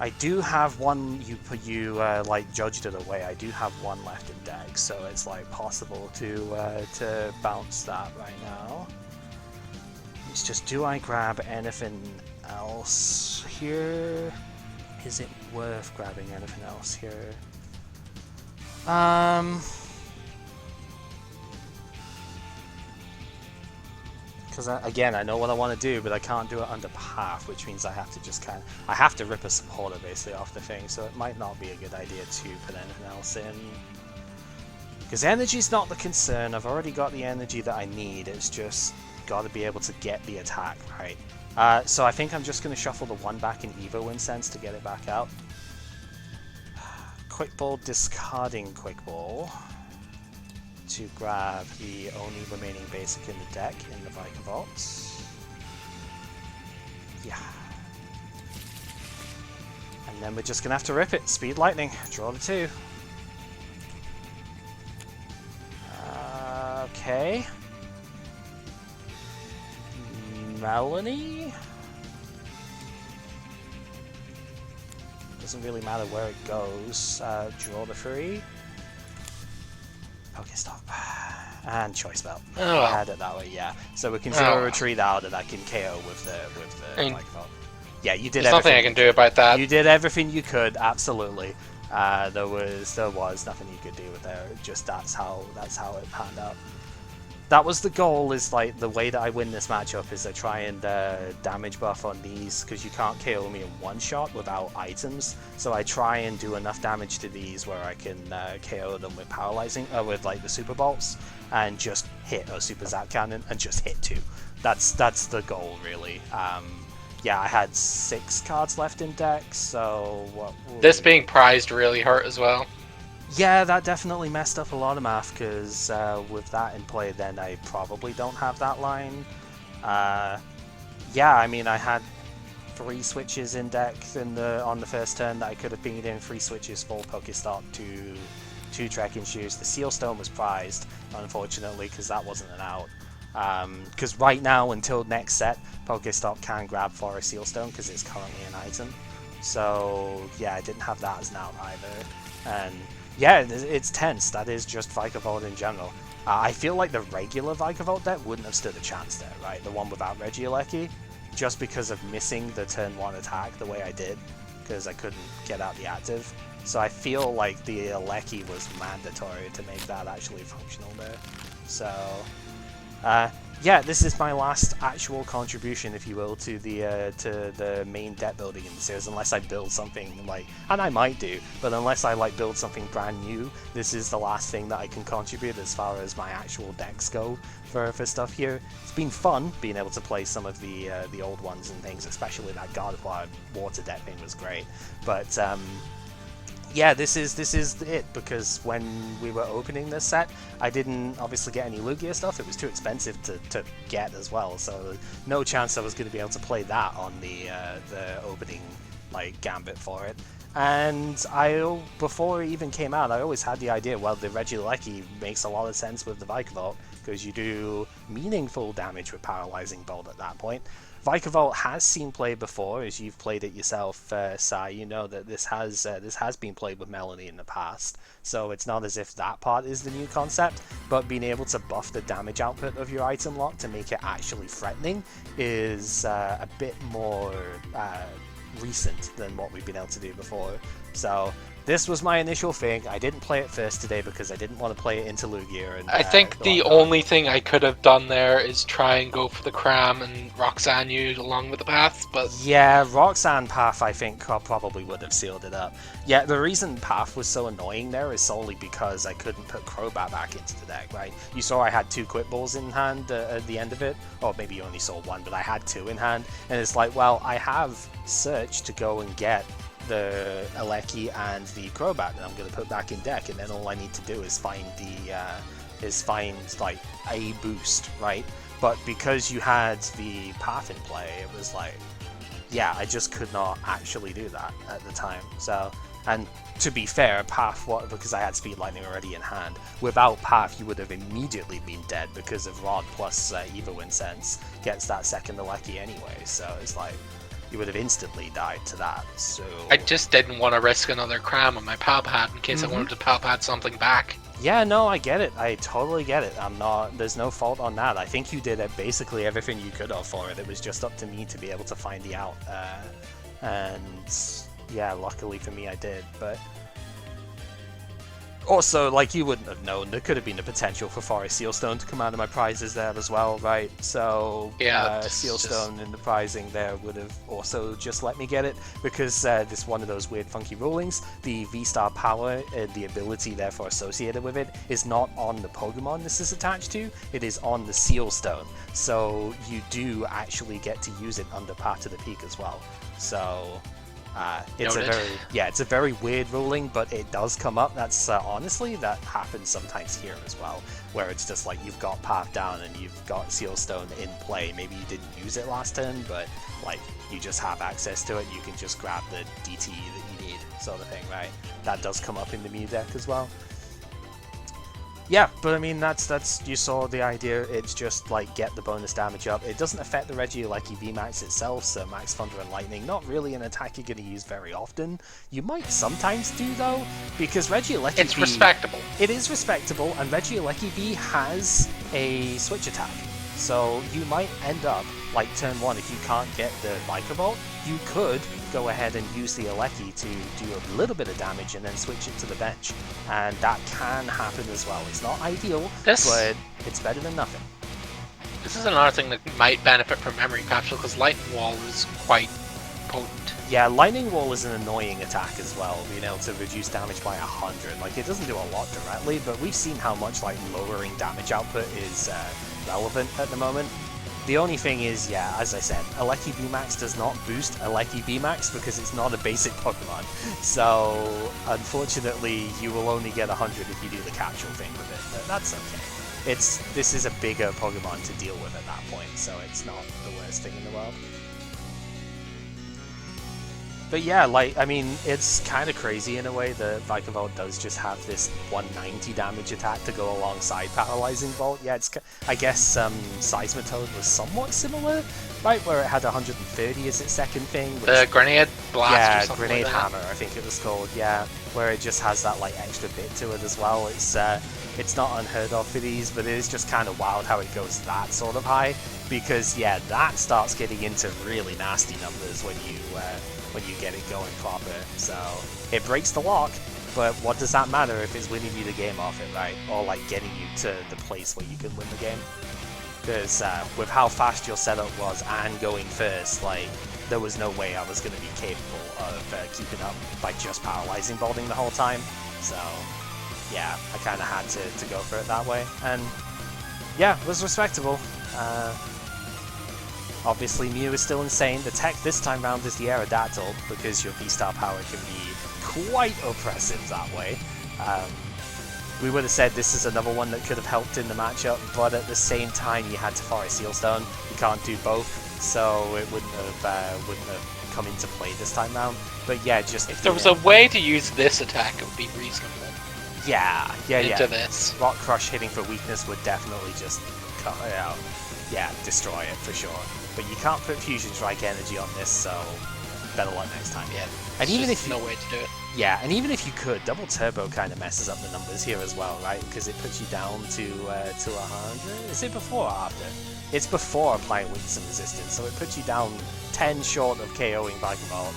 I do have one, like judged it away, I do have one left in deck, so it's like possible to bounce that right now. It's just, do I grab anything else here? Is it worth grabbing anything else here? Because again, I know what I want to do, but I can't do it under path, which means I have to just I have to rip a supporter basically off the thing, so it might not be a good idea to put anything else in. Because energy's not the concern, I've already got the energy that I need, it's just got to be able to get the attack right. So I think I'm just going to shuffle the one back in Evo Incense to get it back out. Quick Ball, discarding Quick Ball to grab the only remaining basic in the deck in the Vikavolt. Yeah. And then we're just going to have to rip it. Speed Lightning. Draw the 2. Okay. Melanie? Doesn't really matter where it goes. Draw the 3. Pokestop. And Choice Belt. Oh. I had it that way, yeah. So we can zero retreat out and I can KO with the Vikavolt. Yeah, you did There's nothing I can do about that. You did everything you could, absolutely. There was nothing you could do with there. Just that's how it panned out. That was the goal, is like the way that I win this matchup is I try and damage buff on these, because you can't KO me in one shot without items. So I try and do enough damage to these where I can KO them with paralyzing, with like the super bolts, and just hit a super zap cannon and just hit 2. That's the goal really. Yeah, I had 6 cards left in deck, so this being prized really hurt as well. Yeah, that definitely messed up a lot of math, because with that in play, then I probably don't have that line. Yeah, I mean, I had 3 switches in deck on the first turn that I could have beat in, 3 switches, full Pokestop, 2 Trekking Shoes. The Seal Stone was prized, unfortunately, because that wasn't an out. Because right now, until next set, Pokestop can grab for a Seal Stone, because it's currently an item. So, yeah, I didn't have that as an out either. And yeah, it's tense. That is just Vikavolt in general. I feel like the regular Vikavolt deck wouldn't have stood a chance there, right? The one without Regieleki, just because of missing the turn 1 attack the way I did, because I couldn't get out the active. So I feel like the Aleki was mandatory to make that actually functional there. So, yeah, this is my last actual contribution, if you will, to the main deck building in the series, unless I build something like, and I might do, but unless I like build something brand new, this is the last thing that I can contribute as far as my actual decks go for stuff here. It's been fun being able to play some of the old ones and things, especially that God of War water deck thing was great. But yeah, this is it, because when we were opening this set, I didn't obviously get any Lugia stuff. It was too expensive to get as well, so no chance I was going to be able to play that on the opening like gambit for it. And before it even came out, I always had the idea, well, the Regieleki makes a lot of sense with the Vikavolt, because you do meaningful damage with Paralyzing Bolt at that point. Vikavolt has seen play before, as you've played it yourself, Sai. You know that this has been played with Melanie in the past, so it's not as if that part is the new concept, but being able to buff the damage output of your item lock to make it actually threatening is a bit more recent than what we've been able to do before. So this was my initial thing. I didn't play it first today because I didn't want to play it into Lugia. And, I think the only thing I could have done there is try and go for the Cram and Roxanne you along with the path, but... Yeah, Roxanne Path I think probably would have sealed it up. Yeah, the reason Path was so annoying there is solely because I couldn't put Crobat back into the deck, right? You saw I had 2 Quit Balls in hand at the end of it, or maybe you only saw 1, but I had 2 in hand, and it's like, well, I have Search to go and get the Eleki and the Crobat that I'm going to put back in deck, and then all I need to do is find like a boost, right? But because you had the Path in play, it was like, yeah, I just could not actually do that at the time. So, and to be fair, Path, because I had Speed Lightning already in hand, without Path you would have immediately been dead, because of Rod plus Evo Incense gets that second Eleki anyway, so it's like, you would have instantly died to that. So I just didn't want to risk another Cram on my Palpad in case I wanted to Palpad something back. Yeah, no, I get it. I totally get it. There's no fault on that. I think you did basically everything you could have for it. It was just up to me to be able to find the out. And yeah, luckily for me I did. But also, like, you wouldn't have known. There could have been a potential for Forest Sealstone to come out of my prizes there as well, right? So, yeah, Sealstone in the prizing there would have also just let me get it, because this one of those weird funky rulings, the VSTAR power, the ability therefore associated with it, is not on the Pokemon this is attached to, it is on the Sealstone. So, you do actually get to use it under Path to the Peak as well. So... it's a very weird ruling, but it does come up. That's honestly, that happens sometimes here as well, where it's just like you've got Path down and you've got Sealstone in play. Maybe you didn't use it last turn, but like you just have access to it. You can just grab the DT that you need, sort of thing, right? That does come up in the Mew deck as well. Yeah, but I mean, that's you saw the idea. It's just like get the bonus damage up. It doesn't affect the Regieleki VMAX itself, so Max Thunder and Lightning, not really an attack you're going to use very often. You might sometimes do though, because Regieleki it's respectable. It is respectable, and Regieleki V has a switch attack. So you might end up, like turn 1, if you can't get the Vikavolt, you could go ahead and use the Eleki to do a little bit of damage and then switch it to the bench. And that can happen as well. It's not ideal, but it's better than nothing. This is another thing that might benefit from Memory Capsule, because Lightning Wall is quite potent. Yeah, Lightning Wall is an annoying attack as well, being able to reduce damage by 100. Like, it doesn't do a lot directly, but we've seen how much like lowering damage output is relevant at the moment. The only thing is, yeah, as I said, Eleki VMAX does not boost Eleki VMAX because it's not a basic Pokemon. So, unfortunately, you will only get 100 if you do the capsule thing with it, but that's okay. This is a bigger Pokemon to deal with at that point, so it's not the worst thing in the world. But yeah, like, I mean, it's kind of crazy in a way that Vikavolt does just have this 190 damage attack to go alongside Paralyzing Bolt. Yeah, I guess Seismitoad was somewhat similar, right, where it had 130 as its second thing. The Grenade Blast, yeah, or something Grenade like that. Hammer, I think it was called, yeah, where it just has that, like, extra bit to it as well. It's not unheard of for these, but it is just kind of wild how it goes that sort of high, because, yeah, that starts getting into really nasty numbers when you get it going proper. So it breaks the lock, but what does that matter if it's winning you the game off it, right? Or like getting you to the place where you can win the game. Because with how fast your setup was and going first, like there was no way I was going to be capable of keeping up by just paralyzing bolting the whole time. So yeah, I kind of had to go for it that way, and yeah, it was respectable. Obviously, Mew is still insane. The tech this time round is the Aerodactyl, because your V-Star power can be quite oppressive that way. We would have said this is another one that could have helped in the matchup, but at the same time you had to Forest Sealstone. You can't do both, so it wouldn't have come into play this time round. But yeah, just if there was a way to use this attack, it would be reasonable. Yeah. Into this. Rock Crush hitting for weakness would definitely just cut it out. Yeah, destroy it for sure. But you can't put Fusion Strike energy on this, so better luck next time. Yeah. And even if no way to do it. Yeah, and even if you could, Double Turbo kind of messes up the numbers here as well, right? Because it puts you down to 100. Is it before or after? It's before applying weakness and resistance, so it puts you down 10 short of KOing Vikavolt.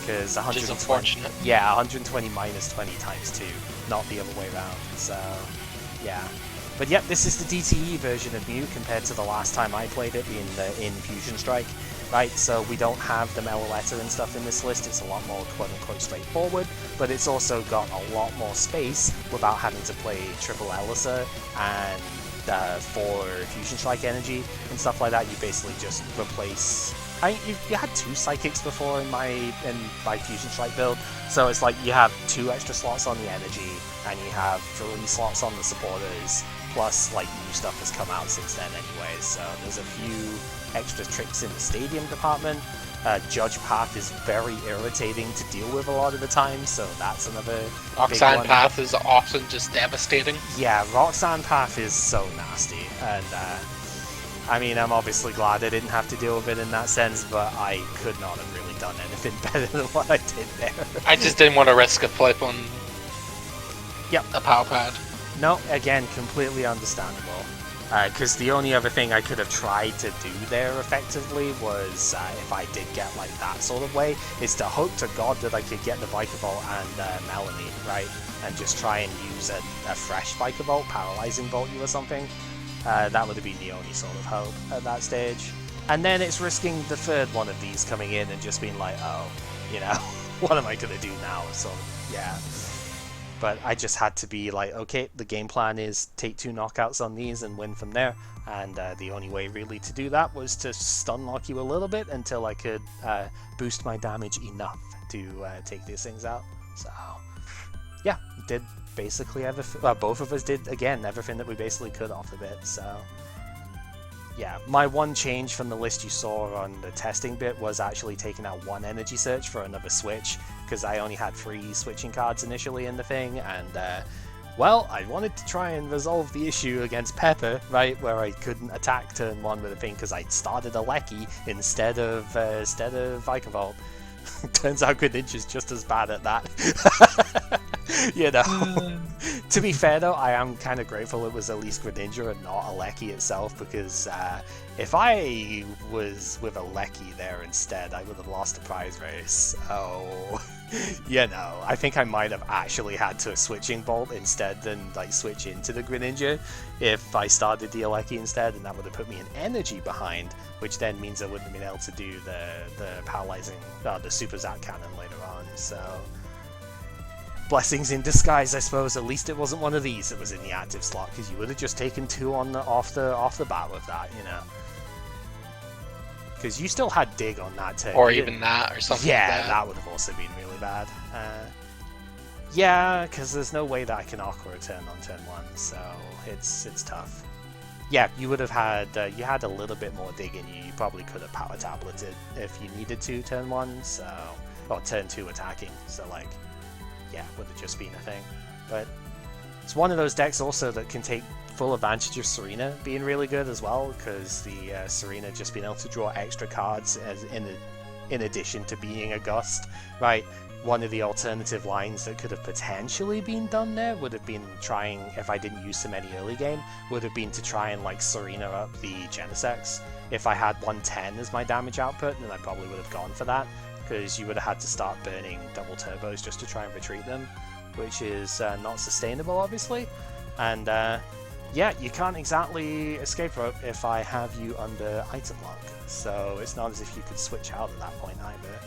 Because 120. Which is unfortunate. Yeah, 120 minus 20 times 2, not the other way around. So, yeah. But yep, this is the DTE version of Mew compared to the last time I played it in Fusion Strike. Right, so we don't have the Meloetta and stuff in this list. It's a lot more quote-unquote straightforward, but it's also got a lot more space without having to play Triple Elisa and 4 Fusion Strike energy and stuff like that. You basically just replace... you had 2 Psychics before in my Fusion Strike build, so it's like you have 2 extra slots on the energy, and you have 3 slots on the supporters, plus like new stuff has come out since then anyway, so there's a few extra tricks in the stadium department. Judge Path is very irritating to deal with a lot of the time, so that's another Roxanne Path is often just devastating. Yeah, Roxanne Path is so nasty, and I mean, I'm obviously glad I didn't have to deal with it in that sense, but I could not have really done anything better than what I did there. I just didn't want to risk a flip on a power pad. No, again, completely understandable. Because the only other thing I could have tried to do there effectively was, if I did get like that sort of way, is to hope to God that I could get the Vikavolt and Melanie, right? And just try and use a fresh Vikavolt, Paralyzing Bolt you or something. That would have been the only sort of hope at that stage. And then it's risking the third one of these coming in and just being like, oh, you know, what am I going to do now? So, yeah. But I just had to be like, okay, the game plan is take 2 knockouts on these and win from there. And the only way really to do that was to stun lock you a little bit until I could boost my damage enough to take these things out. So, yeah, did basically everything. Well, both of us did, again, everything that we basically could off the bit. So, yeah, my one change from the list you saw on the testing bit was actually taking out 1 energy search for another switch, because I only had 3 switching cards initially in the thing, and well, I wanted to try and resolve the issue against Pepper, right, where I couldn't attack turn 1 with a thing because I started a Lecky instead of Vikavolt. Turns out Greninja's just as bad at that. You know. To be fair though, I am kind of grateful it was at least Greninja and not a Lecky itself, because if I was with a Lecky there instead, I would have lost the prize race. So, you know, I think I might have actually had to switching Bolt instead than like switch into the Greninja if I started the Lecky instead, and that would have put me an energy behind, which then means I wouldn't have been able to do the paralyzing, the Super Zap Cannon later on. So, blessings in disguise, I suppose. At least it wasn't one of these that was in the active slot, because you would have just taken 2 on off the bat with that, you know. Because you still had Dig on that turn. Or even that, or something yeah, like that. That would have also been really bad. Yeah, because there's no way that I can Aqua Return on turn 1, so it's tough. Yeah, you would have had, you had a little bit more Dig in you. You probably could have Power Tableted if you needed to turn 1, so, or turn 2 attacking, so like, yeah, would have just been a thing. But it's one of those decks also that can take full advantage of Serena being really good as well, because the Serena just being able to draw extra cards as in addition to being a Gust, right? One of the alternative lines that could have potentially been done there would have been trying, if I didn't use so many early game, would have been to try and like Serena up the Genesects. If I had 110 as my damage output, then I probably would have gone for that, because you would have had to start burning double turbos just to try and retreat them, which is not sustainable, obviously. And yeah, you can't exactly escape rope if I have you under item lock, so it's not as if you could switch out at that point either.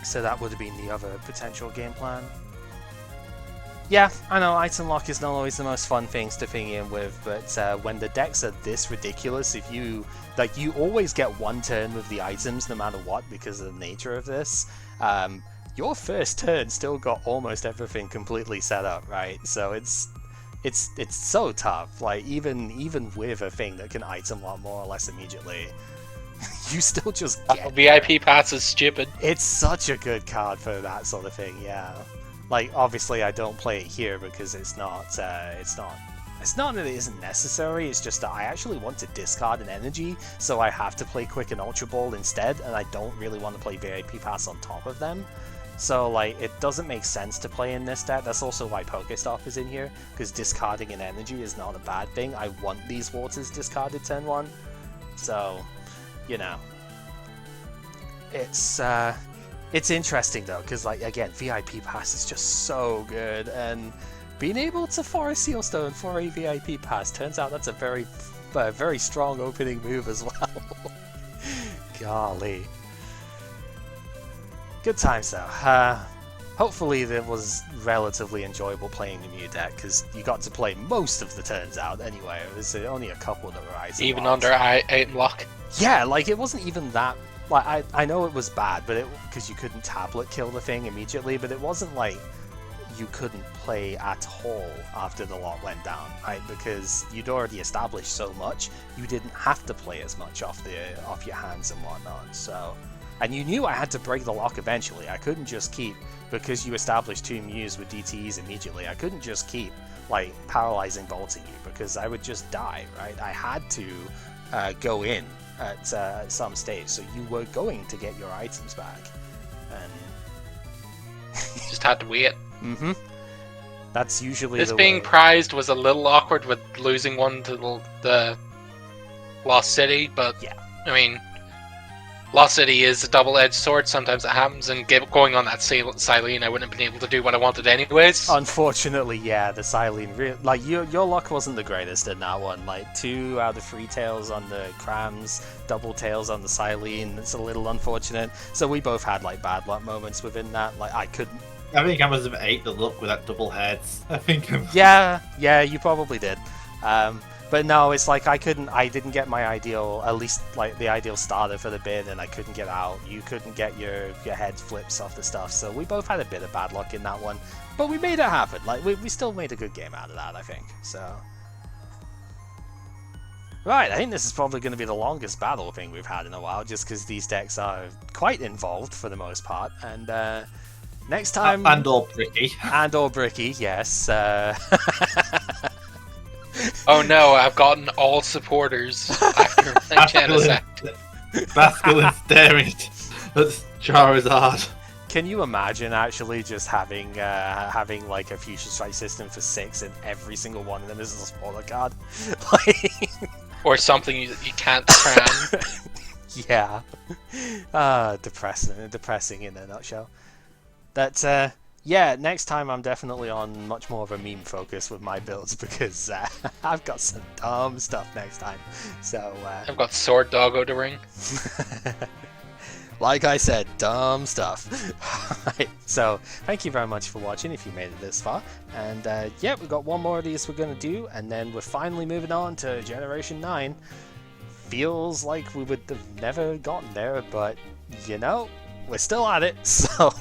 So that would have been the other potential game plan. Yeah, I know item lock is not always the most fun things to ping in with, but when the decks are this ridiculous, if you you always get one turn with the items no matter what because of the nature of this. Your first turn still got almost everything completely set up, right? So it's so tough. Like even with a thing that can item lock more or less immediately, you still just get VIP pass is stupid. It's such a good card for that sort of thing, yeah. Like, obviously I don't play it here because it's not that it isn't necessary, it's just that I actually want to discard an energy, so I have to play Quick and Ultra Ball instead, and I don't really want to play VIP Pass on top of them. So, like, it doesn't make sense to play in this deck. That's also why Pokestop is in here, because discarding an energy is not a bad thing. I want these waters discarded turn 1. So, you know. It's interesting though, because like again, VIP Pass is just so good, and being able to Forest Sealstone for a VIP Pass turns out that's a very strong opening move as well. Golly, good times though. Hopefully it was relatively enjoyable playing the new deck because you got to play most of the turns out anyway. It was only a couple that were item even locked. under item lock. Yeah, like it wasn't even that. Like I know it was bad, but because you couldn't tablet kill the thing immediately, but it wasn't like you couldn't play at all after the lock went down, right? Because you'd already established so much, you didn't have to play as much off your hands and whatnot. So, and you knew I had to break the lock eventually. I couldn't just keep, because you established 2 Mews with DTEs immediately. I couldn't just keep like paralyzing bolting you because I would just die, right? I had to go in at some stage, so you were going to get your items back, and just had to wait. Mm-hmm. That's usually this the being way. prized was a little awkward with losing one to the Lost City, but Yeah. I mean, Lost City is a double-edged sword. Sometimes it happens, and going on that Silene, I wouldn't have been able to do what I wanted anyways. Unfortunately, yeah, the Silene, like your luck wasn't the greatest in that one. Like 2 out of 3 tails on the Crams, double tails on the Silene. It's a little unfortunate. So we both had like bad luck moments within that. Like I think I must have ate the luck with that double heads. I think. Yeah, you probably did. But no, it's like I didn't get my ideal, at least like the ideal starter for the bid, and I couldn't get out. You couldn't get your head flips off the stuff, so we both had a bit of bad luck in that one. But we made it happen. Like we still made a good game out of that, I think. So, right, I think this is probably going to be the longest battle thing we've had in a while, just because these decks are quite involved for the most part. And next time, and or bricky, yes. Oh no, I've gotten all supporters after my Genesect. Basculin staring at Charizard. Can you imagine actually just having like a Future Strike system for 6 and every single one of them is a spoiler card? Like... Or something you can't cram. Yeah. Depressing in a nutshell. That, yeah, next time I'm definitely on much more of a meme focus with my builds because I've got some dumb stuff next time. So I've got Sword Doggo to ring. Like I said, dumb stuff. Right, so thank you very much for watching if you made it this far. And yeah, we've got one more of these we're going to do, and then we're finally moving on to Generation 9. Feels like we would have never gotten there, but you know, we're still at it, so